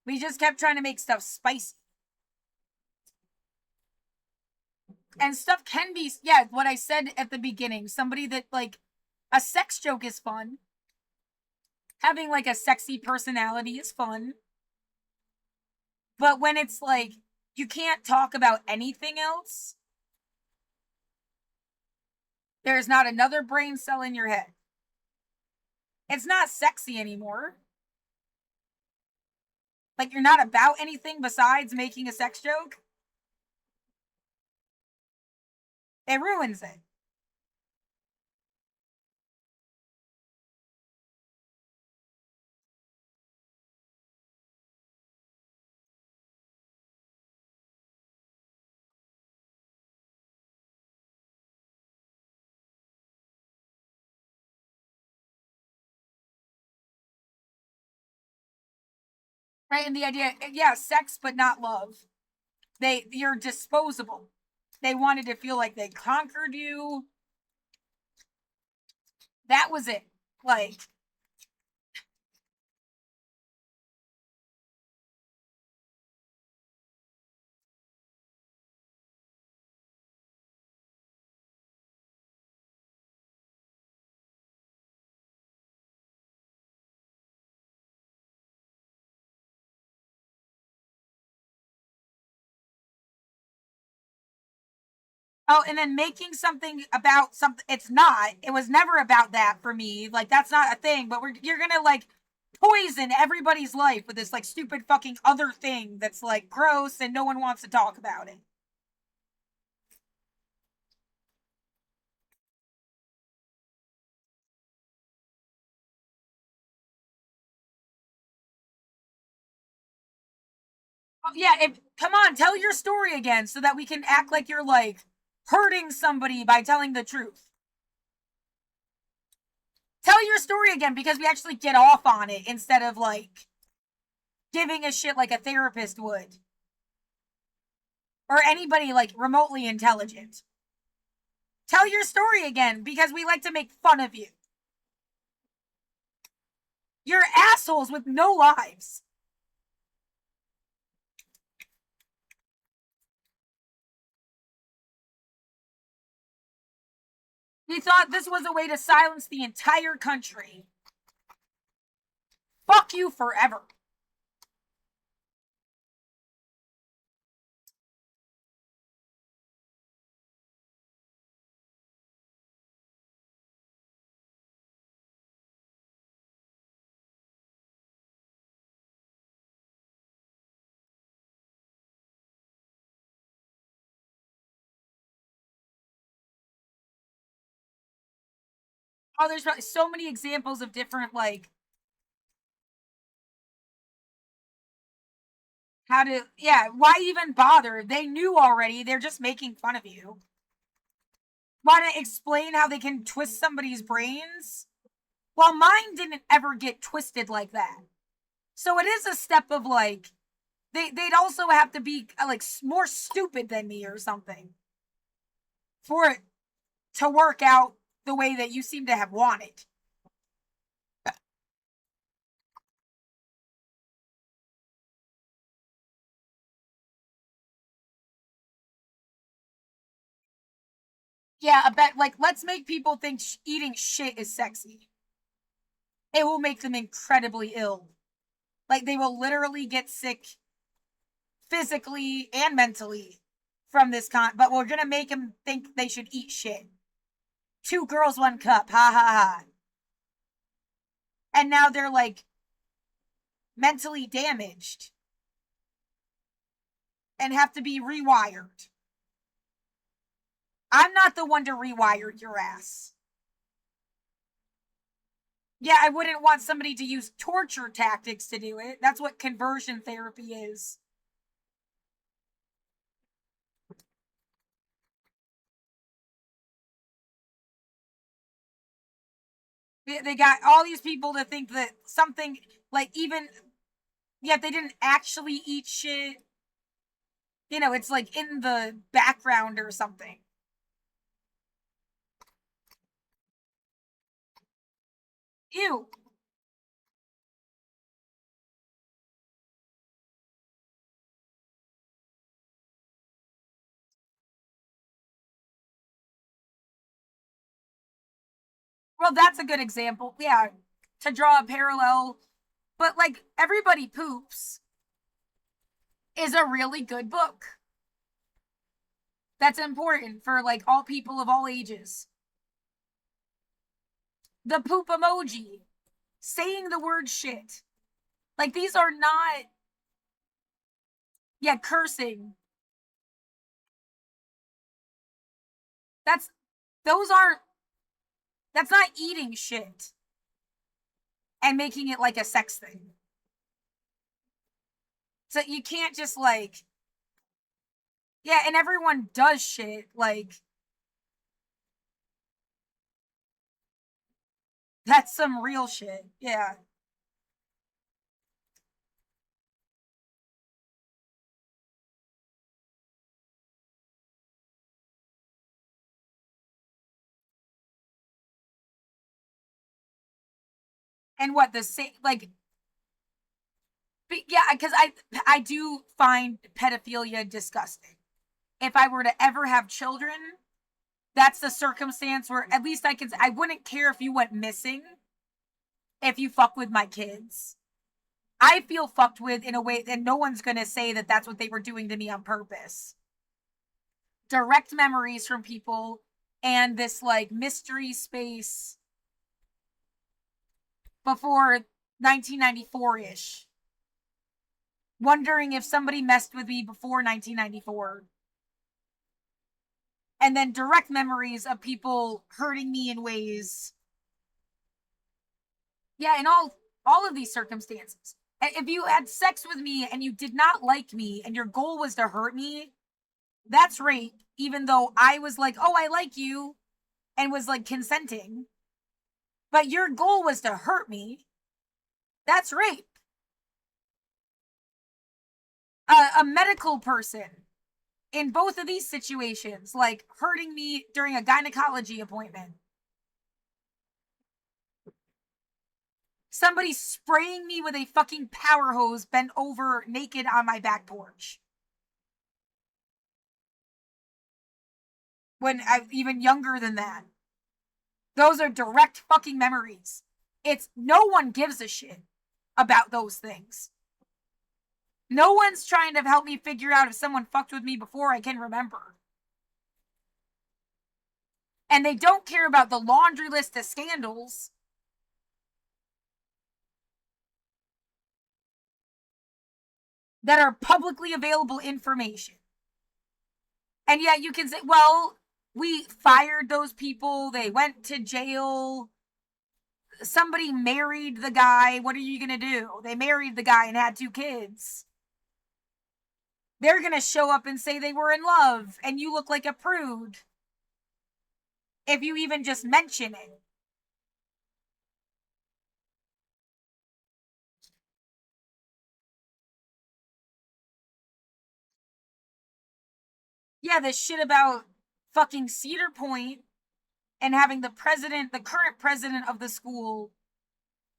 We just kept trying to make stuff spicy. And stuff can be, yeah, what I said at the beginning. Somebody that, like, a sex joke is fun. Having, like, a sexy personality is fun. But when it's like, you can't talk about anything else, there's not another brain cell in your head. It's not sexy anymore. Like, you're not about anything besides making a sex joke. It ruins it. Right? And the idea, yeah, sex, but not love. You're disposable. They wanted to feel like they conquered you. That was it. Like, Oh, and then making something about something. It's not. It was never about that for me. Like, that's not a thing. But you're gonna like poison everybody's life with this like stupid fucking other thing that's like gross and no one wants to talk about it. Oh, yeah, come on, tell your story again so that we can act like you're like hurting somebody by telling the truth. Tell your story again because we actually get off on it instead of like giving a shit like a therapist would. Or anybody like remotely intelligent. Tell your story again because we like to make fun of you. You're assholes with no lives. We thought this was a way to silence the entire country. Fuck you forever. Oh, there's so many examples of different like how to, yeah, why even bother? They knew already. They're just making fun of you. Want to explain how they can twist somebody's brains? Well, mine didn't ever get twisted like that. So it is a step of like, they'd also have to be like more stupid than me or something for it to work out the way that you seem to have wanted. Yeah, I bet, like, let's make people think eating shit is sexy. It will make them incredibly ill. Like, they will literally get sick physically and mentally from this but we're gonna make them think they should eat shit. Two girls, one cup, ha ha ha. And now they're like mentally damaged and have to be rewired. I'm not the one to rewire your ass. Yeah, I wouldn't want somebody to use torture tactics to do it. That's what conversion therapy is. They got all these people to think that something, like, even, yeah, they didn't actually eat shit. You know, it's like in the background or something. Ew. Well, that's a good example. Yeah, to draw a parallel. But, like, Everybody Poops is a really good book. That's important for, like, all people of all ages. The poop emoji, saying the word shit. Like, these are not, yeah, cursing. That's, those aren't, that's not eating shit and making it like a sex thing. So you can't just like, yeah, and everyone does shit. Like, that's some real shit. Yeah. And what the same, like, but yeah, because I do find pedophilia disgusting. If I were to ever have children, that's the circumstance where at least I wouldn't care if you went missing if you fuck with my kids. I feel fucked with in a way that no one's gonna say that that's what they were doing to me on purpose. direct memories from people and this like mystery space before 1994-ish, wondering if somebody messed with me before 1994, and then direct memories of people hurting me in ways. Yeah, in all of these circumstances. If you had sex with me and you did not like me and your goal was to hurt me, that's rape, even though I was like, oh, I like you, and was like consenting. But your goal was to hurt me. That's rape. A medical person in both of these situations, like hurting me during a gynecology appointment. Somebody spraying me with a fucking power hose bent over naked on my back porch. When I'm even younger than that. Those are direct fucking memories. It's no one gives a shit about those things. No one's trying to help me figure out if someone fucked with me before I can remember. And they don't care about the laundry list of scandals. That are publicly available information. And yet you can say, well, we fired those people. They went to jail. Somebody married the guy. What are you going to do? They married the guy and had 2 kids. They're going to show up and say they were in love, and you look like a prude if you even just mention it. Yeah, this shit about fucking Cedar Point and having the current president of the school,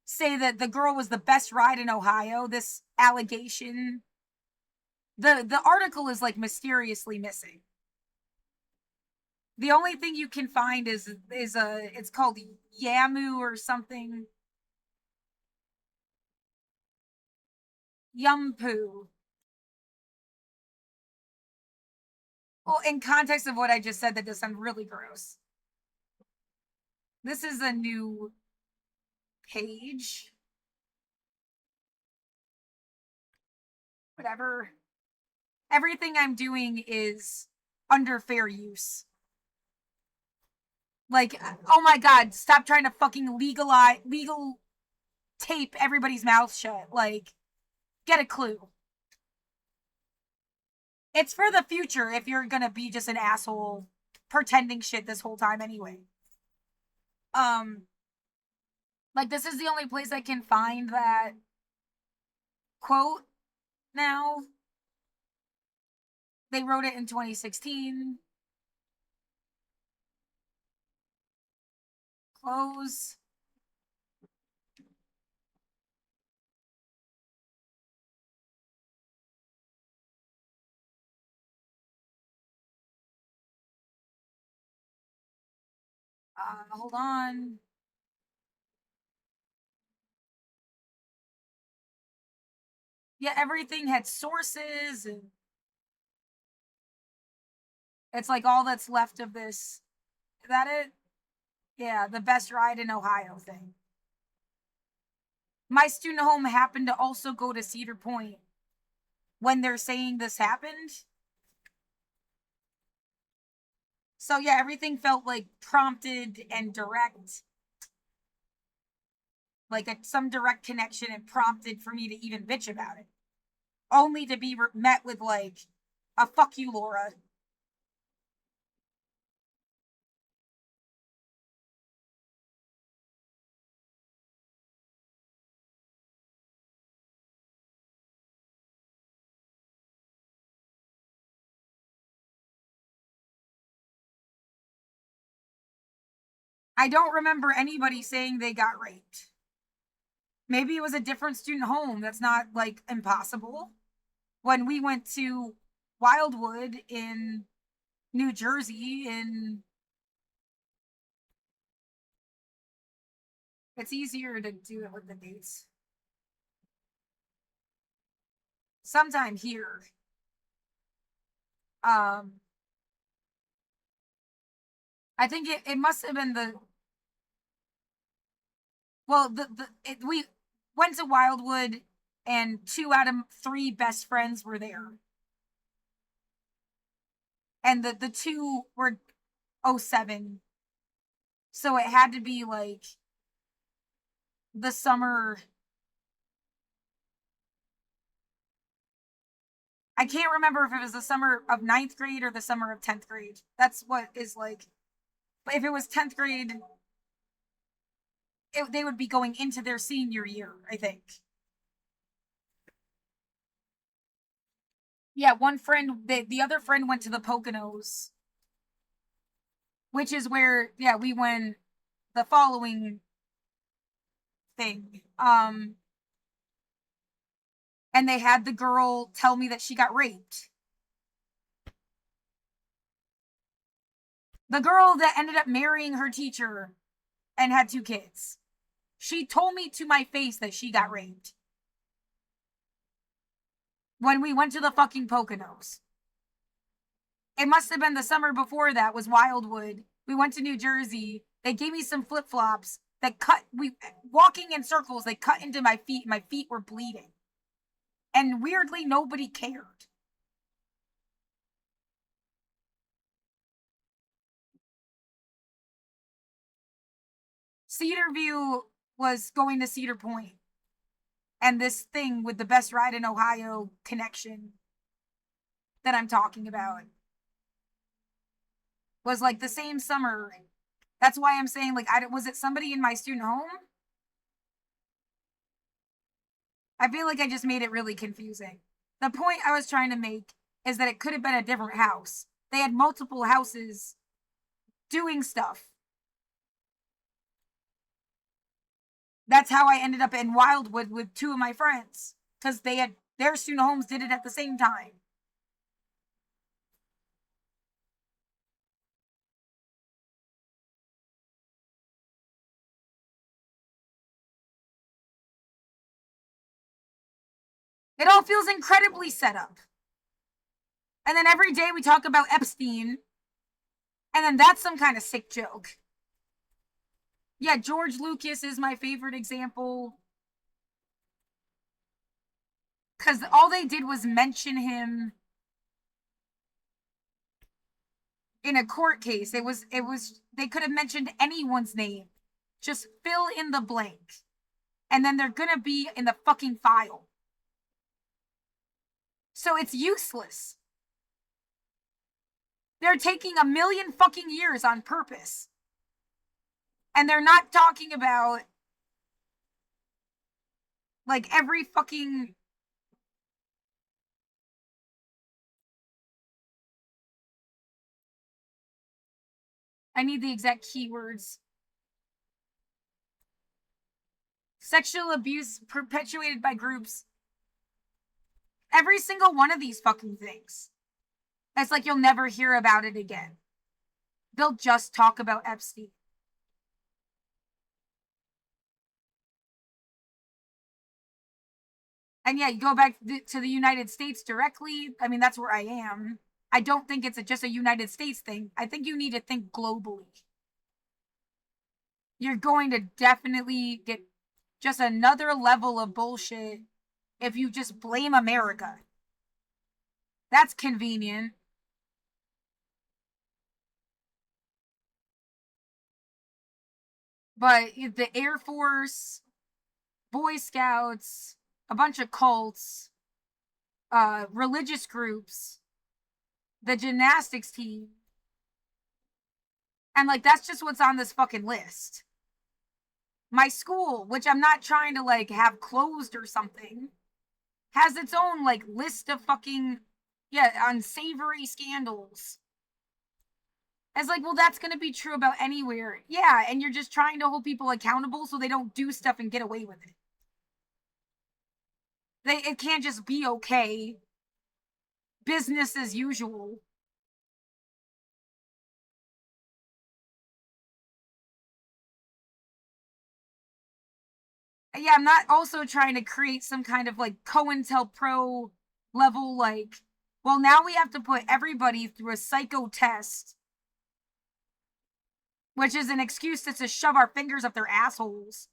say that the girl was the best ride in Ohio. This allegation. The article is like mysteriously missing. The only thing you can find is it's called Yamu or something. Yumpu. Well, in context of what I just said, that does sound really gross. This is a new page. Whatever. Everything I'm doing is under fair use. Like, oh my god, stop trying to fucking legal tape everybody's mouth shut. Like, get a clue. It's for the future if you're gonna be just an asshole pretending shit this whole time anyway. Like, this is the only place I can find that quote now. They wrote it in 2016. Close. Hold on. Yeah, everything had sources, and it's like all that's left of this. Is that it? Yeah, the best ride in Ohio thing. My student home happened to also go to Cedar Point when they're saying this happened. So yeah, everything felt like prompted and direct. Like some direct connection and prompted for me to even bitch about it. Only to be met with like a fuck you, Laura. I don't remember anybody saying they got raped. Maybe it was a different student home. That's not like impossible. When we went to Wildwood in New Jersey, it's easier to do it with the dates. Sometime here. I think it must have been the well we went to Wildwood and 2 out of 3 best friends were there, and the 2 were '07, so it had to be like the summer. I can't remember if it was the summer of 9th grade or the summer of 10th grade. That's what is like. But if it was 10th grade, they would be going into their senior year, I think. Yeah, one friend, the other friend went to the Poconos, which is where, yeah, we went the following thing. And they had the girl tell me that she got raped. The girl that ended up marrying her teacher and had 2 kids. She told me to my face that she got raped. When we went to the fucking Poconos. It must have been the summer before that was Wildwood. We went to New Jersey. They gave me some flip-flops that walking in circles, they cut into my feet. My feet were bleeding. And weirdly, nobody cared. Cedarview was going to Cedar Point. And this thing with the best ride in Ohio connection that I'm talking about was like the same summer. That's why I'm saying, like, was it somebody in my student home? I feel like I just made it really confusing. The point I was trying to make is that it could have been a different house. They had multiple houses doing stuff. That's how I ended up in Wildwood with 2 of my friends, because their student homes did it at the same time. It all feels incredibly set up. And then every day we talk about Epstein, and then that's some kind of sick joke. Yeah, George Lucas is my favorite example. Because all they did was mention him in a court case. They could have mentioned anyone's name. Just fill in the blank. And then they're gonna be in the fucking file. So it's useless. They're taking a million fucking years on purpose. And they're not talking about like every fucking I need the exact keywords. Sexual abuse perpetuated by groups. Every single one of these fucking things. It's like you'll never hear about it again. They'll just talk about Epstein. And yeah, you go back to the United States directly. I mean, that's where I am. I don't think it's just a United States thing. I think you need to think globally. You're going to definitely get just another level of bullshit if you just blame America. That's convenient. But the Air Force, Boy Scouts, a bunch of cults, religious groups, the gymnastics team, and like that's just what's on this fucking list. My school, which I'm not trying to like have closed or something, has its own like list of fucking unsavory scandals. It's like, well, that's going to be true about anywhere. Yeah, and you're just trying to hold people accountable so they don't do stuff and get away with it. It can't just be okay. Business as usual. Yeah, I'm not also trying to create some kind of like cointelpro level, like, well, now we have to put everybody through a psycho test which is an excuse to shove our fingers up their assholes.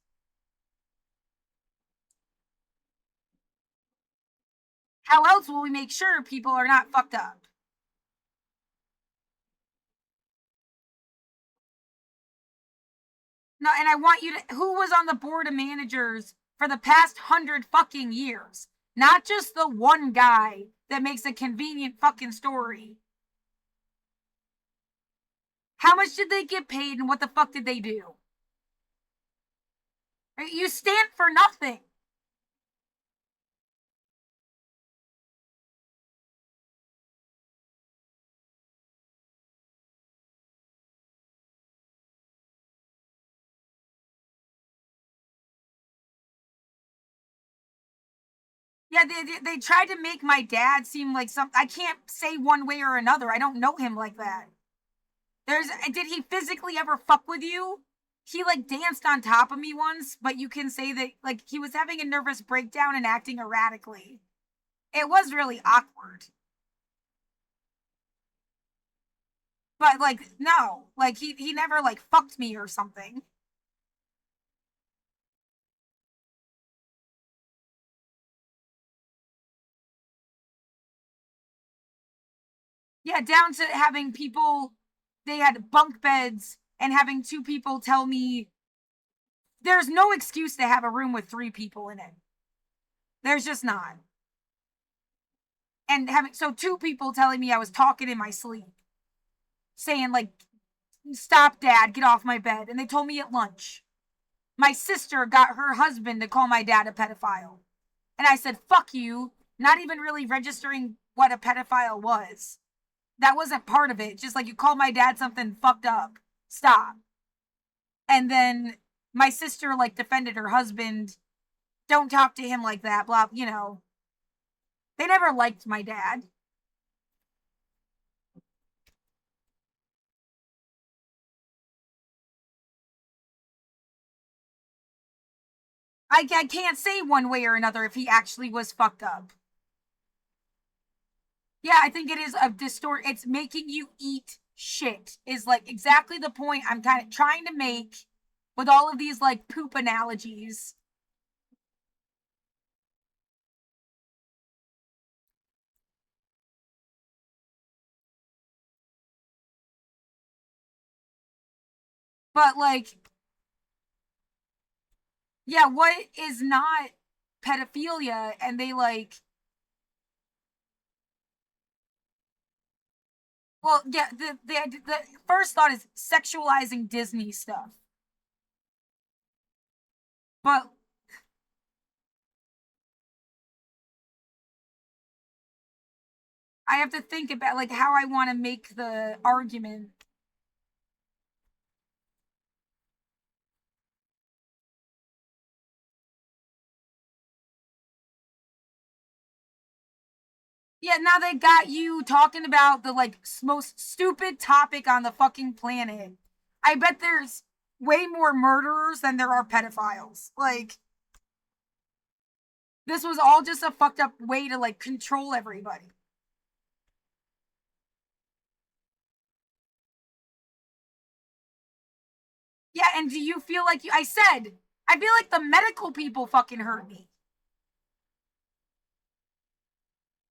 How else will we make sure people are not fucked up? No, and I want you to, who was on the board of managers for the past 100 fucking years? Not just the one guy that makes a convenient fucking story. How much did they get paid and what the fuck did they do? You stand for nothing. Yeah, they tried to make my dad seem like some. I can't say one way or another. I don't know him like that. Did he physically ever fuck with you? He like danced on top of me once, but you can say that like he was having a nervous breakdown and acting erratically. It was really awkward. But like no, like he never like fucked me or something. Yeah, down to having people, they had bunk beds and having two people tell me there's no excuse to have a room with three people in it. There's just not. And having, so two people telling me I was talking in my sleep, saying, like, stop, dad, get off my bed. And they told me at lunch. My sister got her husband to call my dad a pedophile. And I said, fuck you, not even really registering what a pedophile was. That wasn't part of it. Just like you called my dad something fucked up. Stop. And then my sister like defended her husband. Don't talk to him like that. Blah, you know. They never liked my dad. I can't say one way or another if he actually was fucked up. Yeah, I think it is a distort. It's making you eat shit is like exactly the point I'm kind of trying to make with all of these like poop analogies. But like, yeah, what is not pedophilia? And they like, well, yeah, the first thought is sexualizing Disney stuff. But I have to think about like how I want to make the argument. Yeah, now they got you talking about the like most stupid topic on the fucking planet. I bet there's way more murderers than there are pedophiles. Like this was all just a fucked up way to like control everybody. Yeah, and do you feel like I said, I feel like the medical people fucking hurt me.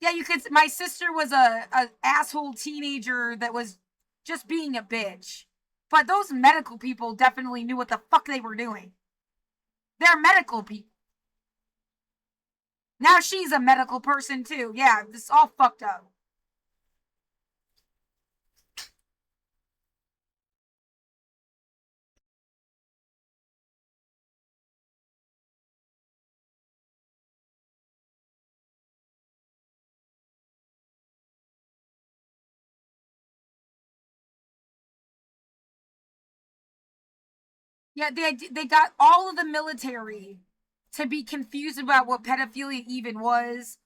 Yeah, you could. My sister was a asshole teenager that was just being a bitch. But those medical people definitely knew what the fuck they were doing. They're medical people. Now she's a medical person too. Yeah, this is all fucked up. Yeah, they got all of the military to be confused about what pedophilia even was,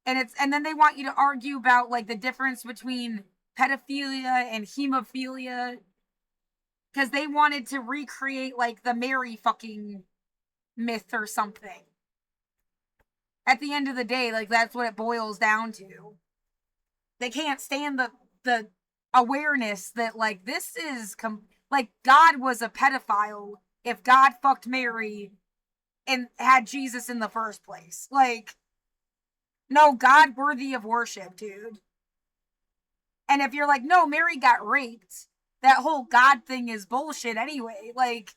and then they want you to argue about like the difference between pedophilia and hemophilia because they wanted to recreate like the Mary fucking myth or something. At the end of the day, like that's what it boils down to. They can't stand the awareness that like this is Like, God was a pedophile if God fucked Mary and had Jesus in the first place. Like, no, God worthy of worship, dude. And if you're like, no, Mary got raped, that whole God thing is bullshit anyway. Like,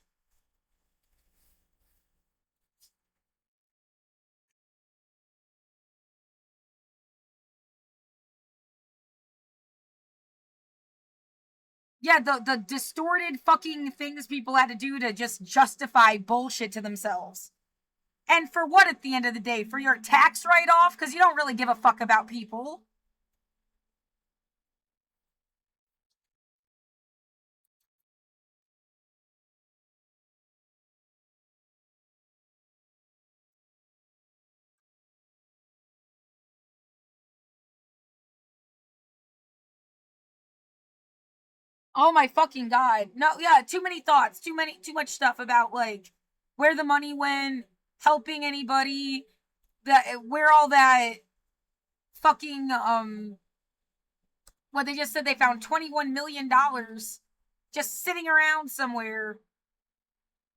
yeah, the distorted fucking things people had to do to just justify bullshit to themselves. And for what at the end of the day? For your tax write off? Because you don't really give a fuck about people. Oh my fucking god. No, yeah, too many thoughts, too much stuff about like where the money went, helping anybody, that where all that fucking what they just said they found $21 million just sitting around somewhere.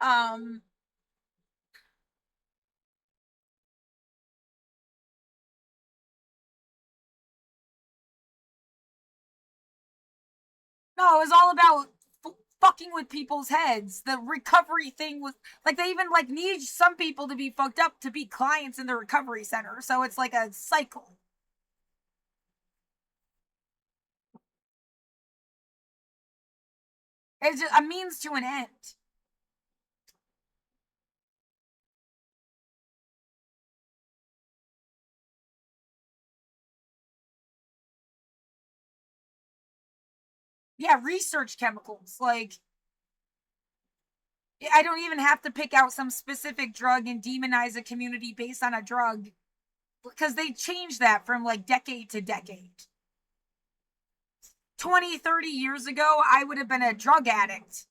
Um no, it was all about fucking with people's heads. The recovery thing was like they even like need some people to be fucked up to be clients in the recovery center. So it's like a cycle. It's just a means to an end. Yeah, research chemicals. Like, I don't even have to pick out some specific drug and demonize a community based on a drug because they changed that from like decade to decade. 20, 30 years ago, I would have been a drug addict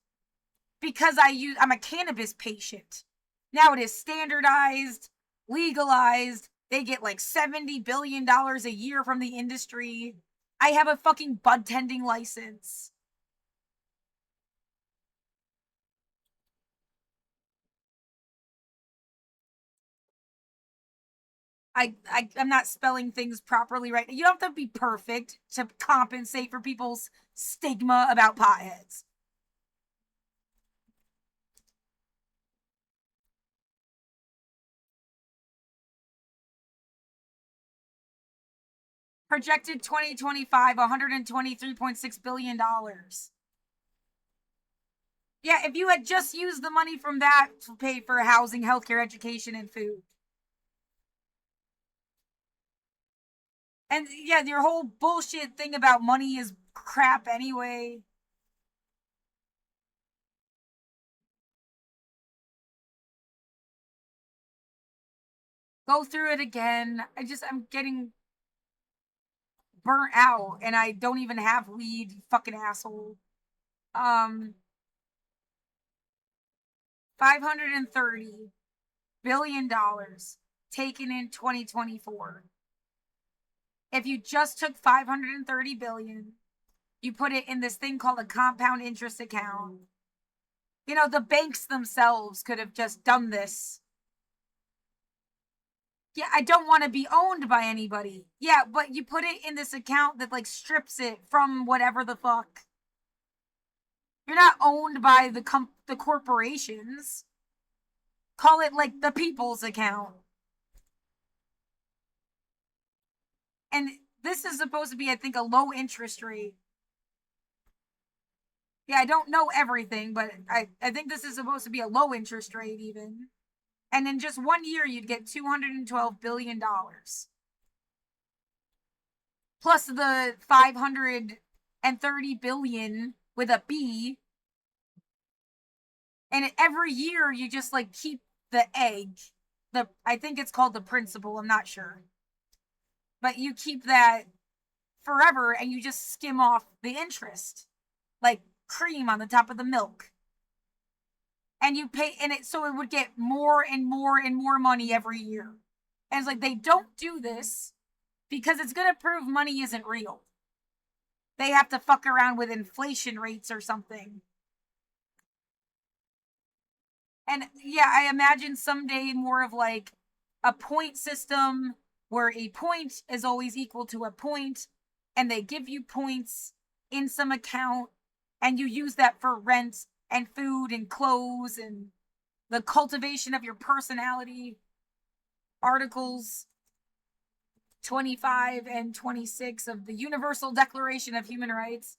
because I'm a cannabis patient. Now it is standardized, legalized. They get like $70 billion a year from the industry. I have a fucking bud tending license. I'm not spelling things properly right. You don't have to be perfect to compensate for people's stigma about potheads. Projected 2025, $123.6 billion. Yeah, if you had just used the money from that to pay for housing, healthcare, education, and food. And yeah, your whole bullshit thing about money is crap anyway. Go through it again. I'm getting burnt out and I don't even have weed, you fucking asshole. Um, $530 billion taken in 2024. If you just took 530 billion, you put it in this thing called a compound interest account. You know, the banks themselves could have just done this. Yeah, I don't want to be owned by anybody. Yeah, but you put it in this account that like strips it from whatever the fuck. You're not owned by the corporations. Call it like the people's account. And this is supposed to be, I think, a low interest rate. Yeah, I don't know everything, but I think this is supposed to be a low interest rate even. And in just 1 year, you'd get $212 billion. Plus the 530 billion with a B. And every year you just like keep the egg. I think it's called the principal, I'm not sure. But you keep that forever and you just skim off the interest. Like cream on the top of the milk. And you pay and it so it would get more and more and more money every year. And it's like they don't do this because it's going to prove money isn't real. They have to fuck around with inflation rates or something. And yeah, I imagine someday more of like a point system where a point is always equal to a point, and they give you points in some account, and you use that for rent and food and clothes and the cultivation of your personality. Articles 25 and 26 of the Universal Declaration of Human Rights.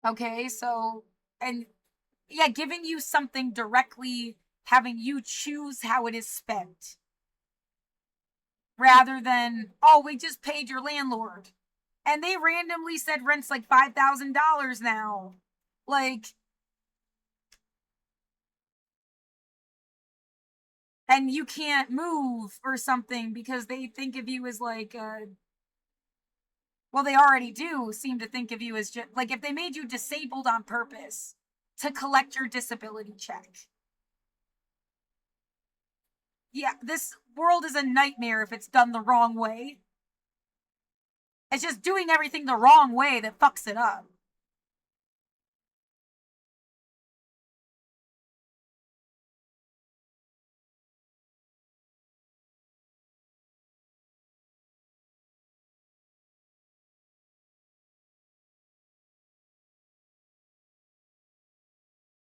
Okay, so, and yeah, giving you something directly, having you choose how it is spent rather than, oh, we just paid your landlord. And they randomly said rent's like $5,000 now. Like, and you can't move or something because they think of you as like, well, they already do seem to think of you as just like if they made you disabled on purpose to collect your disability check. Yeah, this world is a nightmare if it's done the wrong way. It's just doing everything the wrong way that fucks it up.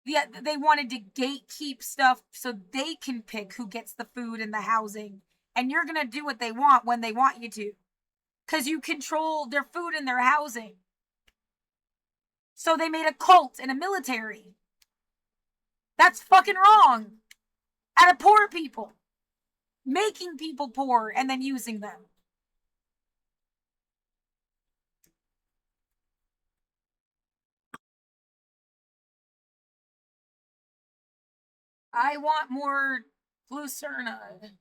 Yeah, they wanted to gatekeep stuff so they can pick who gets the food and the housing. And you're going to do what they want when they want you to. Because you control their food and their housing. So they made a cult and a military. That's fucking wrong. Out of poor people. Making people poor and then using them. I want more Glucerna.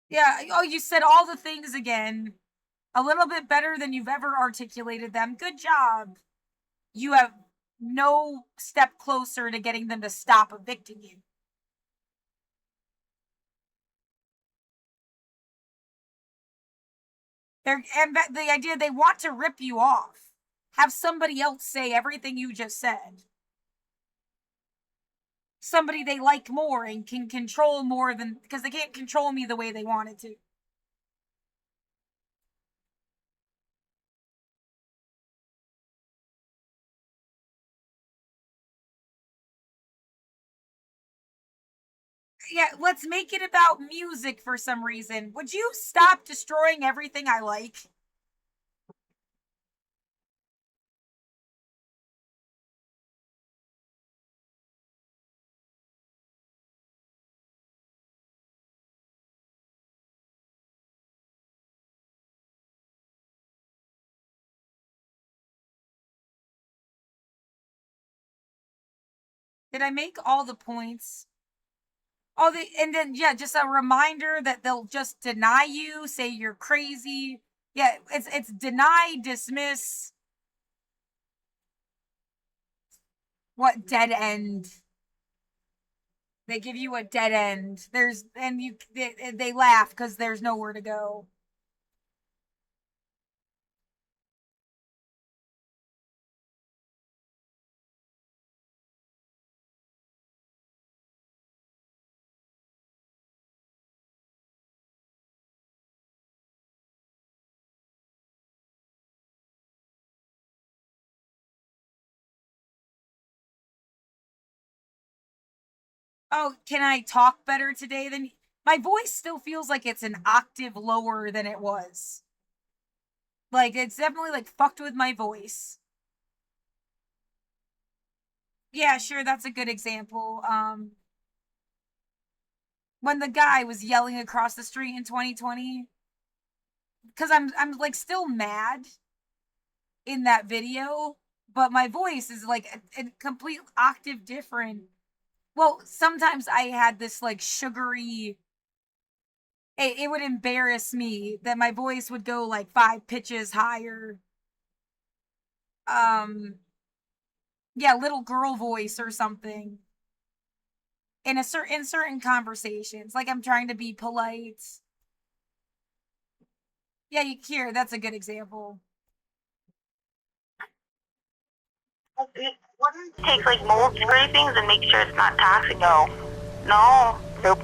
Yeah, oh, you said all the things again. A little bit better than you've ever articulated them. Good job. You have no step closer to getting them to stop evicting you. And the idea they want to rip you off. Have somebody else say everything you just said. Somebody they like more and can control more than because they can't control me the way they wanted to. Yeah, let's make it about music for some reason. Would you stop destroying everything I like? Did I make all the points? Oh, and then yeah, just a reminder that they'll just deny you, say you're crazy. Yeah, it's deny, dismiss. What dead end? They give you a dead end. There's and you they laugh because there's nowhere to go. Oh, can I talk better today than my voice still feels like it's an octave lower than it was. Like it's definitely like fucked with my voice. Yeah, sure, that's a good example. When the guy was yelling across the street in 2020 cuz I'm like still mad in that video, but my voice is like a complete octave different. Well, sometimes I had this like sugary it would embarrass me that my voice would go like 5 pitches higher. Yeah, little girl voice or something. In certain conversations, like I'm trying to be polite. Yeah, here, that's a good example. It wouldn't take like mold scrapings and make sure it's not toxic. No. No. Nope.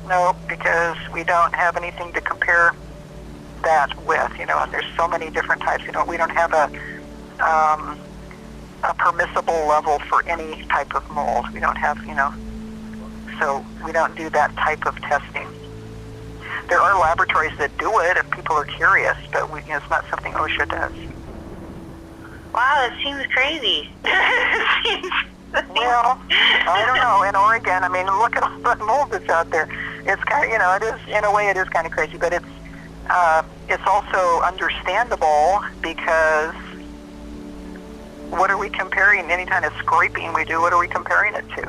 Nope, because we don't have anything to compare that with, and there's so many different types. We don't have a permissible level for any type of mold. We don't have, so we don't do that type of testing. There are laboratories that do it if people are curious, but it's not something OSHA does. Wow, that seems crazy. Well, I don't know. In Oregon, I mean, look at all the mold that's out there. It's kind of, it is, in a way, it is kind of crazy, but it's also understandable because what are we comparing? Any kind of scraping we do, what are we comparing it to,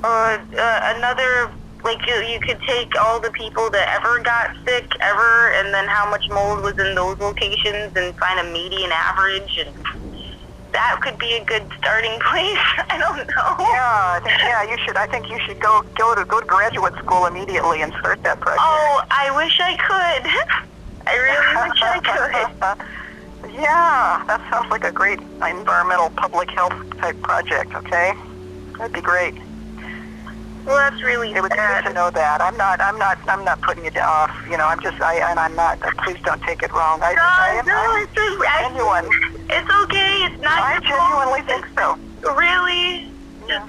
another, like you could take all the people that ever got sick ever and then how much mold was in those locations and find a median average, and that could be a good starting place. I don't know. I think you should go to graduate school immediately and start that project. Oh, I wish I could. I really wish I could. Yeah, that sounds like a great environmental public health type project. Okay, that'd be great. Well, that's really it would be good to know that. I'm not putting you off. I'm not. Please don't take it wrong. It's genuine. It's okay. It's not. I genuinely think so. Really? Yeah.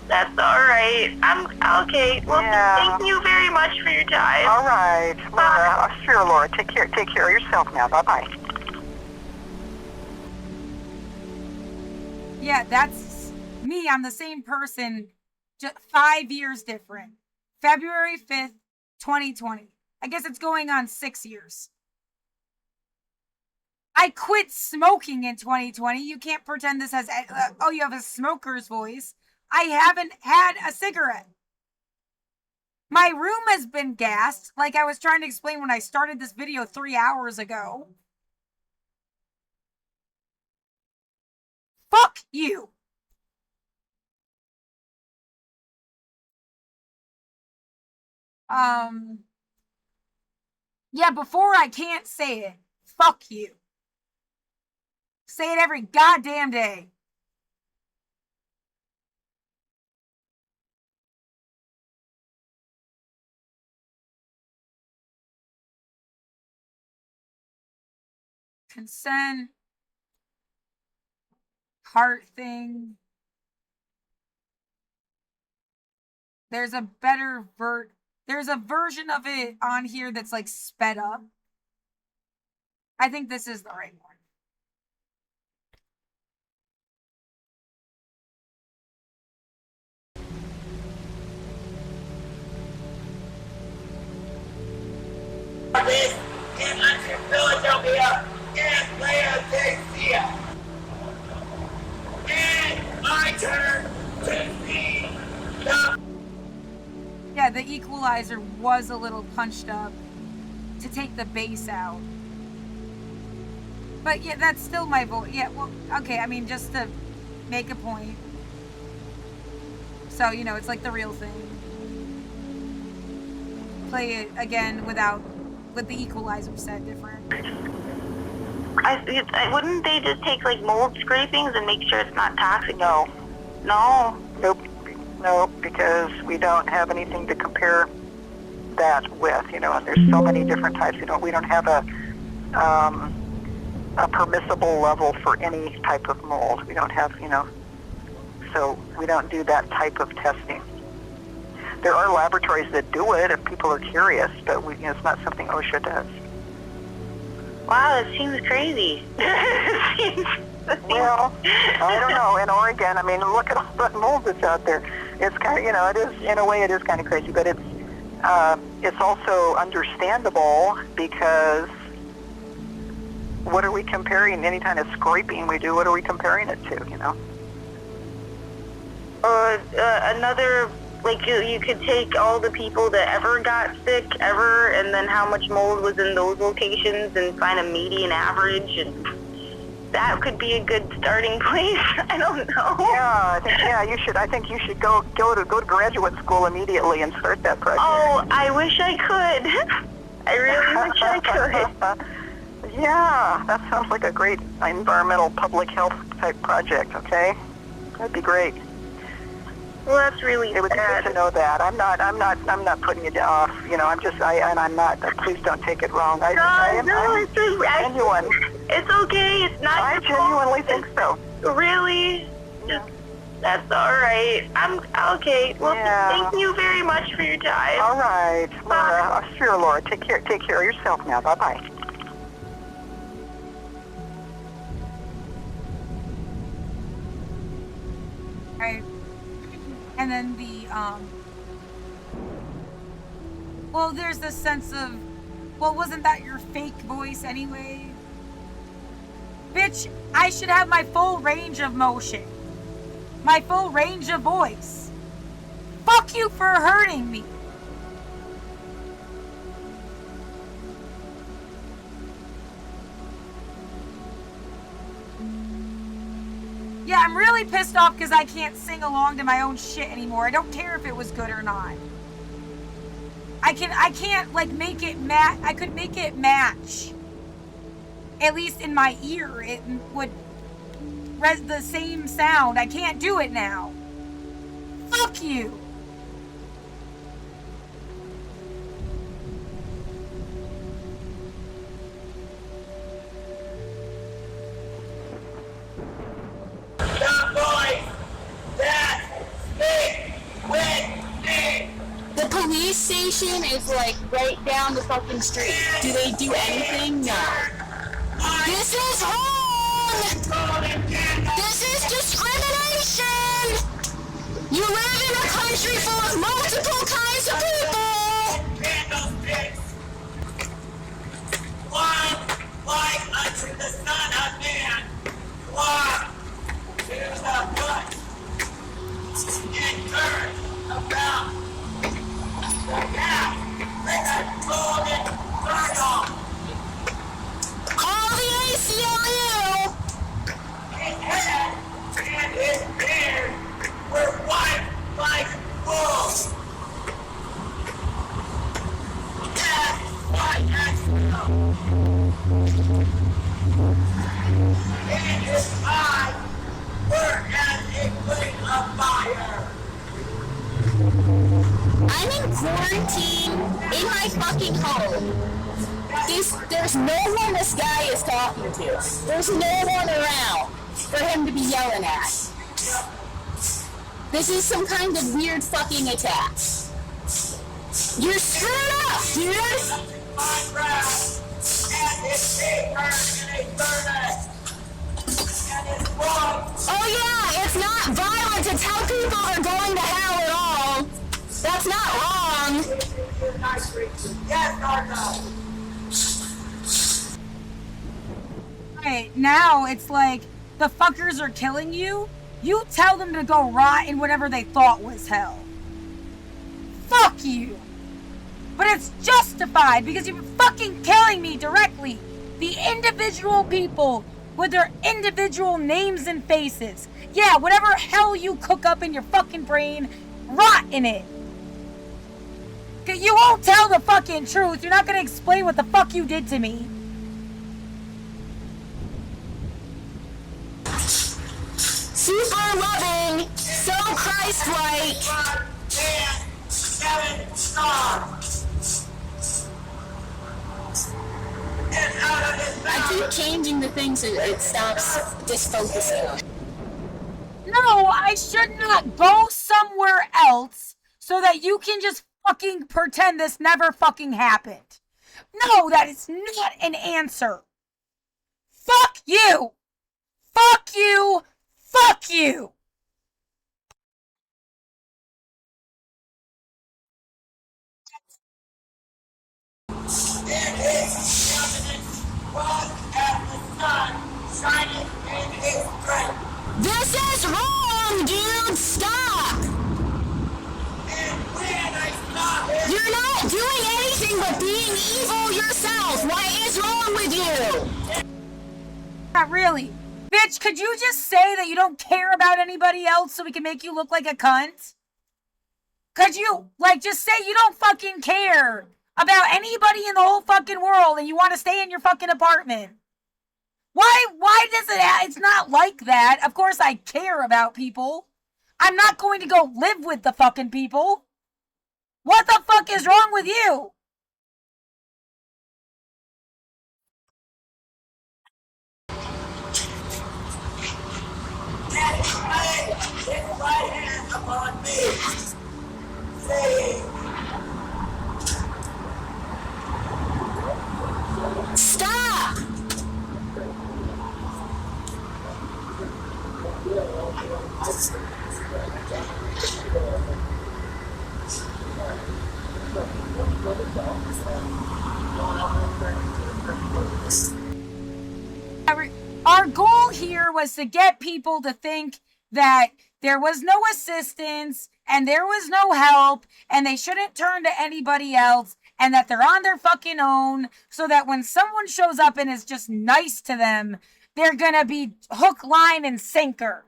That's all right. I'm okay. Well, thank you very much for your time. All right. Well, sure, Laura. Take care of yourself now. Bye-bye. Yeah, that's me. I'm the same person, just 5 years different. February 5th, 2020. I guess it's going on 6 years. I quit smoking in 2020. You can't pretend this has, you have a smoker's voice. I haven't had a cigarette. My room has been gassed, like I was trying to explain when I started this video 3 hours ago. Fuck you. Yeah, before I can't say it. Fuck you. Say it every goddamn day. Consent. Heart thing. There's a there's a version of it on here that's like sped up. I think this is the right one. Philadelphia and Laodicea. And my turn to be the... Yeah, the equalizer was a little punched up to take the bass out. But yeah, that's still my voice. Yeah, well, okay, I mean, just to make a point. So, it's like the real thing. Play it again with the equalizer set different. Wouldn't they just take like mold scrapings and make sure it's not toxic? No. No. Nope. Nope, because we don't have anything to compare that with, and there's so many different types. We don't have a permissible level for any type of mold. We don't have, so we don't do that type of testing. There are laboratories that do it if people are curious, but it's not something OSHA does. Wow, that seems crazy. Well, I don't know. In Oregon, I mean, look at all the mold that's out there. It's kind of, it is, in a way, it is kind of crazy, but it's also understandable because what are we comparing? Any kind of scraping we do, what are we comparing it to, another, like you could take all the people that ever got sick ever, and then how much mold was in those locations, and find a median average, and that could be a good starting place. I don't know. Yeah, you should. I think you should go to graduate school immediately and start that project. Oh, I wish I could. I really wish I could. Yeah, that sounds like a great environmental public health type project. Okay, that'd be great. Well, that's really It would be sad. good to know that. I'm not putting you off. You know, I'm not. Please don't take it wrong. No, it's just genuine. It's okay. It's not. I your genuinely fault. think so. Really? Yeah. That's all right. I'm okay. Well, Yeah. thank you very much for your time. All right, Laura. Sure, Laura. Take care of yourself now. Bye bye. Right. And then well, there's this sense of, well, wasn't that your fake voice anyway? Bitch, I should have my full range of motion. My full range of voice. Fuck you for hurting me. Yeah, I'm really pissed off because I can't sing along to my own shit anymore. I don't care if it was good or not. I can't like make it I could make it match. At least in my ear, it would the same sound. I can't do it now. Fuck you. The boys that speak with me. The police station is like right down the fucking street. Do they do anything? No. This is wrong! This is discrimination! You live in a country full of multiple kinds of people! Candlesticks. One like unto the Son of Man. Walk to the foot. And turn about the path with a golden girdle. Call the ACLU! His head and his beard were white like wool. As white as snow. And his eyes were as a flame of fire. I'm in quarantine in my fucking home. There's no one this guy is talking to. There's no one around for him to be yelling at. This is some kind of weird fucking attack. You're screwed up, dude! My wrath and his feet burned in a furnace. And his voice Oh yeah, it's not violent to tell people they're going to hell at all. That's not wrong. yes, Narco. Right, now it's like the fuckers are killing you. You tell them to go rot in whatever they thought was hell. Fuck you. But it's justified because you're fucking killing me directly. The individual people with their individual names and faces. Yeah, whatever hell you cook up in your fucking brain, rot in it. You won't tell the fucking truth. You're not gonna explain what the fuck you did to me. Super loving, so Christ-like. 1, 10, 7 stars. And out of his I mouth. keep changing the thing so it stops disfocusing. No, I should not go somewhere else so that you can just fucking pretend this never fucking happened. No, that is not an answer. Fuck you. Fuck you. Fuck you. In his countenance was as the sun shining in his strength. This is wrong, dude! Stop! You're not doing anything but being evil yourself. What is wrong with you? Not really. Bitch, could you just say that you don't care about anybody else so we can make you look like a cunt? Could you, like, just say you don't fucking care about anybody in the whole fucking world and you want to stay in your fucking apartment? Why does it's not like that. Of course I care about people. I'm not going to go live with the fucking people. What the fuck is wrong with you? Get right hand upon me. Say, Stop! Our goal here was to get people to think that there was no assistance and there was no help and they shouldn't turn to anybody else and that they're on their fucking own, so that when someone shows up and is just nice to them, they're gonna be hook, line, and sinker.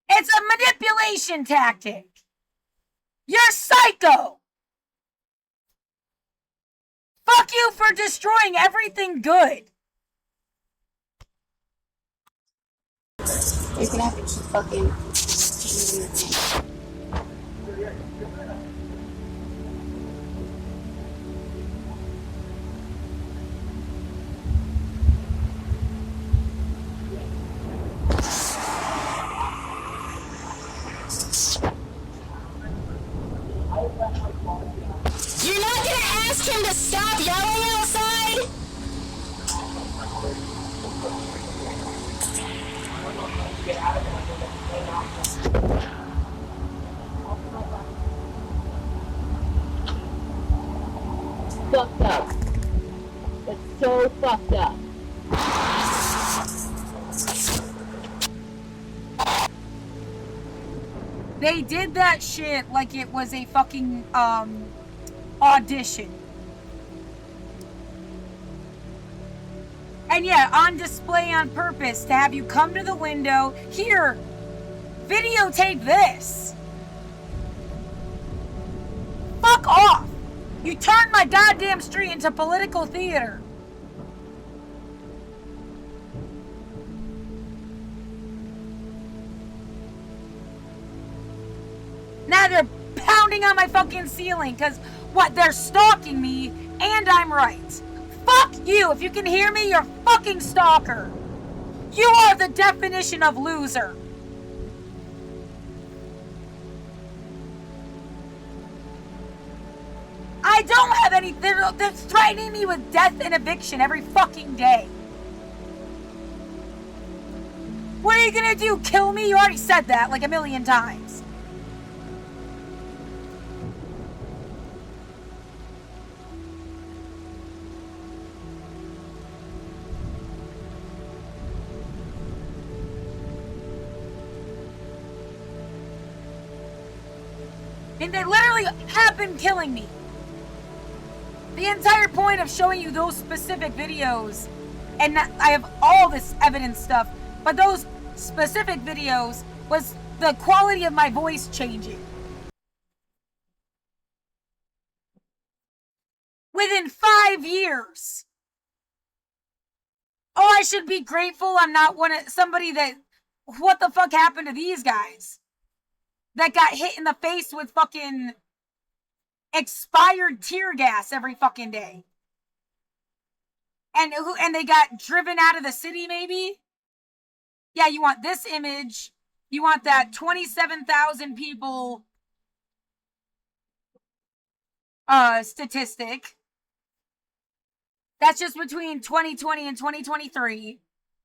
It's a manipulation tactic. You're psycho. Fuck you for destroying everything good. You're gonna have to keep fucking. You're not gonna ask him to stop yelling outside? Fucked up. It's so fucked up. They did that shit like it was a fucking audition. And yeah, on display on purpose to have you come to the window. Here, videotape this. Fuck off. You turned my goddamn street into political theater. Now they're pounding on my fucking ceiling because, what, they're stalking me and I'm right. Fuck you. If you can hear me, you're a fucking stalker. You are the definition of loser. I don't have any. They're threatening me with death and eviction every fucking day. What are you gonna do? Kill me? You already said that like a million times. And they literally have been killing me. The entire point of showing you those specific videos, and I have all this evidence stuff, but those specific videos was the quality of my voice changing. Within 5 years. Oh, I should be grateful I'm not somebody that, what the fuck happened to these guys? That got hit in the face with fucking expired tear gas every fucking day. And they got driven out of the city, maybe? Yeah, you want this image. You want that 27,000 people statistic. That's just between 2020 and 2023,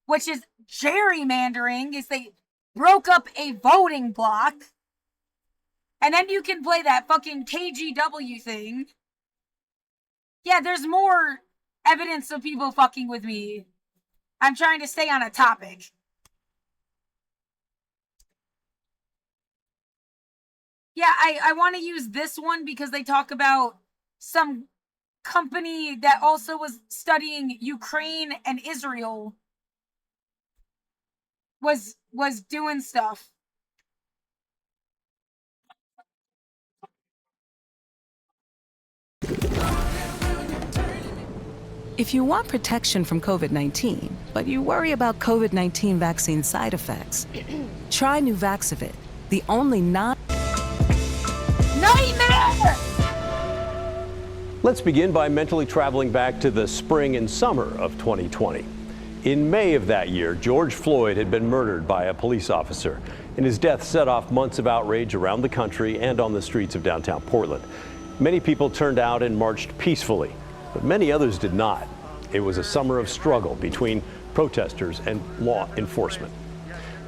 which is gerrymandering, is they broke up a voting block. And then you can play that fucking KGW thing. Yeah, there's more evidence of people fucking with me. I'm trying to stay on a topic. Yeah, I want to use this one because they talk about some company that also was studying Ukraine and Israel was doing stuff. If you want protection from COVID-19, but you worry about COVID-19 vaccine side effects, try Nuvaxovid, the only nightmare! Let's begin by mentally traveling back to the spring and summer of 2020. In May of that year, George Floyd had been murdered by a police officer, and his death set off months of outrage around the country and on the streets of downtown Portland. Many people turned out and marched peacefully, but many others did not. It was a summer of struggle between protesters and law enforcement.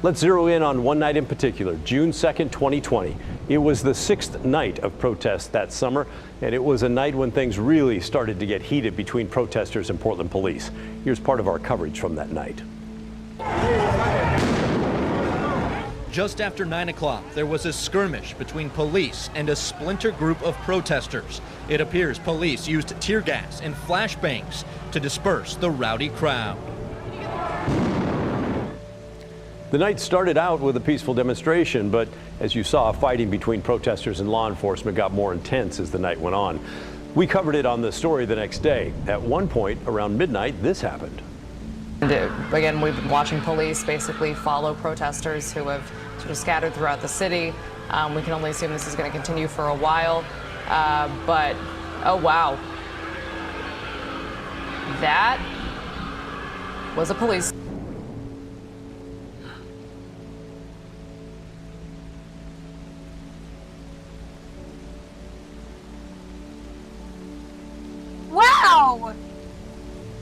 Let's zero in on one night in particular, June 2nd, 2020. It was the 6th night of protests that summer, and it was a night when things really started to get heated between protesters and Portland police. Here's part of our coverage from that night. Just after 9 o'clock, there was a skirmish between police and a splinter group of protesters. It appears police used tear gas and flashbangs to disperse the rowdy crowd. The night started out with a peaceful demonstration, but as you saw, fighting between protesters and law enforcement got more intense as the night went on. We covered it on the story the next day. At one point, around midnight, this happened. Again, we've been watching police basically follow protesters who have sort of scattered throughout the city. We can only assume this is going to continue for a while, but oh wow. That was a police. Wow!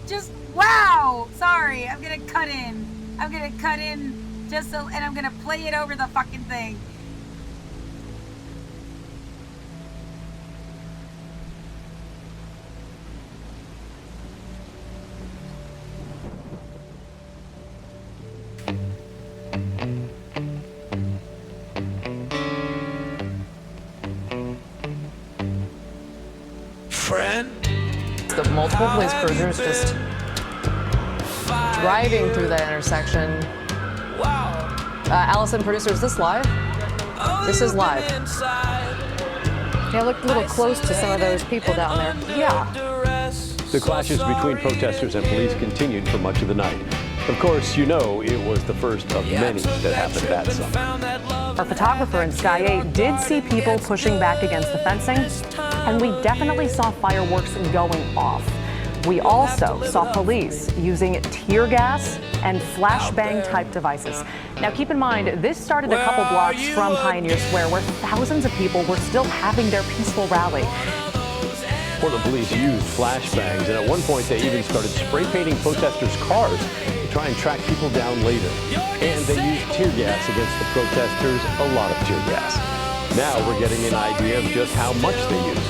Just wow! Sorry, I'm gonna cut in. I'm gonna cut in just so, and I'm gonna play it over the fucking thing. The multiple police cruisers just driving through that intersection. Allison, producer, is this live? This is live. Yeah, I looked a little close to some of those people down there. Yeah. The clashes between protesters and police continued for much of the night. Of course, you know it was the first of many that happened that summer. Our photographer in Sky 8 did see people pushing back against the fencing, and we definitely saw fireworks going off. We also saw police using tear gas and flashbang type devices. Now keep in mind, this started a couple blocks from Pioneer Square where thousands of people were still having their peaceful rally. Portland police used flashbangs, and at one point they even started spray painting protesters' cars to try and track people down later. And they used tear gas against the protesters, a lot of tear gas. Now we're getting an idea of just how much they used.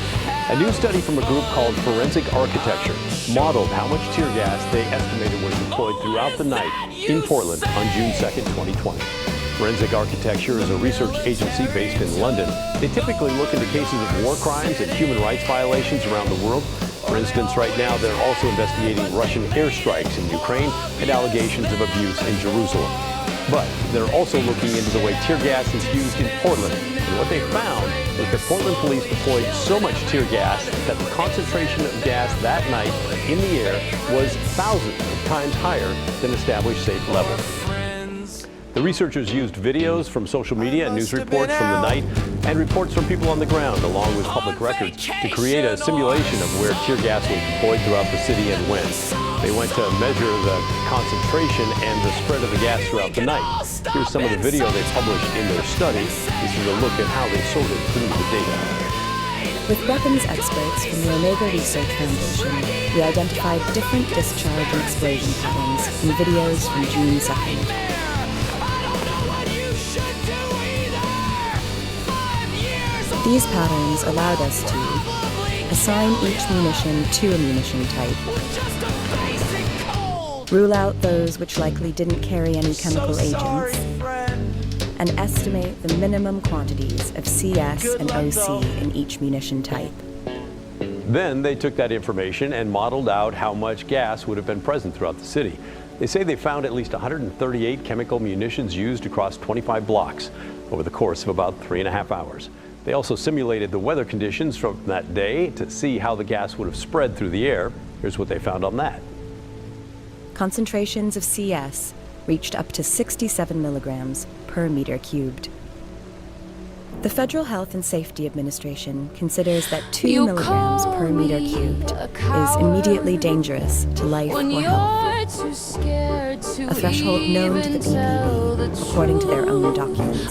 A new study from a group called Forensic Architecture modeled how much tear gas they estimated was deployed throughout the night in Portland on June 2nd, 2020. Forensic Architecture is a research agency based in London. They typically look into cases of war crimes and human rights violations around the world. For instance, right now they're also investigating Russian airstrikes in Ukraine and allegations of abuse in Jerusalem. But they're also looking into the way tear gas is used in Portland. And what they found was that Portland police deployed so much tear gas that the concentration of gas that night in the air was thousands of times higher than established safe levels. The researchers used videos from social media and news reports from the night and reports from people on the ground, along with public records, to create a simulation of where tear gas was deployed throughout the city and when. They went to measure the concentration and the spread of the gas throughout the night. Here's some of the video they published in their study. This is a look at how they sorted through the data. With weapons experts from the Omega Research Foundation, we identified different discharge and explosion patterns in videos from June 2nd. These patterns allowed us to assign each munition to a munition type, rule out those which likely didn't carry any chemical agents, and estimate the minimum quantities of CS and OC in each munition type. Then they took that information and modeled out how much gas would have been present throughout the city. They say they found at least 138 chemical munitions used across 25 blocks over the course of about 3.5 hours. They also simulated the weather conditions from that day to see how the gas would have spread through the air. Here's what they found on that. Concentrations of CS reached up to 67 milligrams per meter cubed. The Federal Health and Safety Administration considers that 2 milligrams per meter cubed is immediately dangerous to life or health, a threshold known to the BPB according to their own documents.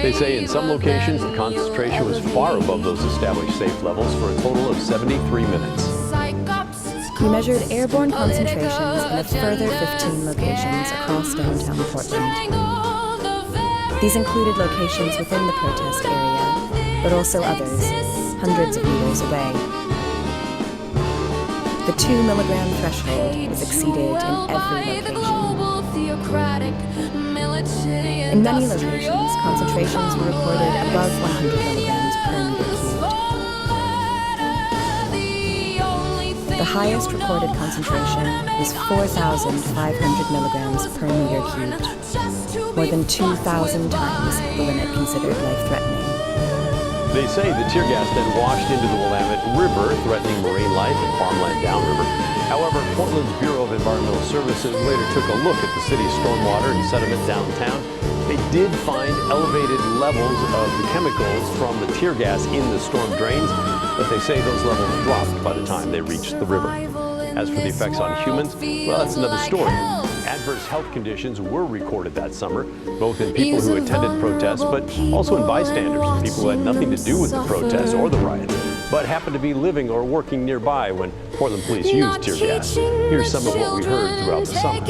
They say in some locations the concentration was far above those established safe levels for a total of 73 minutes. We measured airborne concentrations in a further 15 locations across downtown Portland. These included locations within the protest area, but also others, hundreds of meters away. The 2 milligram threshold was exceeded in every location. In many locations, concentrations were recorded above 100 milligrams per meter cubed. The highest recorded concentration was 4,500 milligrams per meter cubed, more than 2,000 times the limit considered life-threatening. They say the tear gas then washed into the Willamette River, threatening marine life and farmland downriver. However, Portland's Bureau of Environmental Services later took a look at the city's stormwater and sediment downtown. They did find elevated levels of the chemicals from the tear gas in the storm drains, but they say those levels dropped by the time they reached the river. As for the effects on humans, well, that's another story. Adverse health conditions were recorded that summer, both in people who attended protests, but also in bystanders, people who had nothing to do with the protests or the riots, but happened to be living or working nearby when Portland police used tear gas. Here's some of what we heard throughout the summer.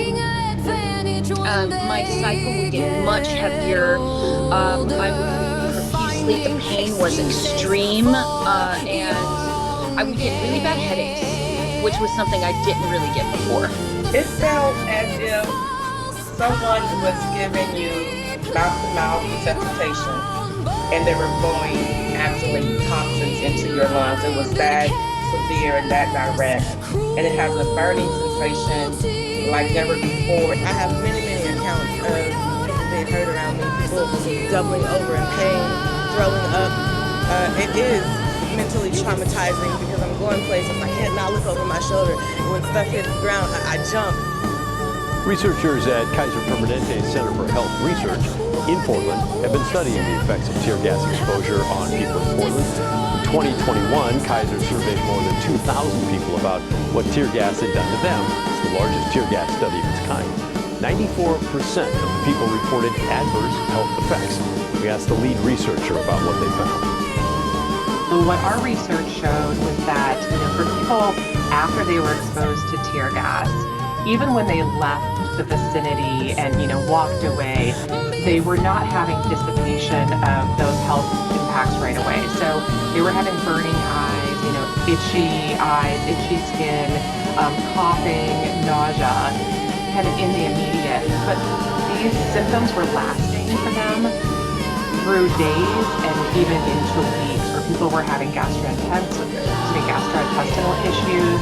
My cycle would get much heavier. I would profusely, the pain was extreme, and I would get really bad headaches, which was something I didn't really get before. It felt as if someone was giving you mouth-to-mouth resuscitation and they were blowing actually toxins into your lungs. It was that severe and that direct. And it has a burning sensation like never before. I have many accounts of people being hurt around me, people doubling over in pain, throwing up. It is mentally traumatizing because I'm going places I cannot look over my shoulder, and when stuff hits the ground, I jump. Researchers at Kaiser Permanente Center for Health Research in Portland have been studying the effects of tear gas exposure on people in Portland. In 2021, Kaiser surveyed more than 2,000 people about what tear gas had done to them. It's the largest tear gas study of its kind. 94% of the people reported adverse health effects. We asked the lead researcher about what they found. What our research showed was that, for people after they were exposed to tear gas, even when they left the vicinity and, walked away, they were not having dissipation of those health impacts right away. So they were having burning eyes, itchy skin, coughing, nausea, kind of in the immediate. But these symptoms were lasting for them through days and even into weeks. People were having gastrointestinal issues,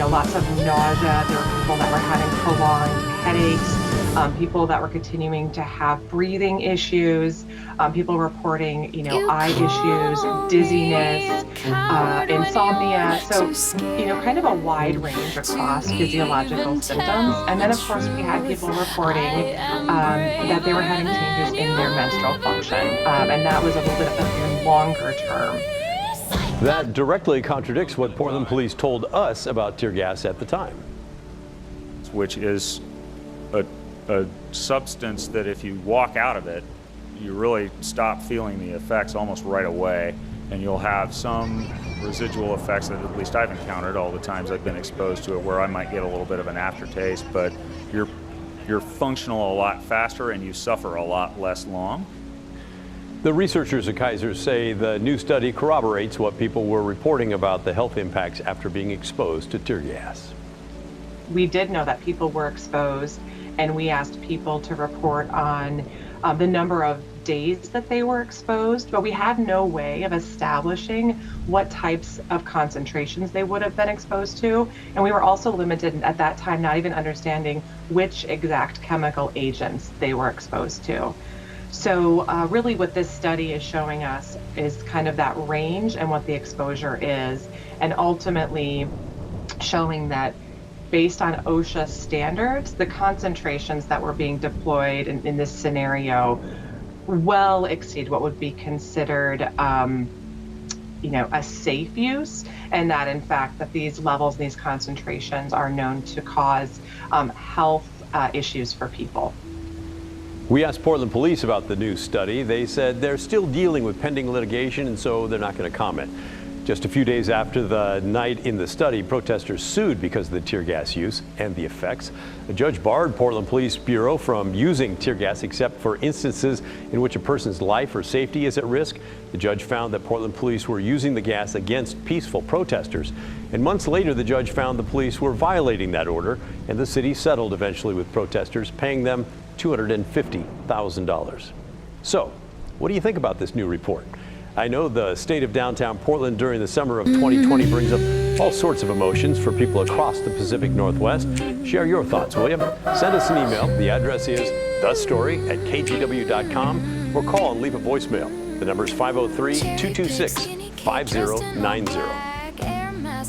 lots of nausea. There were people that were having prolonged headaches, people that were continuing to have breathing issues, people reporting, eye issues, dizziness, insomnia. So, kind of a wide range across physiological symptoms. And then, of course, we had people reporting that they were having changes in their menstrual function. And that was a little bit of a longer term. That directly contradicts what Portland police told us about tear gas at the time. Which is a substance that if you walk out of it, you really stop feeling the effects almost right away, and you'll have some residual effects that at least I've encountered all the times I've been exposed to it, where I might get a little bit of an aftertaste, but you're functional a lot faster and you suffer a lot less long. The researchers at Kaiser say the new study corroborates what people were reporting about the health impacts after being exposed to tear gas. We did know that people were exposed and we asked people to report on the number of days that they were exposed, but we had no way of establishing what types of concentrations they would have been exposed to. And we were also limited at that time, not even understanding which exact chemical agents they were exposed to. So really what this study is showing us is kind of that range and what the exposure is, and ultimately showing that based on OSHA standards, the concentrations that were being deployed in this scenario well exceed what would be considered a safe use, and that in fact that these levels, these concentrations are known to cause health issues for people. We asked Portland police about the new study. They said they're still dealing with pending litigation, and so they're not going to comment. Just a few days after the night in the study, protesters sued because of the tear gas use and the effects. The judge barred Portland Police Bureau from using tear gas except for instances in which a person's life or safety is at risk. The judge found that Portland police were using the gas against peaceful protesters. And months later, the judge found the police were violating that order, and the city settled eventually with protesters, paying them $250,000. So, what do you think about this new report? I know the state of downtown Portland during the summer of 2020 brings up all sorts of emotions for people across the Pacific Northwest. Share your thoughts, will you? Send us an email. The address is thestory@kgw.com, or call and leave a voicemail. The number is 503-226-5090.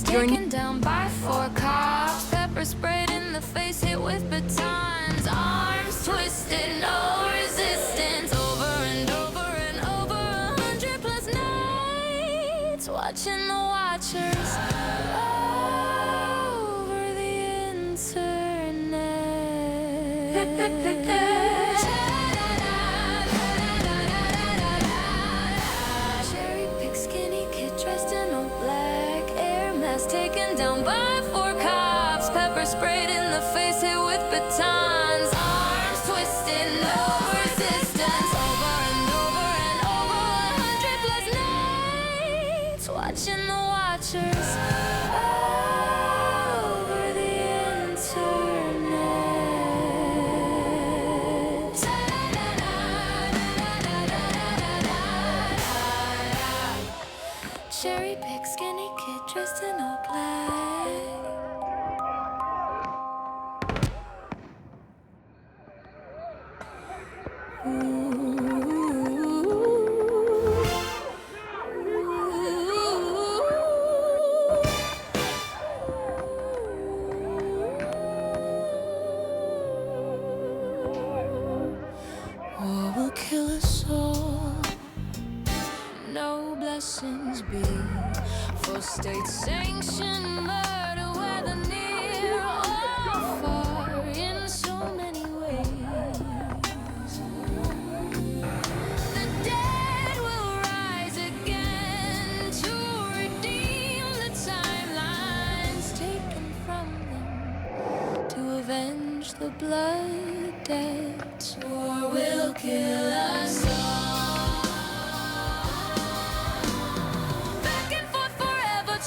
Taken down by 4 cops, pepper sprayed in the face, hit with batons, arms twisted, no resistance, over and over and over, 100 plus nights, watching the watchers over the internet. Cherry pick skinny kid dressed in all black, air mask taken down by 4 cops, pepper sprayed in the face, hit with batons, arms twisted, no resistance, over and over and over, 100 plus nights, watching the watchers over the internet. Cherry pick skinny kid dressed in all black. War will kill us all. No blessings be for state-sanctioned murder, whether near or far, in so many ways. The dead will rise again to redeem the timelines taken from them, to avenge the blood debts. War will kill us all.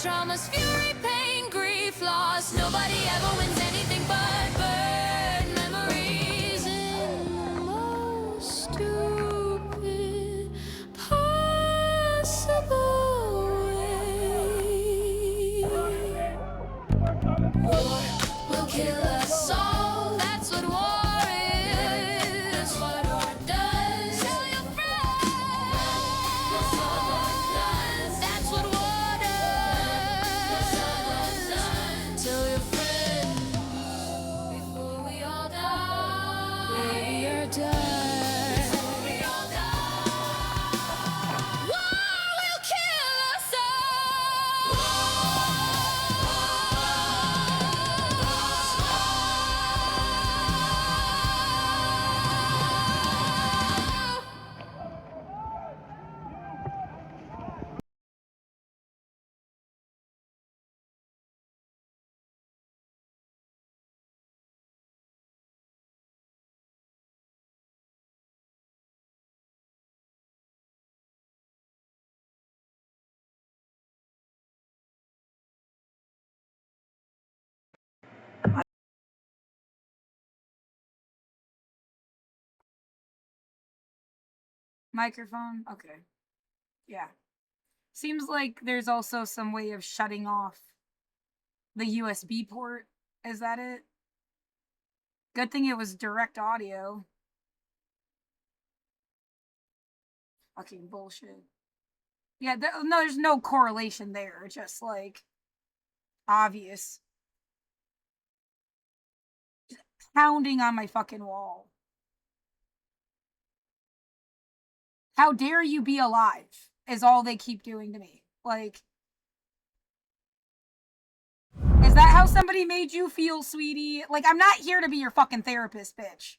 Traumas, fury, pain, grief, loss. Nobody ever wins anything but burn memories in the most stupid possible way. War will kill us all. That's what war is. What war does. Tell your friends. That's what war does. Microphone? Okay. Yeah. Seems like there's also some way of shutting off the USB port. Is that it? Good thing it was direct audio. Fucking bullshit. Yeah, no, there's no correlation there. Just like obvious. Just pounding on my fucking wall. How dare you be alive is all they keep doing to me. Like, is that how somebody made you feel, sweetie? Like, I'm not here to be your fucking therapist, bitch.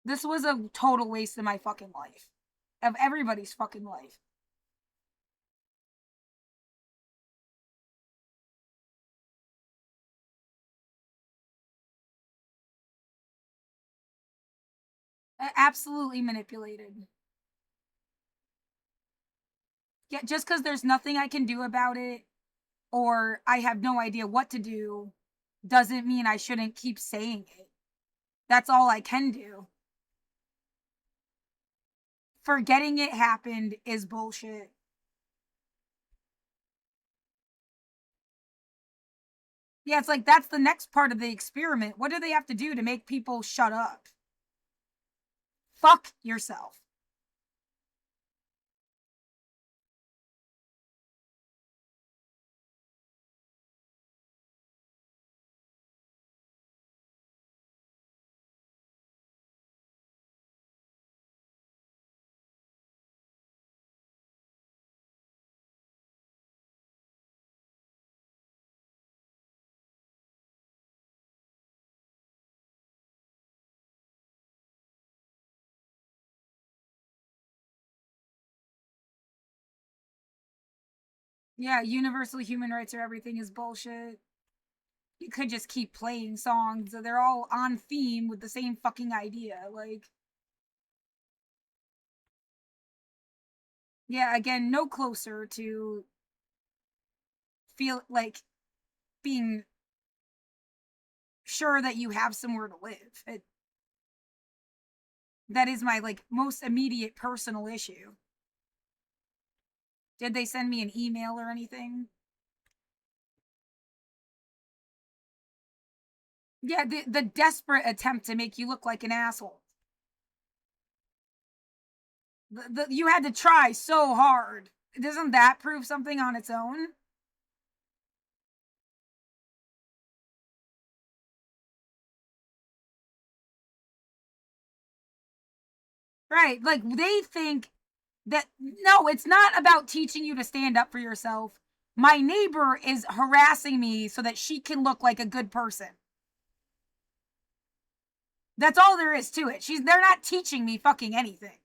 This was a total waste of my fucking life. Of everybody's fucking life. Absolutely manipulated. Yeah, just because there's nothing I can do about it, or I have no idea what to do, doesn't mean I shouldn't keep saying it. That's all I can do. Forgetting it happened is bullshit. Yeah, it's like that's the next part of the experiment. What do they have to do to make people shut up? Fuck yourself. Yeah, universal human rights or everything is bullshit. You could just keep playing songs. They're all on theme with the same fucking idea. Like, yeah, again, no closer to feel like being sure that you have somewhere to live. That is my like most immediate personal issue. Did they send me an email or anything? Yeah, the desperate attempt to make you look like an asshole. You had to try so hard. Doesn't that prove something on its own? Right, like they think that, no, it's not about teaching you to stand up for yourself. My neighbor is harassing me so that she can look like a good person. That's all there is to it. They're not teaching me fucking anything.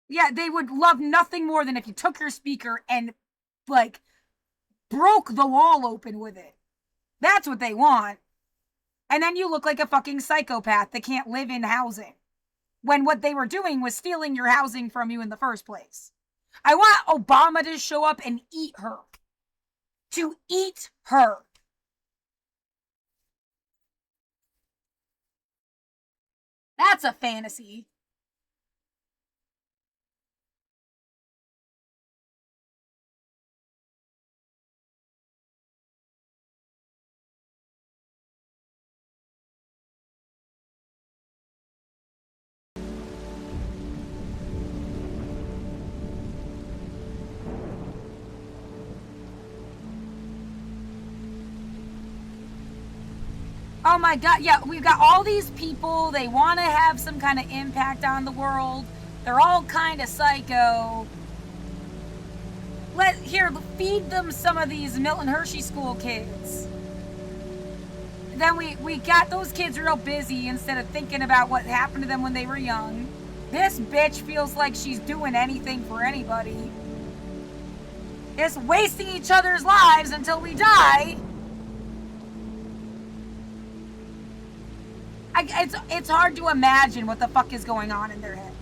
Yeah, they would love nothing more than if you took your speaker and, like, broke the wall open with it. That's what they want. And then you look like a fucking psychopath that can't live in housing. When what they were doing was stealing your housing from you in the first place. I want Obama to show up and eat her. To eat her. That's a fantasy. Oh my god, yeah, we've got all these people, they want to have some kind of impact on the world. They're all kind of psycho. Here, feed them some of these Milton Hershey School kids. Then we got those kids real busy instead of thinking about what happened to them when they were young. This bitch feels like she's doing anything for anybody. Just wasting each other's lives until we die. It's hard to imagine what the fuck is going on in their head.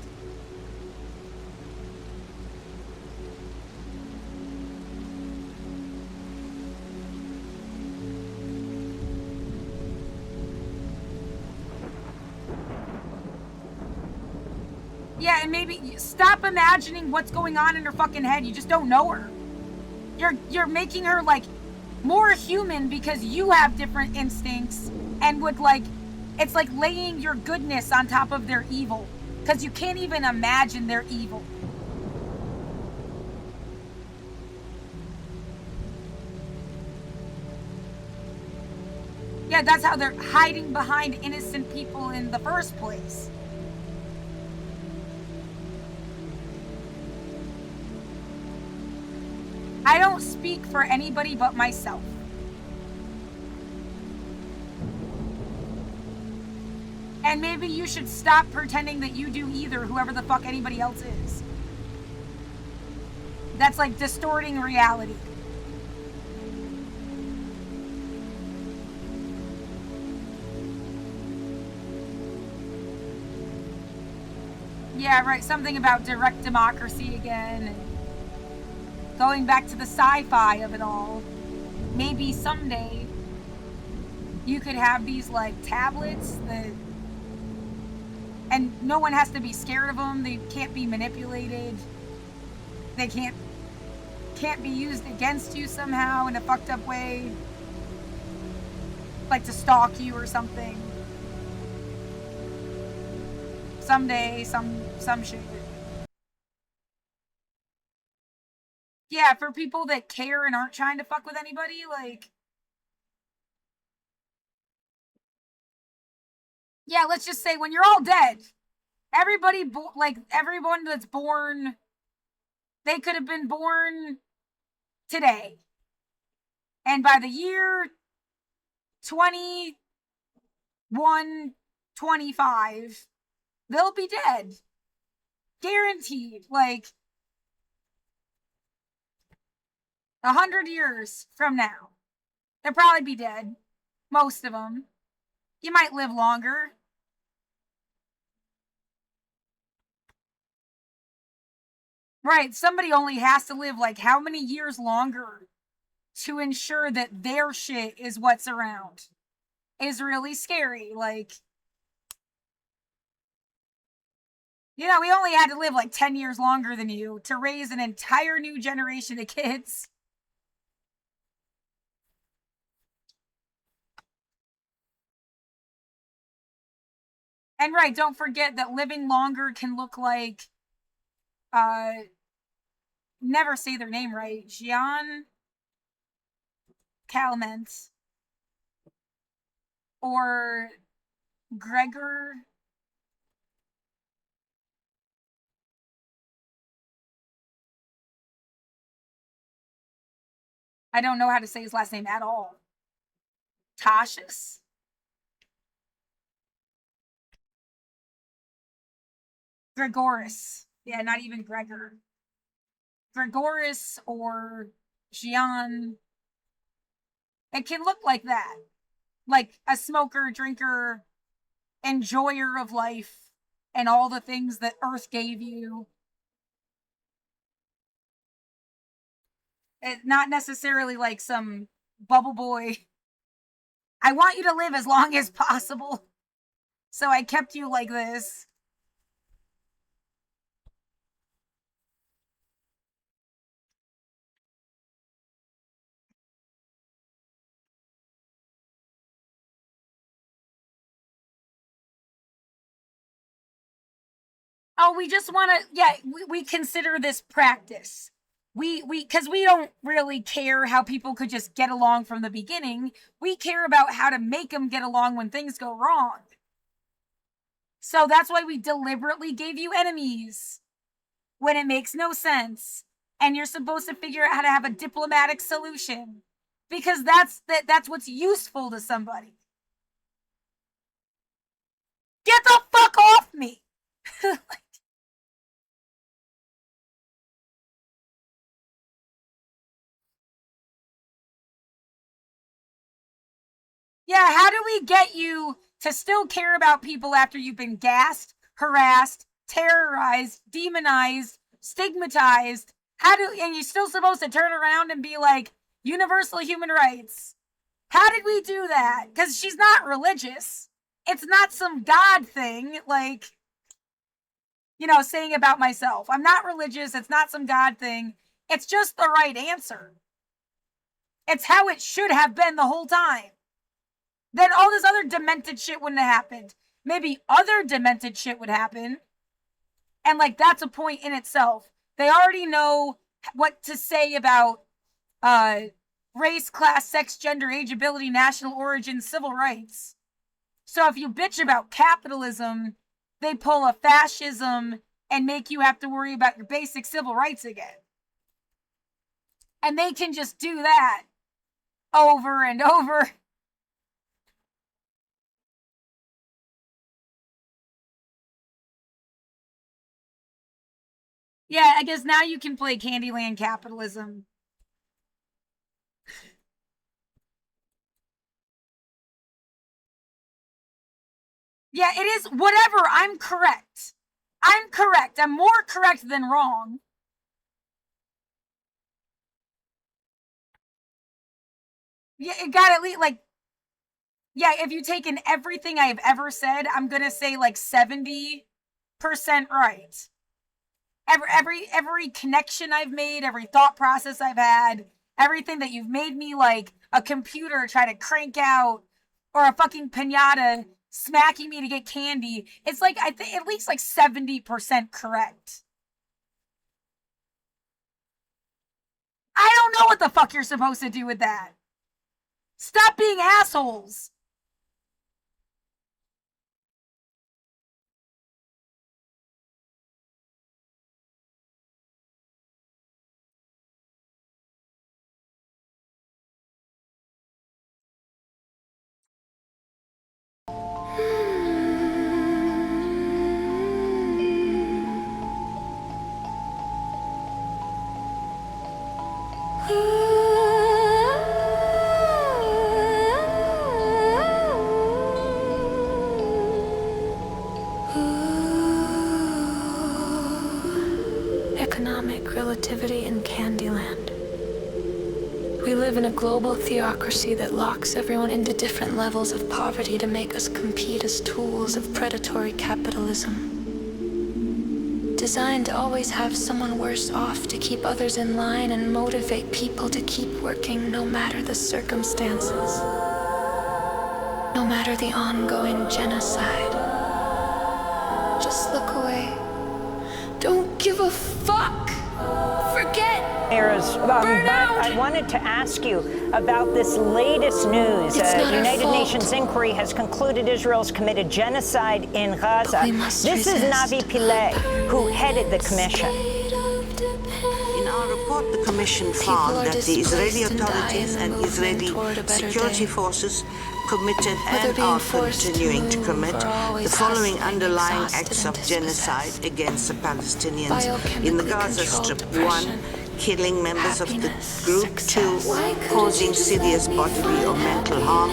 Yeah, and maybe stop imagining what's going on in her fucking head. You just don't know her. You're making her like more human because you have different instincts and would like, it's like laying your goodness on top of their evil because you can't even imagine their evil. Yeah, that's how they're hiding behind innocent people in the first place. I don't speak for anybody but myself. And maybe you should stop pretending that you do either, whoever the fuck anybody else is. That's like distorting reality. Yeah, right, something about direct democracy again, and going back to the sci-fi of it all. Maybe someday you could have these like tablets that, and no one has to be scared of them. They can't be manipulated. They can't be used against you somehow in a fucked up way, like to stalk you or something. Someday, some shit. Yeah, for people that care and aren't trying to fuck with anybody, like, yeah, let's just say when you're all dead, everybody, like, everyone that's born, they could have been born today. And by the year 2125, they'll be dead. Guaranteed. Like, 100 years from now, they'll probably be dead. Most of them. You might live longer. Right, somebody only has to live like how many years longer to ensure that their shit is what's around. Is really scary. Like, you know, we only had to live like 10 years longer than you to raise an entire new generation of kids. And right, don't forget that living longer can look like, never say their name right, Jean Calment or Gregor. I don't know how to say his last name at all. Tashius? Gregoris. Yeah, not even Gregor. Gregoris or Gian. It can look like that. Like a smoker, drinker, enjoyer of life, and all the things that Earth gave you. Not necessarily like some bubble boy. I want you to live as long as possible, so I kept you like this. Oh, we just want to, yeah, we consider this practice. Because we don't really care how people could just get along from the beginning. We care about how to make them get along when things go wrong. So that's why we deliberately gave you enemies when it makes no sense. And you're supposed to figure out how to have a diplomatic solution. Because that's what's useful to somebody. Get the fuck off me! Yeah, how do we get you to still care about people after you've been gassed, harassed, terrorized, demonized, stigmatized? And you're still supposed to turn around and be like, universal human rights? How did we do that? Because she's not religious. It's not some God thing. Like, saying about myself. I'm not religious. It's not some God thing. It's just the right answer. It's how it should have been the whole time. Then all this other demented shit wouldn't have happened. Maybe other demented shit would happen. And that's a point in itself. They already know what to say about race, class, sex, gender, age, ability, national origin, civil rights. So if you bitch about capitalism, they pull a fascism and make you have to worry about your basic civil rights again. And they can just do that over and over. Yeah, I guess now you can play Candyland capitalism. Yeah, it is whatever. I'm correct. I'm correct. I'm more correct than wrong. Yeah, it got at least yeah, if you take in everything I have ever said, I'm gonna say 70% right. Every connection I've made, every thought process I've had, everything that you've made me a computer try to crank out, or a fucking piñata smacking me to get candy, it's I think at least 70% correct. I don't know what the fuck you're supposed to do with that. Stop being assholes. Economic relativity in Candyland. We live in a global theocracy that locks everyone into different levels of poverty to make us compete as tools of predatory capitalism. Designed to always have someone worse off to keep others in line and motivate people to keep working no matter the circumstances. No matter the ongoing genocide. Just look away. Don't give a fuck. Forget. I wanted to ask you about this latest news. United Nations inquiry has concluded Israel's committed genocide in Gaza. This is Navi Pillay, who headed the commission. In our report, the Commission found that the Israeli authorities and Israeli security forces committed and are continuing to commit the following underlying acts of genocide against the Palestinians in the Gaza Strip. 1. Killing members of the group. 2. Causing serious bodily or mental harm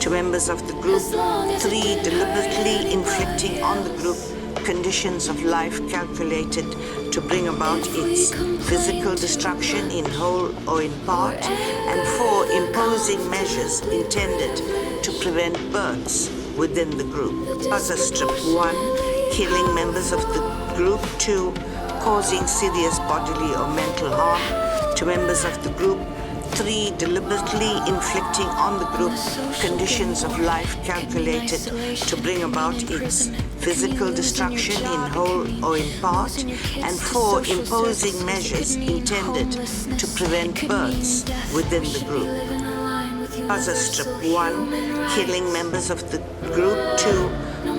to members of the group. 3. Deliberately inflicting on the group conditions of life calculated to bring about its physical destruction in whole or in part. And 4. Imposing measures intended to prevent births within the group. Gaza Strip. 1. Killing members of the group. 2. Causing serious bodily or mental harm to members of the group. 3. Deliberately inflicting on the group conditions of life calculated to bring about its physical destruction in whole or in part. And 4. Imposing measures intended to prevent births within the group. Gaza Strip. 1. Killing members of the group. 2.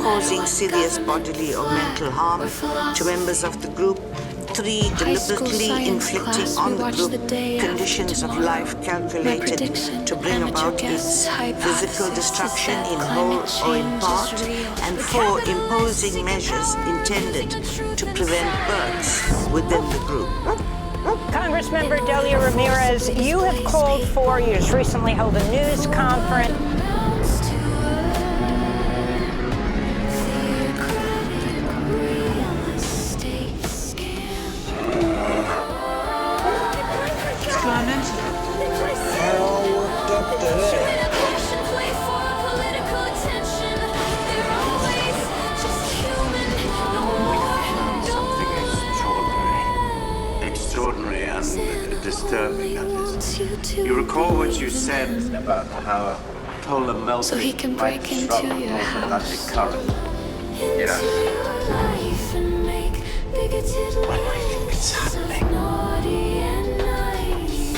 Causing serious bodily or mental harm to members of the group. 3. Deliberately inflicting on the group conditions of life calculated to bring about its physical destruction in whole or in part. And 4. Imposing measures intended to prevent births within the group. Congressmember Delia Ramirez, you have called for, you just recently held a news conference. They're all worked up today. disturbing, that is. You recall what you said about how polar melting So he can break might into disrupt your Atlantic current? Yes. When do you think it's happening?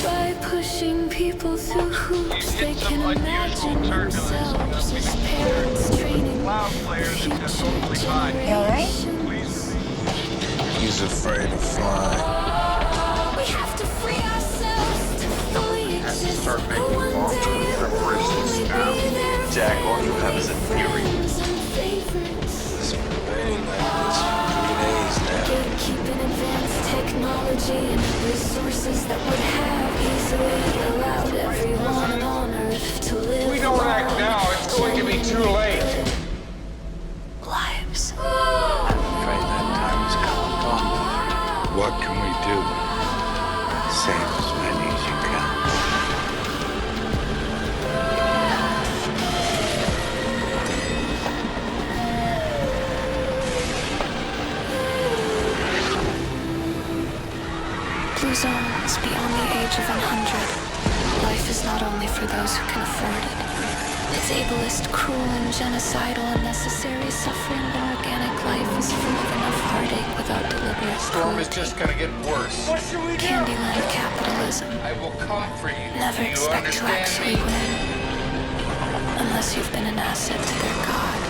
By pushing people through hoops, they can imagine themselves as parents training future generations. He's afraid of flying. We have to free ourselves to fully exist. Start making long-term preparations now. Jack, all you have is a theory. This debating like this for 3 days now. Gatekeeping advanced technology and resources that would have easily allowed everyone on Earth to live. If we don't act now, it's going to be too late. Lives. I'm afraid that time has come and gone. What can we do? Save as many as you can. Blue zone is beyond the age of 100. Life is not only for those who can afford it. It's ableist, cruel, and genocidal, unnecessary suffering. But organic life is full of enough heartache without deliberate Storm is just gonna get worse. What should we do? Candyland capitalism. I will come for you. Never Do you expect to understand actually me? win. Unless you've been an asset to their god,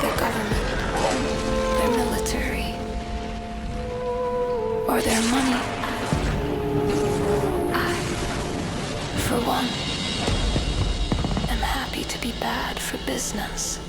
their government, their military, or their money. I, for one, am happy to be bad for business.